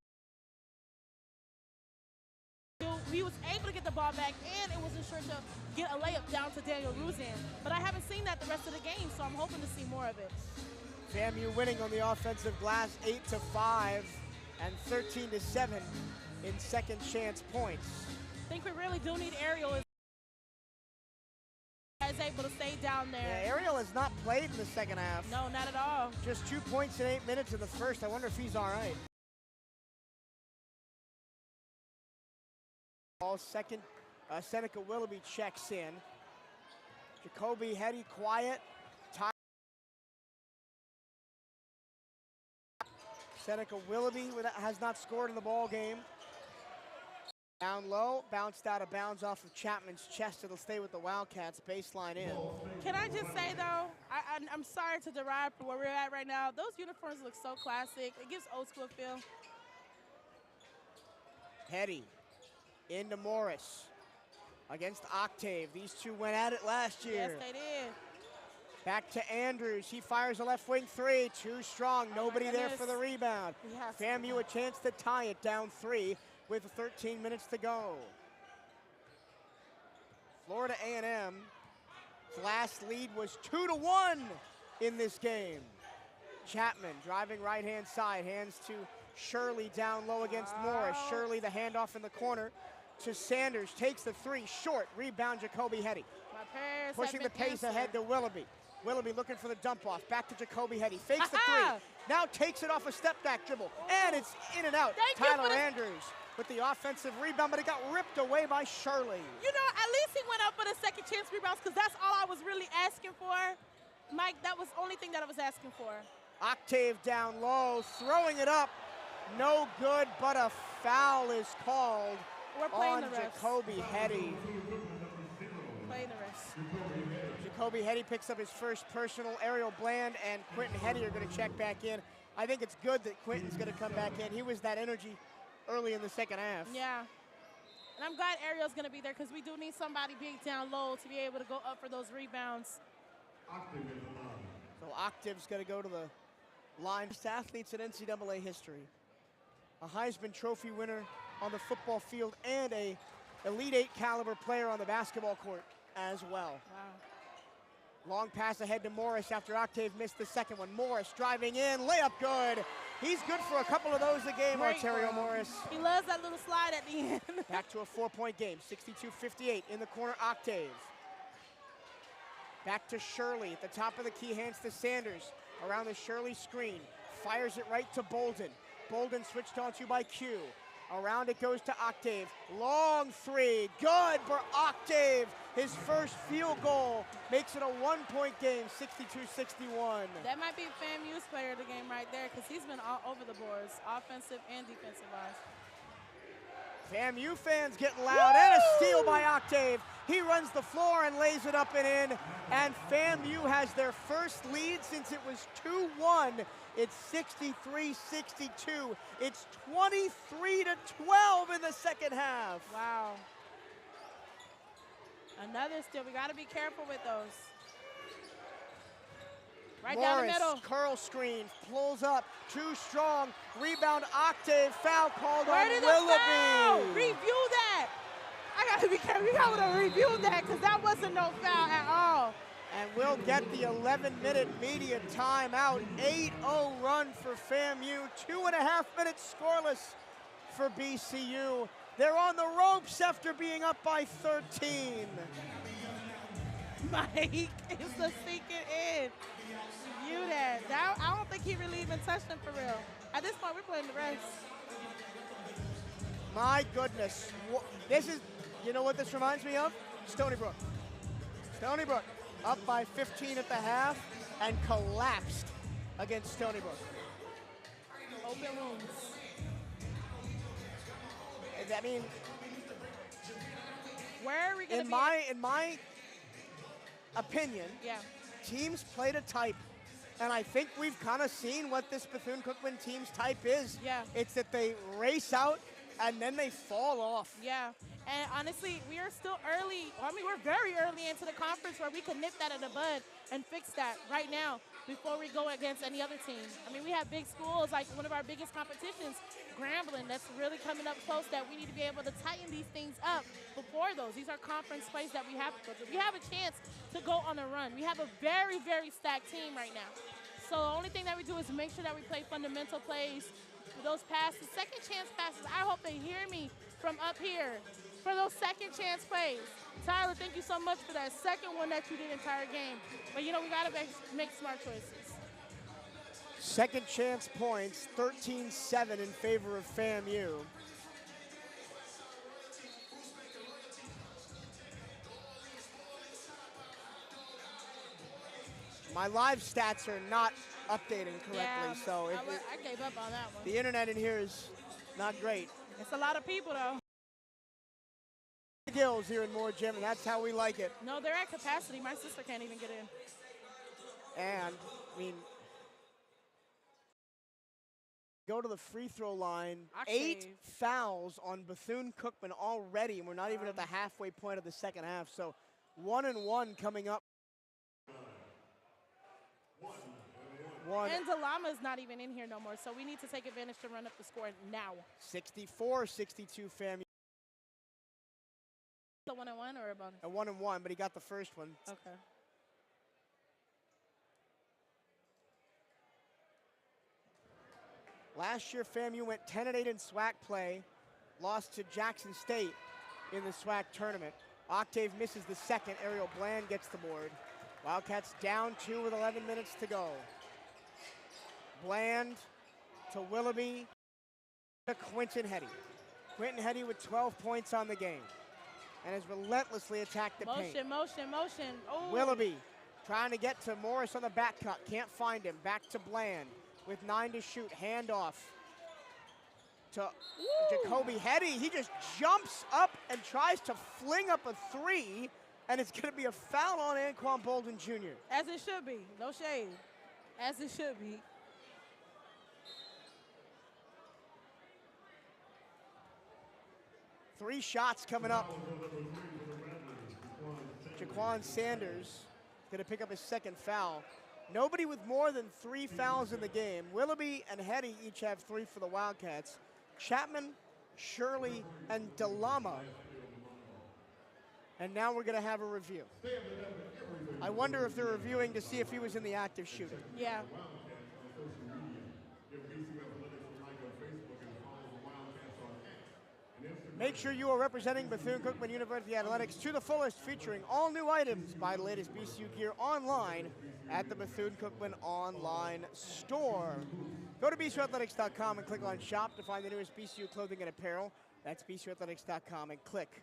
He was able to get the ball back, and it was ensured to get a layup down to Daniel Ruzan. But I haven't seen that the rest of the game, so I'm hoping to see more of it. FAMU winning on the offensive glass 8-5 and 13-7 in second chance points. I think we really do need Ariel is able to stay down there. Yeah, Ariel has not played in the second half. No, not at all. Just 2 points in 8 minutes in the first. I wonder if he's all right. All second, Seneca Willoughby checks in. Jacoby Hetty quiet. Seneca Willoughby has not scored in the ball game. Down low, bounced out of bounds off of Chapman's chest. It'll stay with the Wildcats, baseline in. Can I just say, though, I'm sorry to derive from where we're at right now. Those uniforms look so classic. It gives old school feel. Hetty into Morris against Octave. These two went at it last year. Yes, they did. Back to Andrews. He fires a left wing 3. Too strong. Nobody there for the rebound. FAMU a chance to tie it down 3 with 13 minutes to go. Florida A&M's last lead was 2-1 in this game. Chapman driving right-hand side. Hands to Shirley down low against Morris. Shirley the handoff in the corner to Sanders. Takes the 3 short. Rebound Jacoby Hetty. Pushing the pace ahead to Willoughby. Willoughby looking for the dump off. Back to Jacoby Hetty. Fakes the 3. Now takes it off a step back dribble. And it's in and out. Tyler Andrews with the offensive rebound, but it got ripped away by Shirley. You know, at least he went up for the second chance rebounds because that's all I was really asking for. Mike, that was the only thing that I was asking for. Octave down low, throwing it up. No good, but a foul is called on Jacoby Hetty. Playing the rest. Jacoby Hetty picks up his first personal. Ariel Bland and Quentin Hetty are going to check back in. I think it's good that Quentin's going to come back in. He was that energy early in the second half. Yeah. And I'm glad Ariel's going to be there because we do need somebody big down low to be able to go up for those rebounds. So Octave's going to go to the line. Best athletes in NCAA history. A Heisman Trophy winner on the football field and a Elite Eight caliber player on the basketball court as well. Wow. Long pass ahead to Morris after Octave missed the second one. Morris driving in, layup good. He's good for a couple of those a game, Arterio Morris. He loves that little slide at the end. Back to a 4-point game, 62-58 in the corner, Octave. Back to Shirley at the top of the key, hands to Sanders. Around the Shirley screen, fires it right to Bolden. Bolden switched onto by Q. Around it goes to Octave. Long three, good for Octave. His first field goal makes it a 1-point game, 62-61. That might be FAMU's player of the game right there because he's been all over the boards, offensive and defensive wise. FAMU fans getting loud. Woo! And a steal by Octave. He runs the floor and lays it up and in. And FAMU has their first lead since it was 2-1. It's 63-62. It's 23-12 in the second half. Wow. Another steal. We got to be careful with those. Right Morris, down the middle. Curl screen, pulls up, too strong. Rebound, Octave, foul called on Where did Willoughby. the foul? Review that. I got to be careful. You got to review that because that wasn't no foul at all. And we'll get the 11-minute media timeout. 8-0 run for FAMU. 2.5 minutes scoreless for BCU. They're on the ropes after being up by 13. Mike is the sinking in. Review that. I don't think he really even touched him for real. At this point, we're playing the rest. My goodness. This is, you know what this reminds me of? Stony Brook. Stony Brook up by 15 at the half and collapsed against Stony Brook. Open wounds. I mean, where are we going to be? In my opinion, yeah, teams played a type. And I think we've kind of seen what this Bethune-Cookman team's type is. Yeah. It's that they race out and then they fall off. Yeah. And honestly, we are still early. I mean, we're very early into the conference where we can nip that in the bud and fix that right now before we go against any other team. I mean, we have big schools, like one of our biggest competitions, Grambling, that's really coming up close that we need to be able to tighten these things up before those. These are conference plays that we have to go through. We have a chance to go on a run. We have a very, very stacked team right now. So the only thing that we do is make sure that we play fundamental plays for those passes, second chance passes. I hope they hear me from up here for those second chance plays. Tyler, thank you so much for that second one that you did the entire game. But, you know, we got to make smart choices. Second chance points, 13-7 in favor of FAMU. My live stats are not updating correctly, yeah, so I gave up on that one. The internet in here is not great. It's a lot of people, though. Gills here in Moore Gym, and that's how we like it. No, they're at capacity. My sister can't even get in. And, I mean, go to the free throw line. Octave. 8 fouls on Bethune-Cookman already, and we're not even at the halfway point of the second half. So 1-1 coming up. And Delama's not even in here no more, so we need to take advantage to run up the score now. 64-62 FAMU. A 1-1 or a bonus? A 1-1, but he got the first one. Okay. Last year, FAMU went 10-8 in SWAC play, lost to Jackson State in the SWAC tournament. Octave misses the second. Ariel Bland gets the board. Wildcats down 2 with 11 minutes to go. Bland to Willoughby to Quentin Hetty. Quentin Heddy with 12 points on the game and has relentlessly attacked the paint. Motion. Oh. Willoughby trying to get to Morris on the back cut. Can't find him. Back to Bland with 9 to shoot. Handoff to Jacoby Heddy. He just jumps up and tries to fling up a 3, and it's going to be a foul on Anquan Bolden Jr. As it should be. No shade. As it should be. Three shots coming up. Jaquan Sanders going to pick up his second foul. Nobody with more than 3 fouls in the game. Willoughby and Heddy each have 3 for the Wildcats. Chapman, Shirley, and DeLama. And now we're going to have a review. I wonder if they're reviewing to see if he was in the act of shooting. Yeah. Make sure you are representing Bethune-Cookman University Athletics to the fullest, featuring all new items. Buy the latest BCU gear online at the Bethune-Cookman online store. Go to bcuathletics.com and click on shop to find the newest BCU clothing and apparel. That's bcuathletics.com and click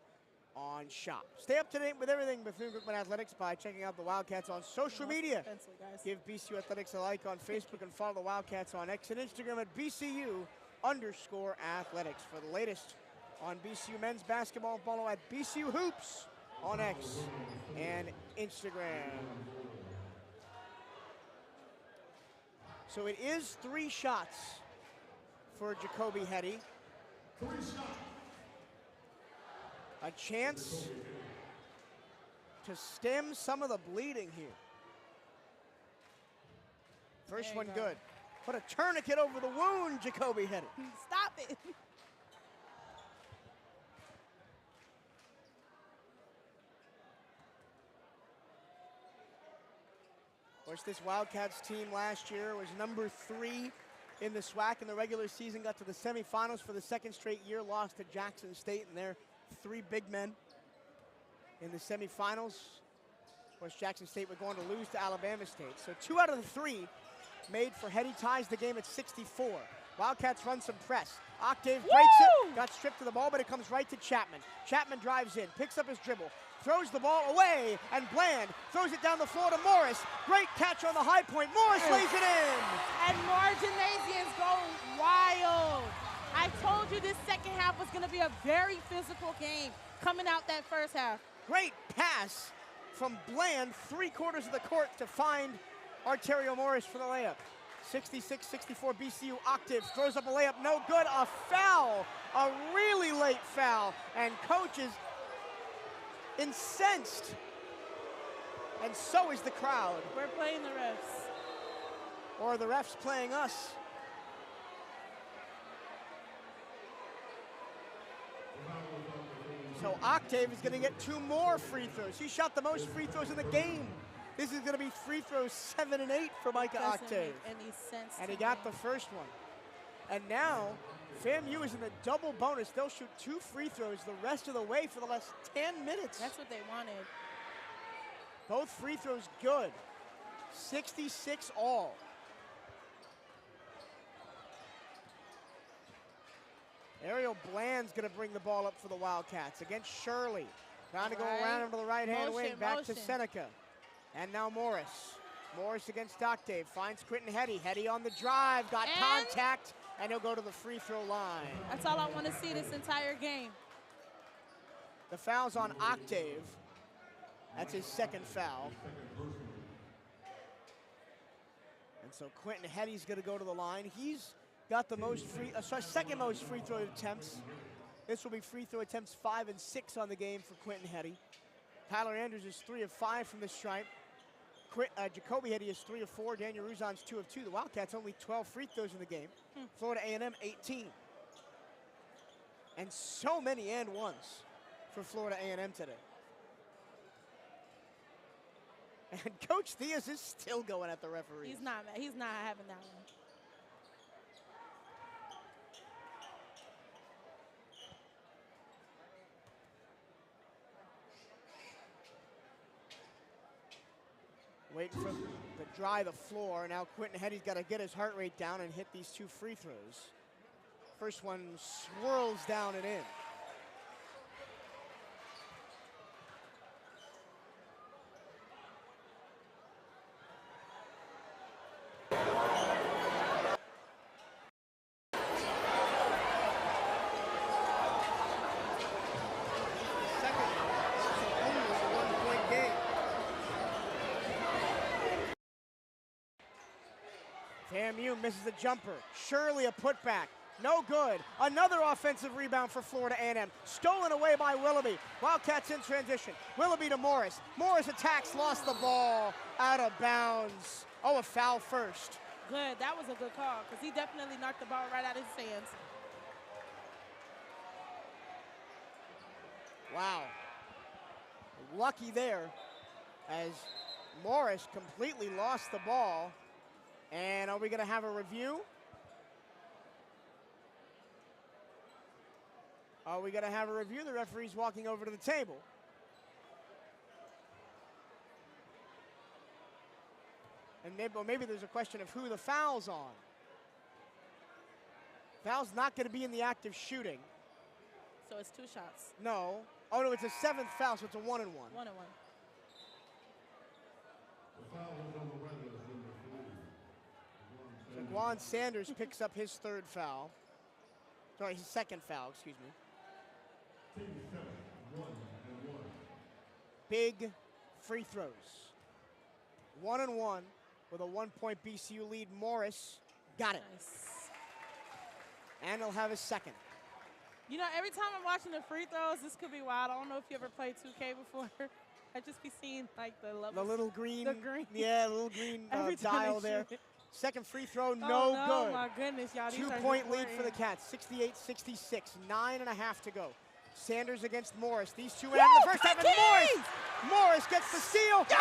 on shop. Stay up to date with everything Bethune-Cookman Athletics by checking out the Wildcats on social media. Give BCU Athletics a like on Facebook and follow the Wildcats on X and Instagram at BCU_athletics. For the latest on BCU men's basketball, follow at BCU Hoops on X and Instagram. So it is 3 shots for Jacoby Heddy. A chance to stem some of the bleeding here. First one good. Put a tourniquet over the wound, Jacoby Heddy. Stop it. Of course, this Wildcats team last year was number 3 in the SWAC in the regular season, got to the semifinals for the 2nd straight year, lost to Jackson State, and their 3 big men in the semifinals. Of course, Jackson State were going to lose to Alabama State. So 2 out of the 3 made for Heddy, ties the game at 64. Wildcats run some press. Octave breaks it, got stripped of the ball, but it comes right to Chapman. Chapman drives in, picks up his dribble, throws the ball away, and Bland throws it down the floor to Morris. Great catch on the high point. Morris lays it in. And more gymnasians go wild. I told you this second half was going to be a very physical game coming out that first half. Great pass from Bland, 3/4 of the court to find Arterio Morris for the layup. 66-64 BCU. Octave throws up a layup, no good. A foul, a really late foul, and coach is incensed. And so is the crowd. We're playing the refs. Or the refs playing us. So Octave is going to get 2 more free throws. He shot the most free throws in the game. This is going to be free throws 7 and 8 for Micah Octave. Make any sense and he got the first one. And now FAMU is in the double bonus. They'll shoot 2 free throws the rest of the way for the last 10 minutes. That's what they wanted. Both free throws good. 66 all. Ariel Bland's going to bring the ball up for the Wildcats against Shirley. Trying to go around him to the right-hand wing, back to Seneca. And now Morris. Morris against Octave, finds Quentin Heddy. Heddy on the drive, got contact, and he'll go to the free throw line. That's all I want to see this entire game. The foul's on Octave. That's his second foul. And so Quentin Heddy's going to go to the line. He's got the most second most free throw attempts. This will be free throw attempts 5 and 6 on the game for Quentin Heddy. Tyler Andrews is 3 of 5 from the stripe. Jacoby Heddy is 3 of 4. Daniel Ruzon's 2 of 2. The Wildcats only 12 free throws in the game. Florida A&M 18. And so many and ones for Florida A&M today. And Coach Theus is still going at the referee. He's not having that one. Waiting for to dry the floor. Now Quentin Heddy's got to get his heart rate down and hit these 2 free throws. First one swirls down and in. FAMU misses a jumper. Surely a putback. No good. Another offensive rebound for Florida A&M. Stolen away by Willoughby. Wildcats in transition. Willoughby to Morris. Morris attacks, lost the ball. Out of bounds. Oh, a foul first. Good. That was a good call because he definitely knocked the ball right out of his hands. Wow. Lucky there as Morris completely lost the ball. And are we going to have a review? Are we going to have a review? The referee's walking over to the table. And maybe there's a question of who the foul's on. Foul's not going to be in the act of shooting. So it's 2 shots. No. Oh, no, it's a 7th foul, so it's a 1-and-1. 1-and-1. So Juan Sanders picks up his 3rd foul. Sorry, his 2nd foul, excuse me. Big free throws. 1-and-1 with a 1-point BCU lead. Morris got it. Nice. And he'll have his 2nd. You know, every time I'm watching the free throws, this could be wild. I don't know if you ever played 2K before. I just be seeing like the little green. The green. Yeah, the little green dial there. Shoot. 2nd free throw, no no, good. Oh my goodness, y'all. 2-point lead for the Cats, 68-66, 9.5 to go. Sanders against Morris. These two end the first half, and Morris gets the steal, and he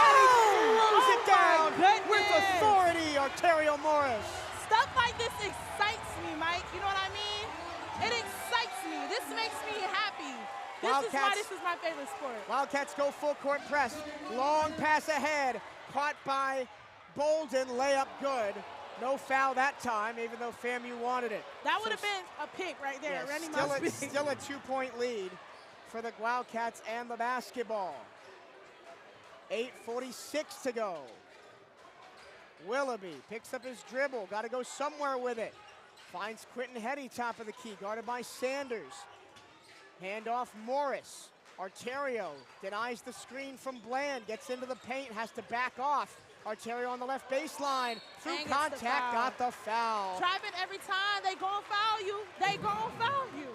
throws it down with authority, Arterio Morris. Stuff like this excites me, Mike. You know what I mean? It excites me. This makes me happy. This is my favorite sport. Wildcats go full court press. Long pass ahead, caught by Bolden, layup good. No foul that time, even though FAMU wanted it. That would have been a pick right there. Yeah, still a 2-point lead for the Wildcats and the basketball. 8:46 to go. Willoughby picks up his dribble, got to go somewhere with it. Finds Quentin Hetty, top of the key, guarded by Sanders. Handoff Morris. Arterio denies the screen from Bland, gets into the paint, has to back off. Arterio on the left baseline, through contact, got the foul. Trap it every time, they gon' foul you. They gon' foul you.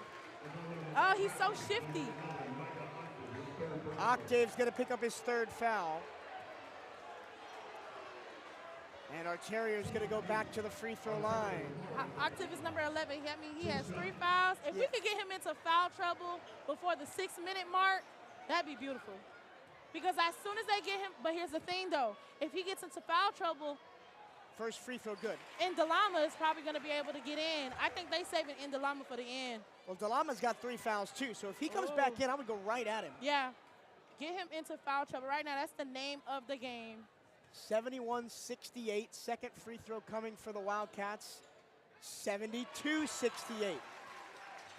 Oh, he's so shifty. Octave's gonna pick up his 3rd foul. And Arterio's gonna go back to the free throw line. Octave is number 11. He has 3 fouls. If we could get him into foul trouble before the 6-minute mark, that'd be beautiful. Because as soon as they get him, but here's the thing though, if he gets into foul trouble, first free throw good. Indalama is probably going to be able to get in. I think they saving Indalama for the end. Well, Dalama's got 3 fouls too, so if he comes back in, I would go right at him. Yeah, get him into foul trouble right now. That's the name of the game. 71-68, 2nd free throw coming for the Wildcats. 72-68.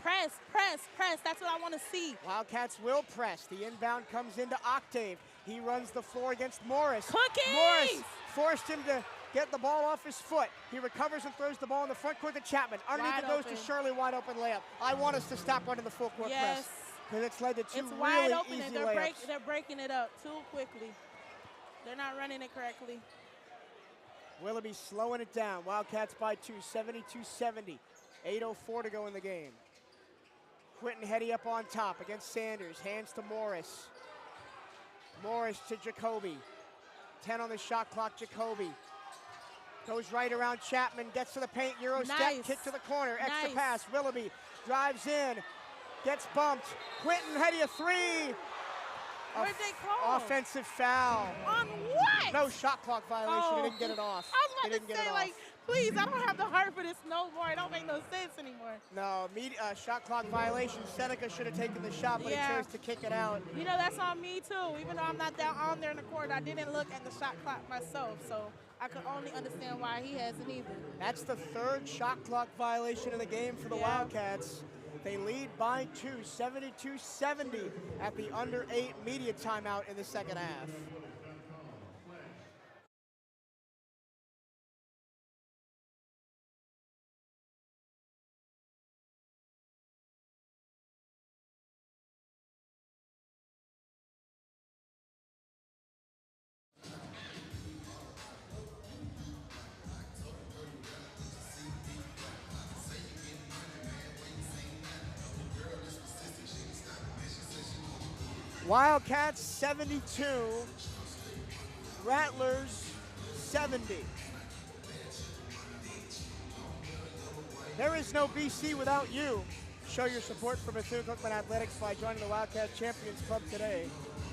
Press, press, press. That's what I want to see. Wildcats will press. The inbound comes into Octave. He runs the floor against Morris. Cookies! Morris forced him to get the ball off his foot. He recovers and throws the ball in the front court to Chapman. Underneath it goes to Shirley, wide open layup. I want us to stop running the full court press. Because it's led to 2 it's wide really open easy and layups. they're breaking it up too quickly. They're not running it correctly. Willoughby slowing it down. Wildcats by 2, 72-70. 8:04 to go in the game. Quentin Hetty up on top against Sanders. Hands to Morris. Morris to Jacoby. 10 on the shot clock, Jacoby. Goes right around Chapman, gets to the paint, Euro step, kick to the corner, extra pass. Willoughby drives in, gets bumped. Quentin Hetty a 3. Where'd they call? Offensive foul. On what? No shot clock violation. He didn't get it off. I was about to say, like, Please, I don't have the heart for this no more. It don't make no sense anymore. No, shot clock violation. Seneca should have taken the shot, but he chose to kick it out. You know, that's on me too. Even though I'm not down on there in the court, I didn't look at the shot clock myself, so I could only understand why he hasn't either. That's the third shot clock violation in the game for the Wildcats. They lead by 2, 72-70 at the under 8 media timeout in the second half. Wildcats 72, Rattlers 70. There is no BC without you. Show your support for Bethune-Cookman Athletics by joining the Wildcats Champions Club today.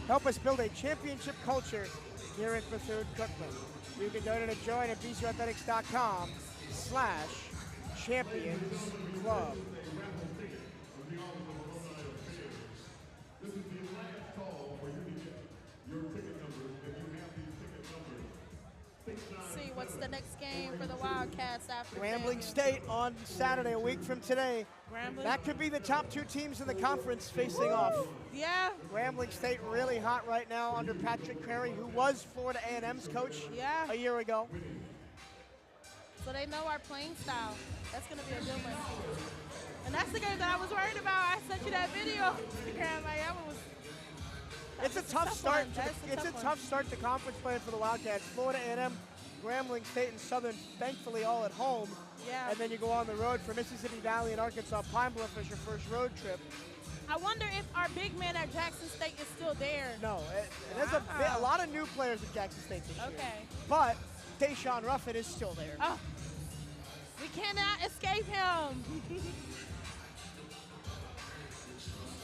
Help us build a championship culture here at Bethune-Cookman. You can donate a join at bcuathletics.com/champions club. See what's the next game for the Wildcats after Grambling State on Saturday, a week from today. Grambling. That could be the top 2 teams in the conference facing off. Yeah. Grambling State really hot right now under Patrick Crary, who was Florida A&M's coach a year ago. So they know our playing style. That's going to be a good one. And that's the game that I was worried about. I sent you that video on Instagram. It's a tough start. It's a tough start to conference play for the Wildcats. Florida A&M, Grambling State, and Southern, thankfully all at home. Yeah. And then you go on the road for Mississippi Valley and Arkansas. Pine Bluff is your first road trip. I wonder if our big man at Jackson State is still there. No, there's a lot of new players at Jackson State this year. Okay. But Tayshawn Ruffin is still there. Oh, we cannot escape him.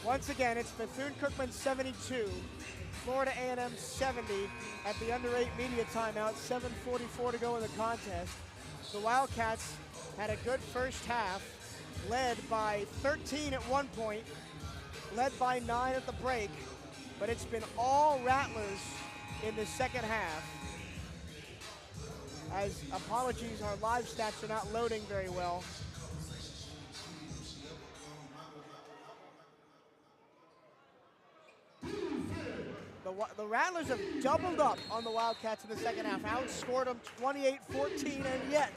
Once again, it's Bethune-Cookman 72, Florida A&M 70 at the under 8 media timeout, 7:44 to go in the contest. The Wildcats had a good first half, led by 13 at one point, led by 9 at the break, but it's been all Rattlers in the second half. As apologies, our live stats are not loading very well. The Rattlers have doubled up on the Wildcats in the second half, outscored them 28-14, and yet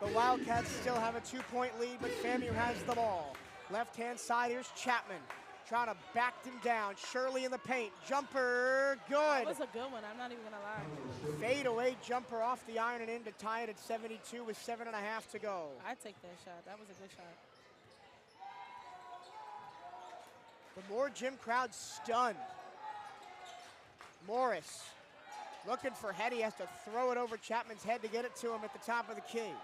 the Wildcats still have a 2-point lead, but FAMU has the ball. Left-hand side, here's Chapman, trying to back them down. Shirley in the paint, jumper, good. That was a good one, I'm not even gonna lie. Fade away jumper off the iron and in to tie it at 72 with 7.5 to go. I'd take that shot, that was a good shot. The Moore gym crowd stunned. Morris looking for head. He has to throw it over Chapman's head to get it to him at the top of the key.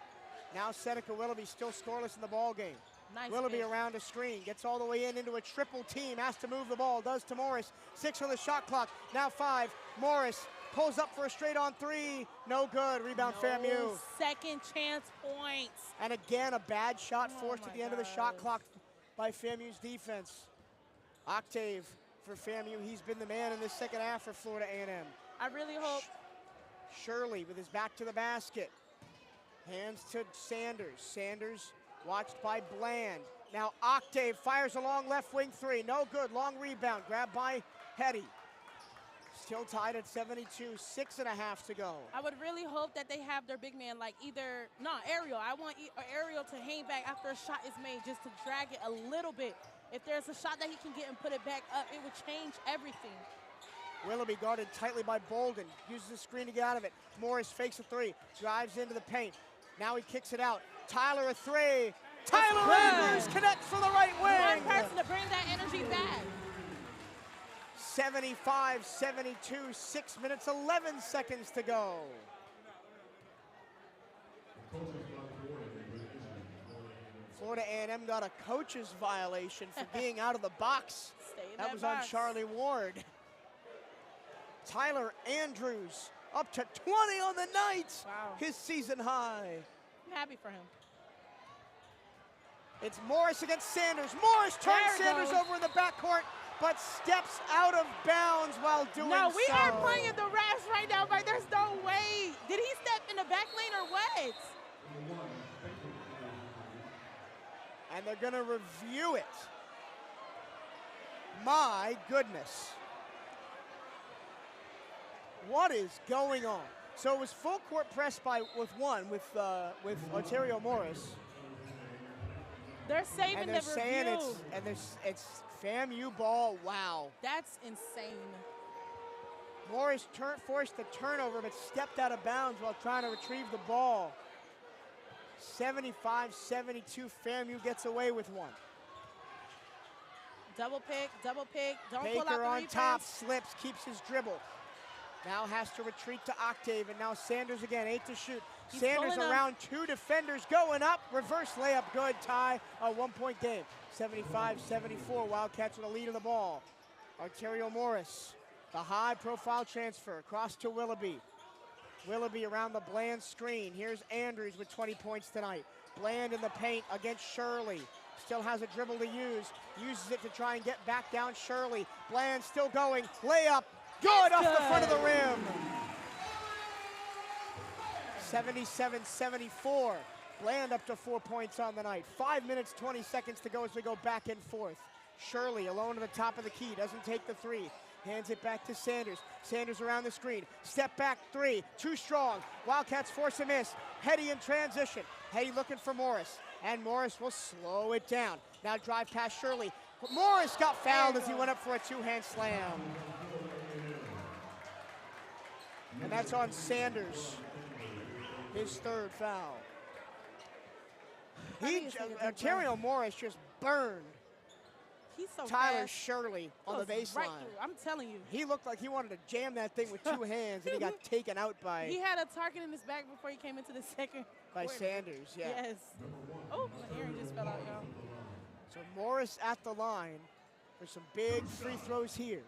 Now Seneca Willoughby still scoreless in the ball game. Nice Willoughby pitch. around a screen, gets all the way into a triple team, has to move the ball, does to Morris. 6 on the shot clock, now 5. Morris pulls up for a straight on 3, no good. Rebound FAMU. Second chance points. And again, a bad shot forced at the end of the shot clock by FAMU's defense. Octave for FAMU, he's been the man in this second half for Florida A&M. I really hope. Shirley with his back to the basket. Hands to Sanders. Sanders watched by Bland. Now Octave fires a long left wing 3. No good, long rebound, grabbed by Hetty. Still tied at 72, 6.5 to go. I would really hope that they have their big man like Ariel. I want Ariel to hang back after a shot is made just to drag it a little bit. If there's a shot that he can get and put it back up, it would change everything. Willoughby guarded tightly by Bolden. Uses the screen to get out of it. Morris fakes a 3, drives into the paint. Now he kicks it out. Tyler a 3. Tyler Andrews connects for the right wing. One person to bring that energy back. 75-72, 6 minutes, 11 seconds to go. Florida A&M got a coach's violation for being out of the box. That was on Charlie Ward. Tyler Andrews up to 20 on the night. Wow. His season high. happy for him. It's Morris against Sanders. Morris turns Sanders over in the backcourt, but steps out of bounds while doing so. No, we are playing the refs right now, but there's no way. Did he step in the back lane or what? And they're going to review it. My goodness. What is going on? So it was full court press with Ontario Morris. They're saving and they're the saying review. it's FAMU ball. Wow. That's insane. Morris forced the turnover, but stepped out of bounds while trying to retrieve the ball. 75-72, FAMU gets away with one. Double pick, don't Baker pull out the on defense. top, slips, keeps his dribble. Now has to retreat to Octave, and now Sanders again, 8 to shoot. He's Sanders pulling around 2 defenders, going up, reverse layup, good, tie, a 1-point game. 75-74, Wildcats with a lead of the ball. Ontario Morris, the high-profile transfer, across to Willoughby. Willoughby around the Bland screen. Here's Andrews with 20 points tonight. Bland in the paint against Shirley. Still has a dribble to use. Uses it to try and get back down Shirley. Bland still going. Layup. Good off the front of the rim. 77-74. Bland up to 4 points on the night. 5 minutes, 20 seconds to go as we go back and forth. Shirley alone at the top of the key. Doesn't take the three. Hands it back to Sanders. Sanders around the screen. Step back three. Too strong. Wildcats force a miss. Hetty in transition. Hetty looking for Morris. And Morris will slow it down. Now drive past Shirley. Morris got fouled as he went up for a two-hand slam. And that's on Sanders. His third foul. Ontario Morris just burned He's so Tyler fast. Shirley on the baseline. Right through. I'm telling you. He looked like he wanted to jam that thing with two hands, and he got taken out by He had a target in his back before he came into the second quarter. Sanders. Yeah. Yes. Oh, my earring just fell out, y'all. So Morris at the line for some big free throws here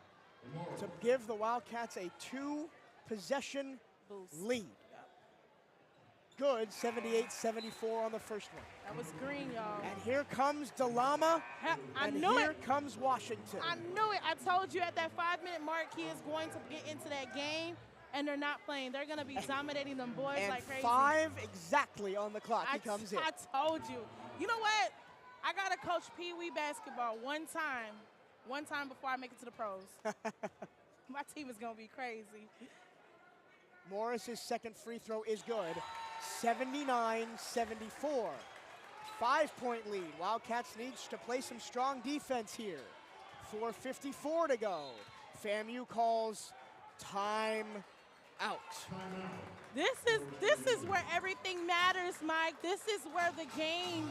to give the Wildcats a 2-possession lead. Good, 78-74 on the first one. That was green, y'all. And here comes DeLama, and here comes Washington. I knew it. I told you at that 5-minute mark he is going to get into that game, and they're not playing. They're going to be dominating them boys and like crazy. 5 exactly on the clock. He comes in. I told you. You know what? I got to coach Pee Wee basketball one time before I make it to the pros. My team is going to be crazy. Morris's second free throw is good. 79-74. 5-point lead. Wildcats needs to play some strong defense here. 4:54 to go. FAMU calls time out. This is where everything matters, Mike. This is where the game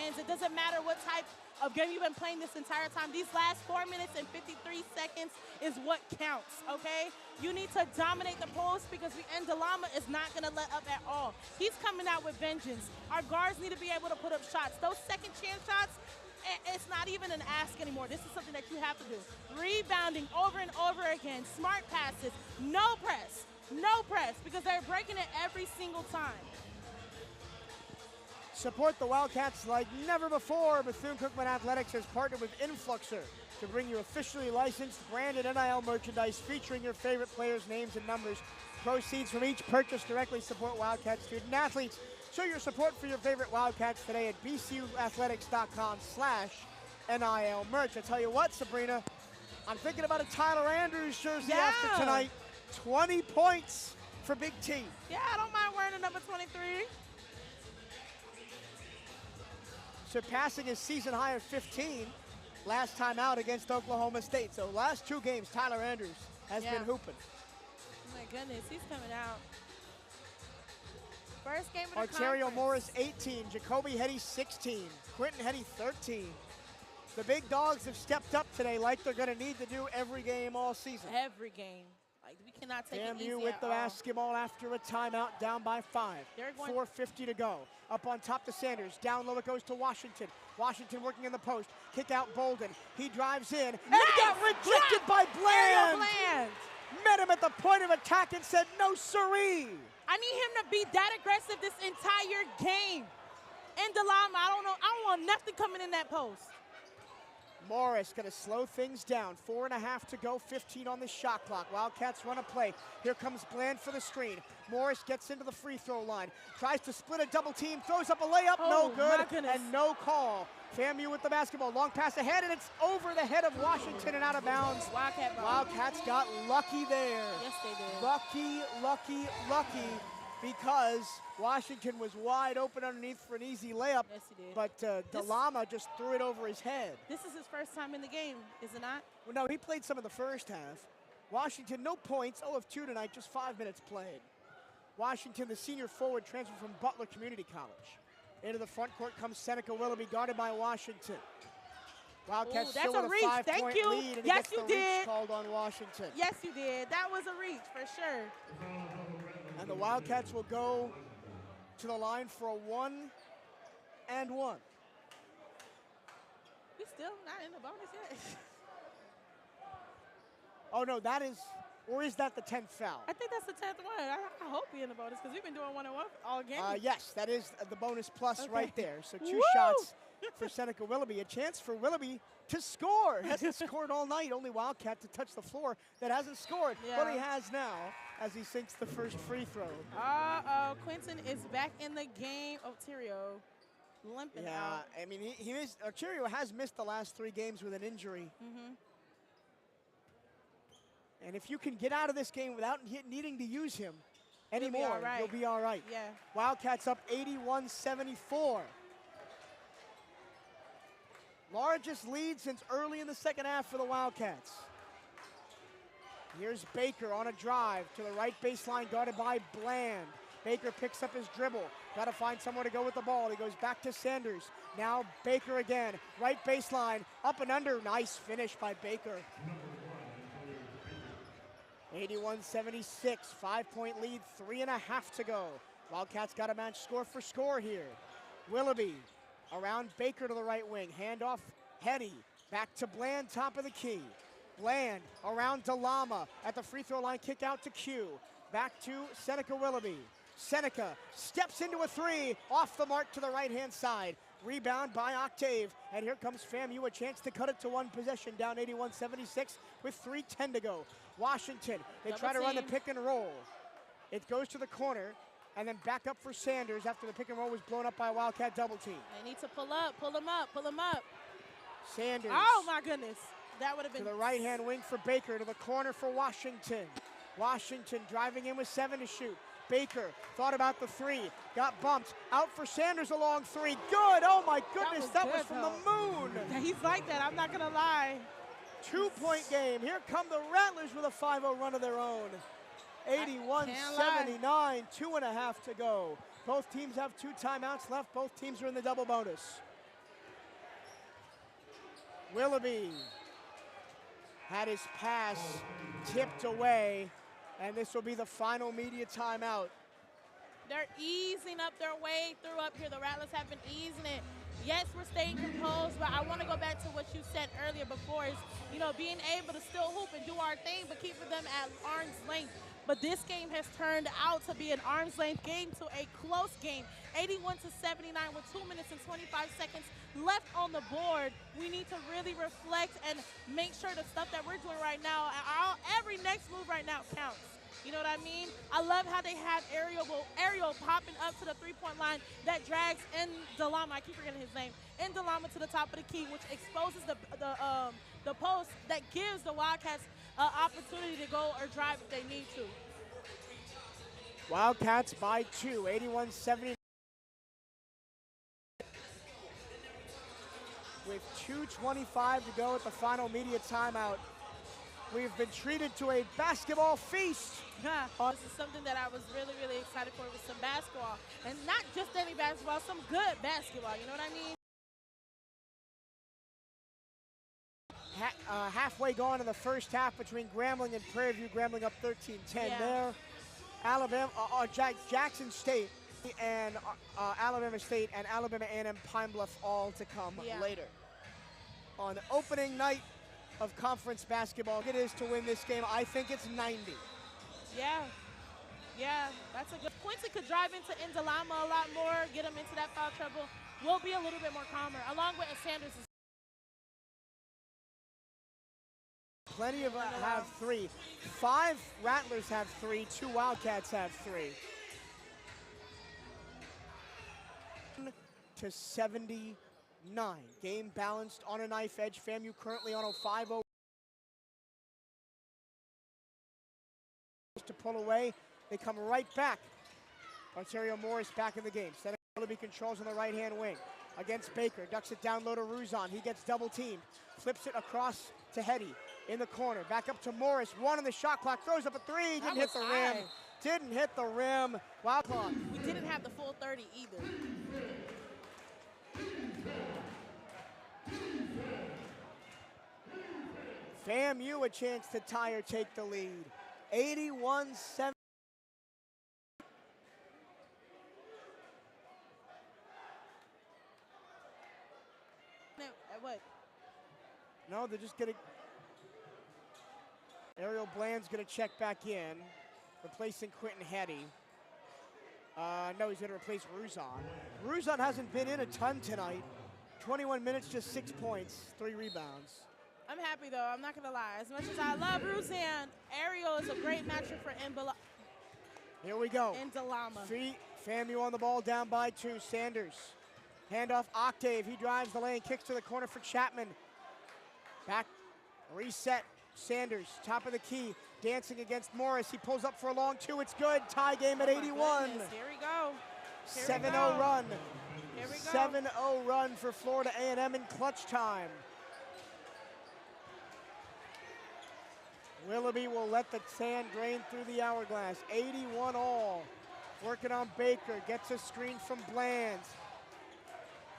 ends. It doesn't matter what type of game you've been playing this entire time. These last 4 minutes and 53 seconds is what counts, okay? You need to dominate the post because DeLama is not going to let up at all. He's coming out with vengeance. Our guards need to be able to put up shots. Those second chance shots, it's not even an ask anymore. This is something that you have to do. Rebounding over and over again. Smart passes. No press. No press, because they're breaking it every single time. Support the Wildcats like never before. Bethune-Cookman Athletics has partnered with Influxer to bring you officially licensed branded NIL merchandise featuring your favorite players' names and numbers. Proceeds from each purchase directly support Wildcat student athletes. Show your support for your favorite Wildcats today at bcuathletics.com/NIL merch. I tell you what, Sabrina, I'm thinking about a Tyler Andrews jersey after tonight. 20 points for Big T. Yeah, I don't mind wearing a number 23. Surpassing his season high of 15 last time out against Oklahoma State. So last 2 games, Tyler Andrews has been hooping. Oh my goodness, he's coming out. First game of the Ontario conference. Morris 18, Jacoby Hetty 16, Quentin Hetty 13. The big dogs have stepped up today like they're going to need to do every game all season. Every game. Like, we cannot take it easy FAMU with at the all. basketball after a timeout, down by 5. 4:50 to go. Up on top to Sanders. Down low it goes to Washington. Washington working in the post. Kick out Bolden. He drives in and got rejected by Bland. Bland. Met him at the point of attack and said, no siree. I need him to be that aggressive this entire game. And DeLama, I don't want nothing coming in that post. Morris going to slow things down. 4.5 to go, 15 on the shot clock. Wildcats run a play. Here comes Bland for the screen. Morris gets into the free throw line. Tries to split a double team, throws up a layup, no good, and no call. FAMU with the basketball. Long pass ahead, and it's over the head of Washington and out of bounds. Wildcats got lucky there. Yes, they did. Lucky, because Washington was wide open underneath for an easy layup. Yes, he did. But DeLama just threw it over his head. This is his first time in the game, is it not? Well, no, he played some of the first half. Washington, no points, 0 of 2 tonight, just 5 minutes played. Washington, the senior forward, transferred from Butler Community College. Into the front court comes Seneca Willoughby, guarded by Washington. Wildcats still with a 5-point lead, and yes, he gets the reach called on Washington. Yes, you did. That was a reach for sure. And the Wildcats will go to the line for a 1-and-1. We still not in the bonus yet. Oh no, that is, or is that the 10th foul? I think that's the 10th one. I hope we're in the bonus because we've been doing 1-on-1 all game. Yes, that is the bonus plus right there. So 2 Woo! shots for Seneca Willoughby. A chance for Willoughby to score. Hasn't scored all night. Only Wildcat to touch the floor that hasn't scored. Yeah. But he has now as he sinks the first free throw. Uh-oh, Quentin is back in the game. Ontario limping out. I mean, he missed, Ontario has missed the last 3 games with an injury. And if you can get out of this game without needing to use him anymore, you'll be all right. Yeah. Wildcats up 81-74. Largest lead since early in the second half for the Wildcats. Here's Baker on a drive to the right baseline, guarded by Bland. Baker picks up his dribble. Got to find somewhere to go with the ball. He goes back to Sanders. Now Baker again. Right baseline, up and under. Nice finish by Baker. 81-76, 5-point lead, 3.5 to go. Wildcats got a match score for score here. Willoughby around Baker to the right wing. Handoff, Hetty. Back to Bland, top of the key. Bland around DeLama at the free throw line, kick out to Q. Back to Seneca Willoughby. Seneca steps into a 3, off the mark to the right-hand side. Rebound by Octave, and here comes FAMU, a chance to cut it to 1 possession, down 81-76 with 3:10 to go. Washington, they try to run the pick and roll. It goes to the corner, and then back up for Sanders after the pick and roll was blown up by a Wildcat double team. They need to pull him up. Sanders. Oh my goodness, that would have been. To the right-hand wing for Baker, to the corner for Washington. Washington driving in with 7 to shoot. Baker thought about the 3, got bumped, out for Sanders, a long 3, good, oh my goodness, that was from the moon. He's like that, I'm not gonna lie. 2-point game, here come the Rattlers with a 5-0 run of their own. 81-79, 2.5 to go. Both teams have 2 timeouts left, both teams are in the double bonus. Willoughby had his pass tipped away, and this will be the final media timeout. They're easing up their way through up here. The Rattlers have been easing it. Yes, we're staying composed, but I want to go back to what you said earlier before is, you know, being able to still hoop and do our thing, but keeping them at arm's length. But this game has turned out to be an arm's length game to a close game. 81-79 with 2 minutes and 25 seconds left on the board. We need to really reflect and make sure the stuff that we're doing right now, every next move right now counts. You know what I mean? I love how they have Ariel popping up to the 3-point line that drags in DeLama, I keep forgetting his name, in DeLama to the top of the key, which exposes the post that gives the Wildcats opportunity to go or drive if they need to. Wildcats by 2, 81-79. With 2:25 to go at the final media timeout. We've been treated to a basketball feast. This is something that I was really, really excited for, with some basketball. And not just any basketball, some good basketball, you know what I mean? Halfway gone in the first half between Grambling and Prairie View. Grambling up 13-10 there. Alabama, Jackson State and Alabama State and Alabama A&M Pine Bluff all to come later. On opening night of conference basketball, it is to win this game. I think it's 90. Yeah, that's a good. Quincy could drive into Indalama a lot more, get him into that foul trouble. We'll be a little bit more calmer, along with Sanders. Plenty of have 3. 5 Rattlers have 3, 2 Wildcats have 3. To 79. Game balanced on a knife edge. FAMU currently on a 5-0. To pull away, they come right back. Ontario Morris back in the game. Willoughby controls on the right-hand wing against Baker. Ducks it down low to Ruzon. He gets double teamed. Flips it across to Hetty in the corner. Back up to Morris. 1 on the shot clock. Throws up a 3. Didn't hit the rim. Didn't hit the rim. Wild clock. We didn't have the full 30 either. FAMU a chance to tie or take the lead. 81-7. What? No, they're just gonna. Ariel Bland's gonna check back in, replacing Quentin Hetty. No, he's gonna replace Ruzon. Ruzon hasn't been in a ton tonight. 21 minutes, just 6 points, 3 rebounds. I'm happy though, I'm not gonna lie. As much as I love Ruzon, Ariel is a great matchup for Indalama. Here we go. FAMU on the ball, down by 2. Sanders. Handoff Octave, he drives the lane, kicks to the corner for Chapman. Back, reset, Sanders, top of the key, dancing against Morris. He pulls up for a long 2, it's good. Tie game at 81. Here we go. 7-0 run. Here we go. 7-0 run for Florida A&M in clutch time. Willoughby will let the sand drain through the hourglass. 81 all. Working on Baker, gets a screen from Blands.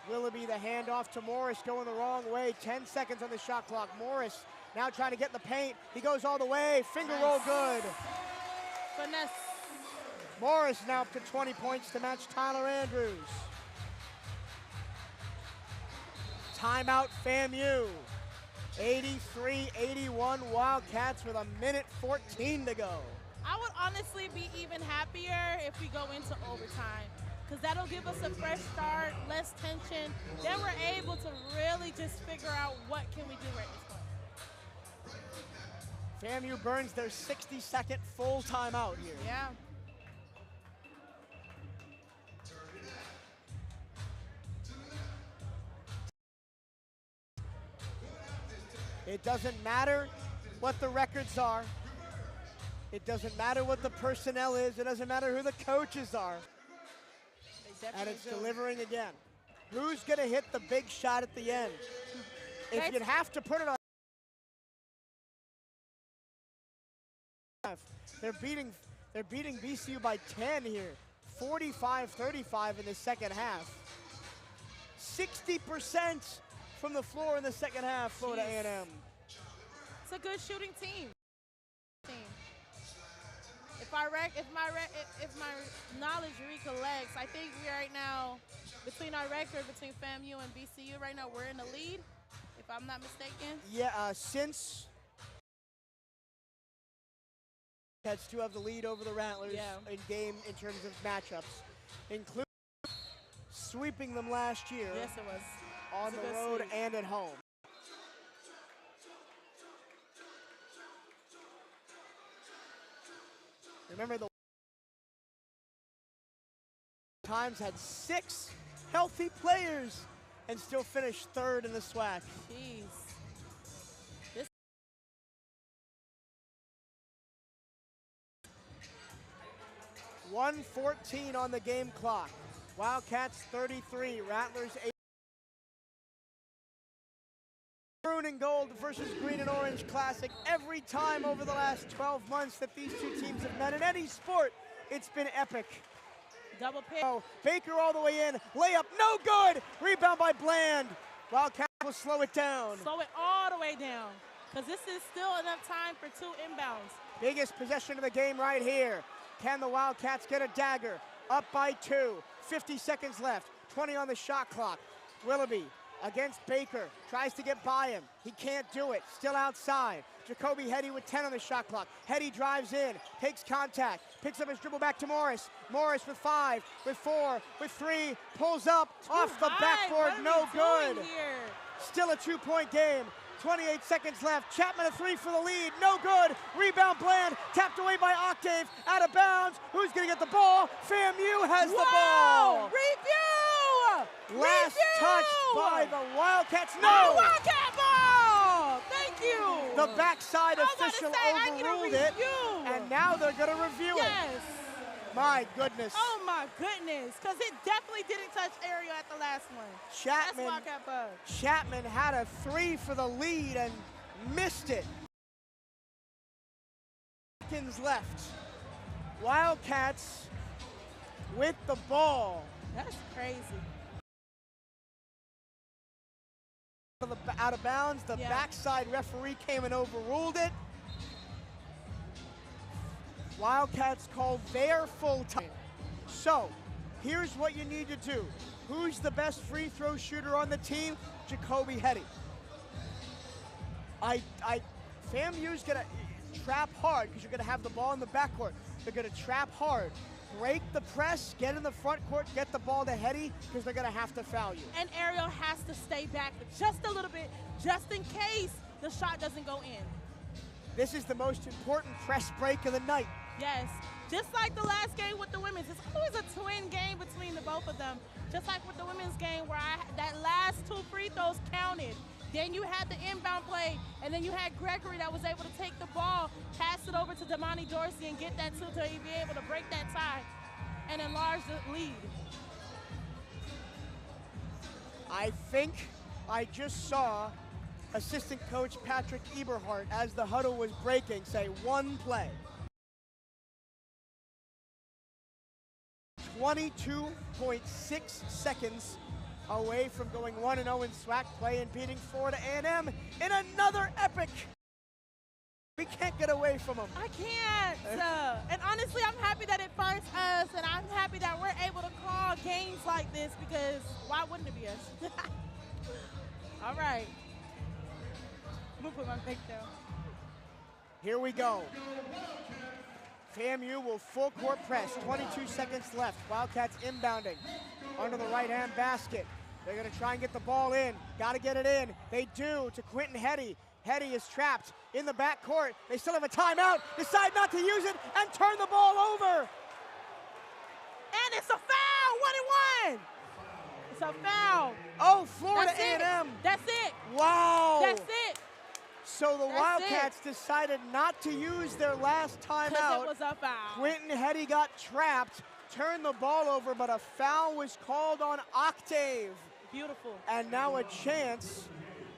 Willoughby, the handoff to Morris, going the wrong way. 10 seconds on the shot clock. Morris now trying to get in the paint. He goes all the way. Finger roll good. Finesse. Morris now up to 20 points to match Tyler Andrews. Timeout FAMU. 83-81 Wildcats with 1:14 to go. I would honestly be even happier if we go into overtime, because that'll give us a fresh start, less tension. Then we're able to really just figure out what can we do right this point. FAMU burns their 60-second full timeout here. Yeah. It doesn't matter what the records are. It doesn't matter what the personnel is. It doesn't matter who the coaches are. And it's delivering again. Who's going to hit the big shot at the end? If you'd have to put it on. They're beating BCU by 10 here. 45-35 in the second half. 60% from the floor in the second half, Florida A&M. It's a good shooting team. If my knowledge recollects, I think we right now, between our record, between FAMU and BCU right now, we're in the lead, if I'm not mistaken. Yeah, since Cats do have the lead over the Rattlers in game in terms of matchups, including sweeping them last year. Yes, it was. On the road and at home. Remember, the Times had 6 healthy players and still finished 3rd in the SWAC. Jeez. 1:14 on the game clock. Wildcats 33, Rattlers 8. Maroon and gold versus green and orange classic. Every time over the last 12 months that these two teams have met in any sport, it's been epic. Double pick. Oh, Baker all the way in, layup, no good. Rebound by Bland. Wildcats will slow it down. Slow it all the way down, because this is still enough time for 2 inbounds. Biggest possession of the game right here. Can the Wildcats get a dagger? Up by 2, 50 seconds left, 20 on the shot clock. Willoughby against Baker, tries to get by him. He can't do it, still outside. Jacoby Hetty with 10 on the shot clock. Hetty drives in, takes contact, picks up his dribble back to Morris. Morris with 5, with 4, with 3, pulls up, off the backboard, no good. Still a 2-point game. 28 seconds left. Chapman a 3 for the lead. No good. Rebound Bland. Tapped away by Octave. Out of bounds. Who's going to get the ball? FAMU has the ball. Review! Last touch by the Wildcats. No! Wildcat ball! Thank you. The backside official overruled it. And now they're going to review it. My goodness. Oh my goodness, because it definitely didn't touch Ariel at the last one. Chapman had a 3 for the lead and missed it. Seconds left. Wildcats with the ball. That's crazy. Out of bounds, the backside referee came and overruled it. Wildcats called their full time. So, here's what you need to do. Who's the best free throw shooter on the team? Jacoby Hetty. FAMU's gonna trap hard because you're gonna have the ball in the backcourt. They're gonna trap hard. Break the press, get in the front court, get the ball to Hetty because they're gonna have to foul you. And Ariel has to stay back just a little bit, just in case the shot doesn't go in. This is the most important press break of the night. Yes, just like the last game with the women's. It's always a twin game between the both of them. Just like with the women's game where that last 2 free throws counted. Then you had the inbound play, and then you had Gregory that was able to take the ball, pass it over to Damani Dorsey and get that 2 to be able to break that tie and enlarge the lead. I think I just saw assistant coach Patrick Eberhardt, as the huddle was breaking, say 1 play. 22.6 seconds away from going 1-0 in SWAC play and beating Florida A&M in another epic. We can't get away from them. I can't. And honestly, I'm happy that it finds us, and I'm happy that we're able to call games like this because why wouldn't it be us? All right. I'm going to put my pick down. Here we go. FAMU will full court press, 22 seconds left. Wildcats inbounding under the right-hand basket. They're gonna try and get the ball in. Gotta get it in. They do to Quentin Hetty. Hetty is trapped in the backcourt. They still have a timeout. Decide not to use it and turn the ball over. And it's a foul, 1-1. It's a foul. Oh, Florida A&M. That's it. Wow. That's it. So the Wildcats decided not to use their last timeout. It was a foul. Quentin Hetty got trapped, turned the ball over, but a foul was called on Octave. Beautiful. And now a chance,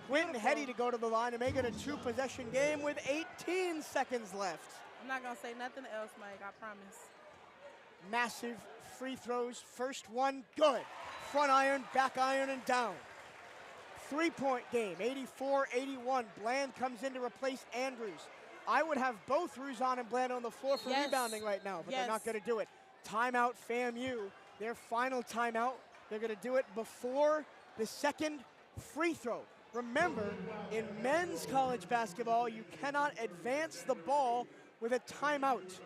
Quentin Hetty to go to the line and make it a 2-possession game with 18 seconds left. I'm not gonna say nothing else, Mike, I promise. Massive free throws, first one, good. Front iron, back iron, and down. 3-point game, 84-81. Bland comes in to replace Andrews. I would have both Ruzan and Bland on the floor for rebounding right now, but they're not going to do it. Timeout FAMU, their final timeout. They're going to do it before the second free throw. Remember, in men's college basketball, you cannot advance the ball with a timeout.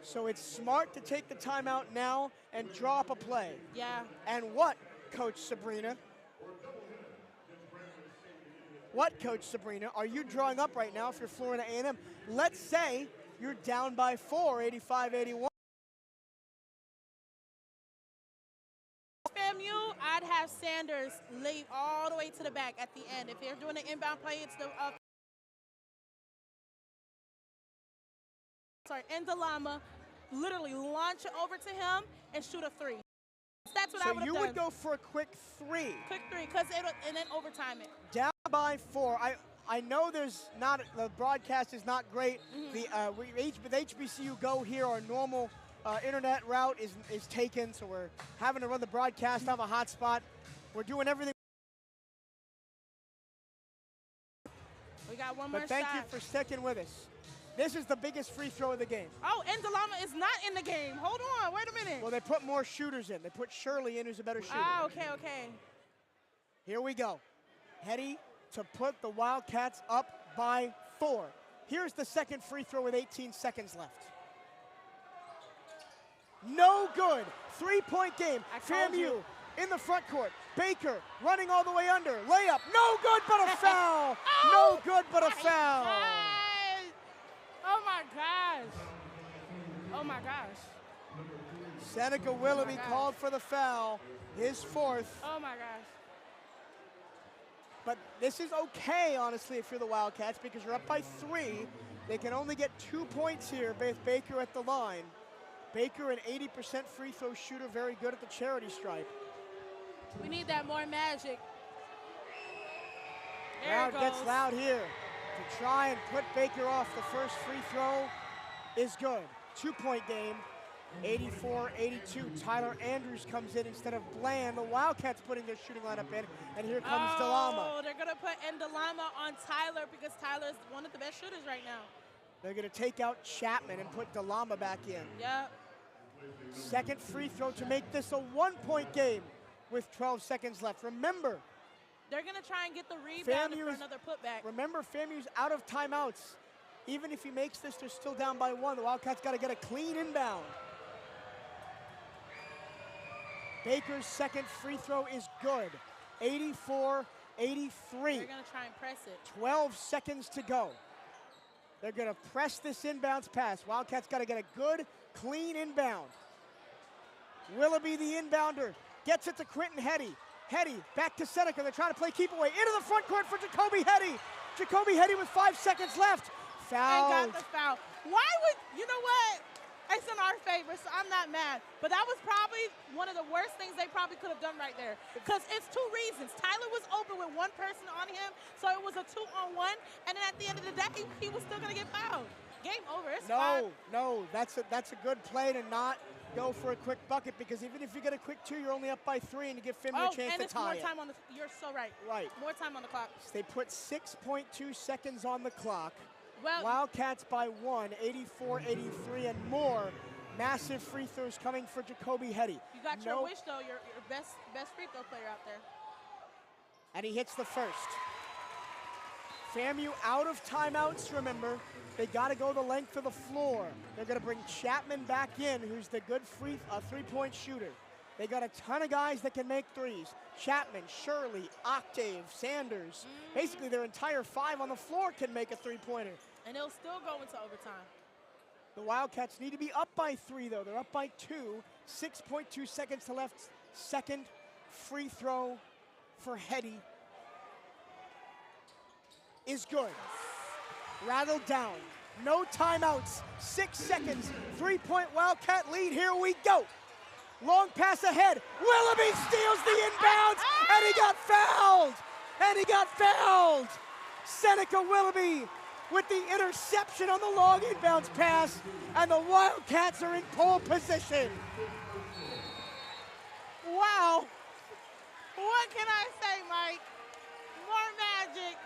So it's smart to take the timeout now and draw up a play. Yeah. And what, Coach Sabrina? What, Coach Sabrina, are you drawing up right now for Florida A&M? Let's say you're down by 4, 85-81. FAMU, I'd have Sanders lead all the way to the back at the end. If they're doing an inbound play, it's the Ndalama, literally launch it over to him and shoot a 3. That's what I would have done. So you would go for a quick 3. Quick 3, and then overtime it. Down by 4. I know there's not, the broadcast is not great. The HBCU Go here, our normal internet route is taken, so we're having to run the broadcast off a hotspot. We're doing everything. We got one more shot. But thank you for sticking with us. This is the biggest free throw of the game. Oh, Ndalama is not in the game. Hold on, wait a minute. Well, they put more shooters in. They put Shirley in, who's a better shooter. Ah, okay. Here we go. Hetty to put the Wildcats up by 4. Here's the second free throw with 18 seconds left. No good. 3-point game. FAMU in the front court. Baker running all the way under. Layup. No good but a foul. No good but a foul. Oh my gosh. Oh my gosh. Seneca Willoughby called for the foul. His 4th. Oh my gosh. But this is okay, honestly, if you're the Wildcats, because you're up by 3. They can only get 2 points here with Baker at the line. Baker, an 80% free throw shooter, very good at the charity stripe. We need that more magic. Crowd gets loud here to try and put Baker off. The first free throw is good. 2-point game, 84-82. Tyler Andrews comes in instead of Bland. The Wildcats putting their shooting lineup in, and here comes DeLama. Oh, they're going to put DeLama on Tyler because Tyler's one of the best shooters right now. They're going to take out Chapman and put DeLama back in. Yep. Second free throw to make this a 1-point game with 12 seconds left. Remember, they're going to try and get the rebound for another putback. Remember, FAMU's out of timeouts. Even if he makes this, they're still down by 1. The Wildcats got to get a clean inbound. Baker's second free throw is good. 84-83. They're going to try and press it. 12 seconds to go. They're going to press this inbounds pass. Wildcats got to get a good, clean inbound. Willoughby, the inbounder, gets it to Quentin Hetty. Hetty back to Seneca. They're trying to play keep away. Into the front court for Jacoby Hetty. Jacoby Hetty with 5 seconds left. Foul. And got the foul. Why would, you know what? It's in our favor, so I'm not mad. But that was probably one of the worst things they probably could have done right there. Because it's 2 reasons. Tyler was open with 1 person on him, so it was a 2-on-1. And then at the end of the day, he was still going to get fouled. Game over. It's fine. No, that's a good play to not go for a quick bucket, because even if you get a quick 2, you're only up by 3, and you give FAMU a chance to tie it. And it's more time on the, you're so right. Right. More time on the clock. So they put 6.2 seconds on the clock. Well, Wildcats by 1, 84-83 and more. Massive free throws coming for Jacoby Hetty. You got your wish, though, your best free throw player out there. And he hits the first. FAMU out of timeouts, remember. They got to go the length of the floor. They're going to bring Chapman back in, who's the good three-point shooter. They got a ton of guys that can make threes. Chapman, Shirley, Octave, Sanders. Basically, their entire 5 on the floor can make a three-pointer. And they'll still go into overtime. The Wildcats need to be up by 3, though. They're up by 2. 6.2 seconds to left. Second free throw for Hetty is good. Rattled down. No timeouts. 6 seconds. 3-point Wildcat lead. Here we go. Long pass ahead. Willoughby steals the inbounds, and he got fouled. And he got fouled. Seneca Willoughby with the interception on the long inbounds pass, and the Wildcats are in pole position. Wow. What can I say, Mike? More magic.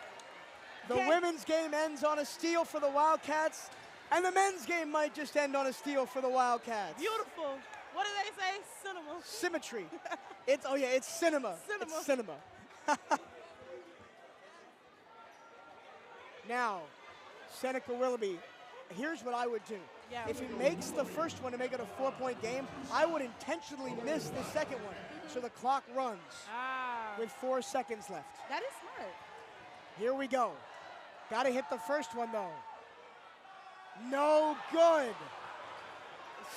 The women's game ends on a steal for the Wildcats, and the men's game might just end on a steal for the Wildcats. Beautiful. What do they say? Cinema. Symmetry. It's cinema. It's cinema. Now, Seneca Willoughby, here's what I would do. Yeah. If he makes the first one to make it a 4-point game, I would intentionally miss the second one so the clock runs with 4 seconds left. That is smart. Here we go. Got to hit the first one, though. No good.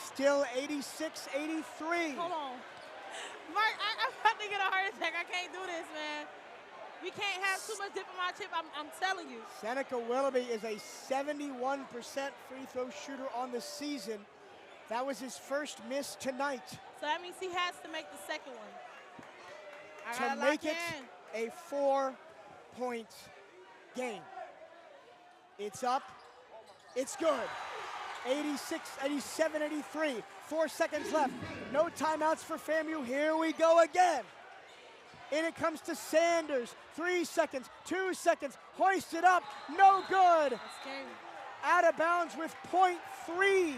Still 86-83. Hold on. Mark, I'm about to get a heart attack. I can't do this, man. We can't have too much dip in my chip, I'm telling you. Seneca Willoughby is a 71% free throw shooter on the season. That was his first miss tonight. So that means he has to make the second one. To make it a 4-point game. It's up. It's good. 87-83. 4 seconds left. No timeouts for FAMU. Here we go again. In it comes to Sanders. 3 seconds, 2 seconds. Hoist it up. No good. That's scary. Out of bounds with .3. .3.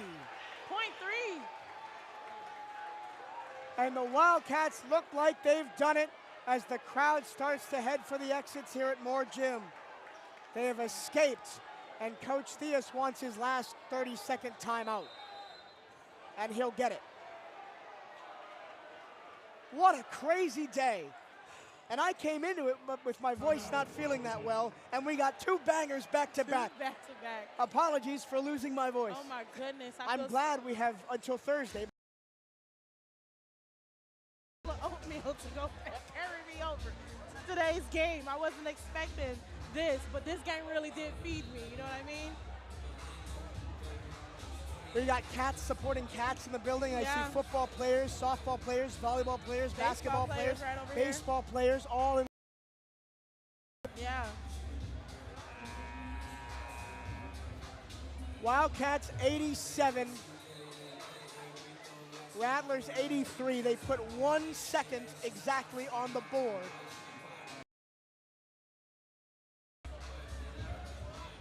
And the Wildcats look like they've done it as the crowd starts to head for the exits here at Moore Gym. They have escaped, and Coach Theus wants his last 30-second timeout, and he'll get it. What a crazy day. And I came into it with my voice not feeling that well, and we got two bangers back to back. Back to back. Apologies for losing my voice. Oh my goodness. I'm glad we have until Thursday. Oatmeal to go carry me over to today's game. I wasn't expecting this, but this game really did feed me, you know what I mean? We got cats supporting cats in the building. I see football players, softball players, volleyball players, basketball players, right over baseball players, all in. Yeah. Wildcats 87, Rattlers 83. They put 1 second exactly on the board.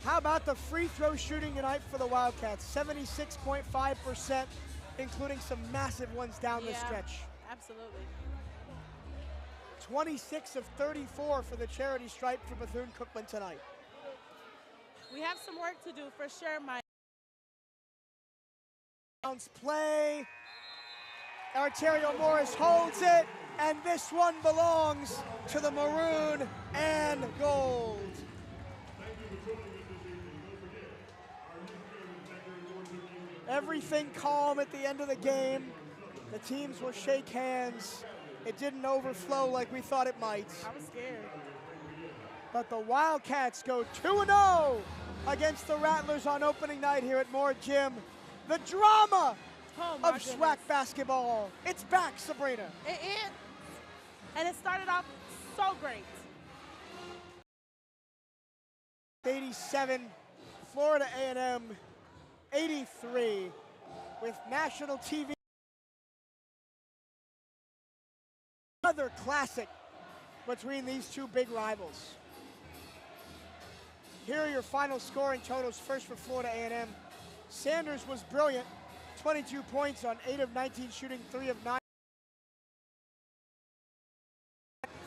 How about the free throw shooting tonight for the Wildcats? 76.5%, including some massive ones down the stretch. Absolutely. 26 of 34 for the charity stripe for Bethune-Cookman tonight. We have some work to do for sure, Mike. Bounce play. Arterio Morris holds it, and this one belongs to the maroon and gold. Everything calm at the end of the game. The teams will shake hands. It didn't overflow like we thought it might. I was scared. But the Wildcats go 2-0 against the Rattlers on opening night here at Moore Gym. The drama of SWAC basketball. It's back, Sabrina. It is. And it started off so great. 87, Florida A&M 83, with national TV. Another classic between these two big rivals. Here are your final scoring totals. First for Florida A&M. Sanders was brilliant, 22 points on 8 of 19 shooting, 3 of 9.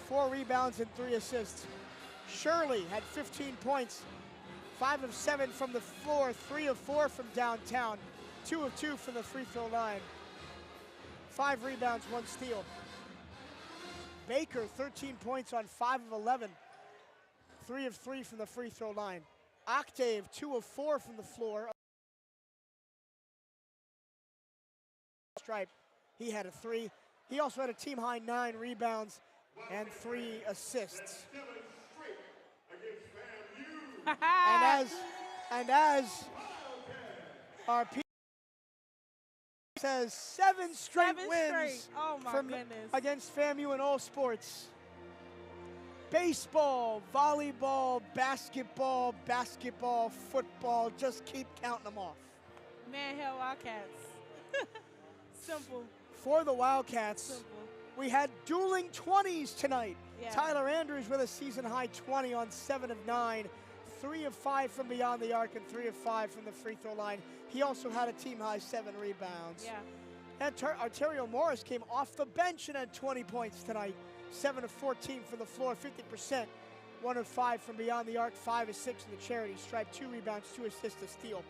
4 rebounds and 3 assists. Shirley had 15 points, 5 of 7 from the floor, 3 of 4 from downtown, 2 of 2 from the free throw line. 5 rebounds, 1 steal. Baker, 13 points on 5 of 11, 3 of 3 from the free throw line. Octave, 2 of 4 from the floor. Stripe, he had a 3. He also had a team high 9 rebounds and 3 assists. and as our P says, 7 straight wins oh my goodness. Against FAMU in all sports. Baseball, volleyball, basketball, football, just keep counting them off. Man, hell, Wildcats. Simple. For the Wildcats, Simple. we had dueling 20s tonight. Yeah. Tyler Andrews with a season high 20 on 7 of 9, 3 of 5 from beyond the arc and 3 of 5 from the free throw line. He also had a team high 7 rebounds. Yeah. And Arterio Morris came off the bench and had 20 points tonight. 7 of 14 from the floor, 50%. 1 of 5 from beyond the arc, 5 of 6 in the charity stripe, 2 rebounds, 2 assists, a steal.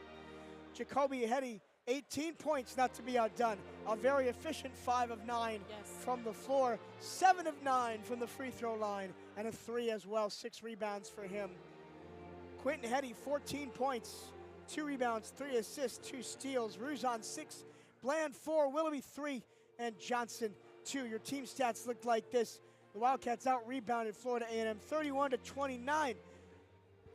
Jacoby Heddy, 18 points, not to be outdone. A very efficient 5 of 9 from the floor, 7 of 9 from the free throw line, and a 3 as well, 6 rebounds for him. Quentin Heddy, 14 points, 2 rebounds, 3 assists, 2 steals. Ruzon 6, Bland 4, Willoughby 3, and Johnson 2. Your team stats looked like this. The Wildcats out-rebounded Florida A&M 31-29.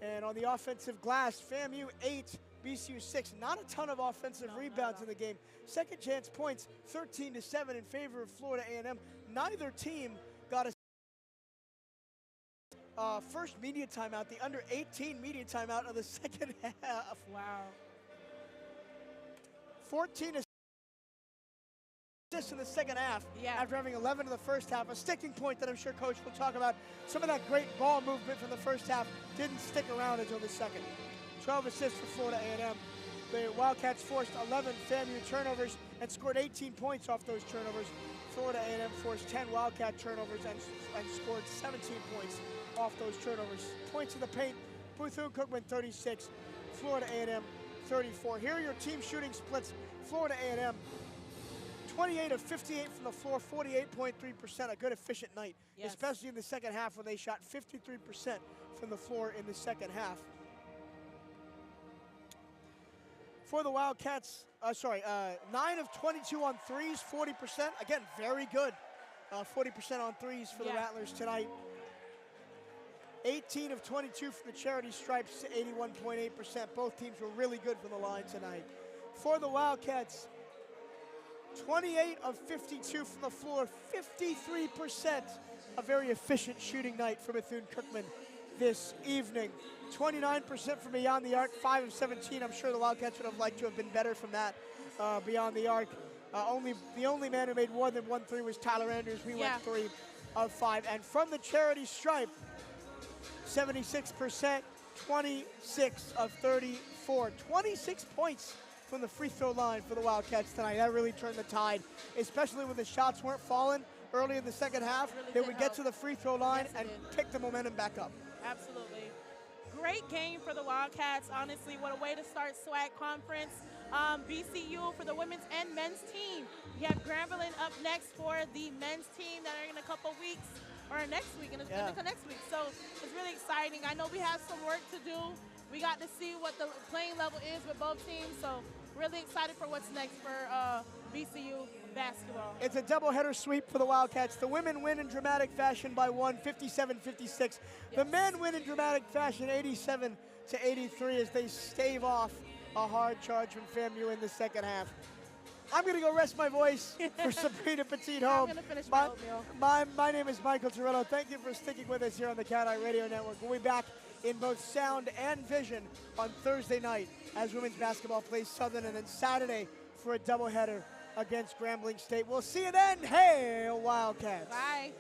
And on the offensive glass, FAMU 8, BCU 6. Not a ton of offensive rebounds in the game. Second chance points, 13-7 in favor of Florida A&M. Neither team got a first media timeout, the under 18 media timeout of the second half. Wow. 14 assists in the second half after having 11 in the first half. A sticking point that I'm sure Coach will talk about. Some of that great ball movement from the first half didn't stick around until the second. 12 assists for Florida A&M. The Wildcats forced 11 FAMU turnovers and scored 18 points off those turnovers. Florida A&M forced 10 Wildcat turnovers and scored 17 points off those turnovers. Points in the paint, Bethune-Cookman 36, Florida A&M 34. Here are your team shooting splits. Florida A&M, 28 of 58 from the floor, 48.3%, a good efficient night, Yes. especially in the second half when they shot 53% from the floor in the second half. For the Wildcats, 9 of 22 on threes, 40%. Again, very good. 40% on threes for the Rattlers tonight. 18 of 22 from the charity stripes, 81.8%. Both teams were really good from the line tonight. For the Wildcats, 28 of 52 from the floor, 53%. A very efficient shooting night for Bethune-Cookman this evening. 29% from beyond the arc, 5 of 17. I'm sure the Wildcats would have liked to have been better from that beyond the arc. The only man who made more than 1 3 was Tyler Andrews. We went 3 of 5. And from the charity stripe, 76%, 26 of 34. 26 points from the free throw line for the Wildcats tonight. That really turned the tide, especially when the shots weren't falling early in the second half. They would get to the free throw line and pick the momentum back up. Absolutely. Great game for the Wildcats. Honestly, what a way to start SWAC conference. BCU for the women's and men's team. We have Grambling up next for the men's team that are in a couple weeks, or next week, and it's next week. So it's really exciting. I know we have some work to do. We got to see what the playing level is with both teams. So really excited for what's next for BCU basketball. It's a doubleheader sweep for the Wildcats. The women win in dramatic fashion by 57-56. The men win in dramatic fashion 87-83 as they stave off a hard charge from FAMU in the second half. I'm going to go rest my voice for Sabrina Petit-Homme. I'm going to finish my oatmeal. My name is Michael Torello. Thank you for sticking with us here on the CatEye Radio Network. We'll be back in both sound and vision on Thursday night as women's basketball plays Southern, and then Saturday for a doubleheader against Grambling State. We'll see you then. Hail Wildcats. Bye.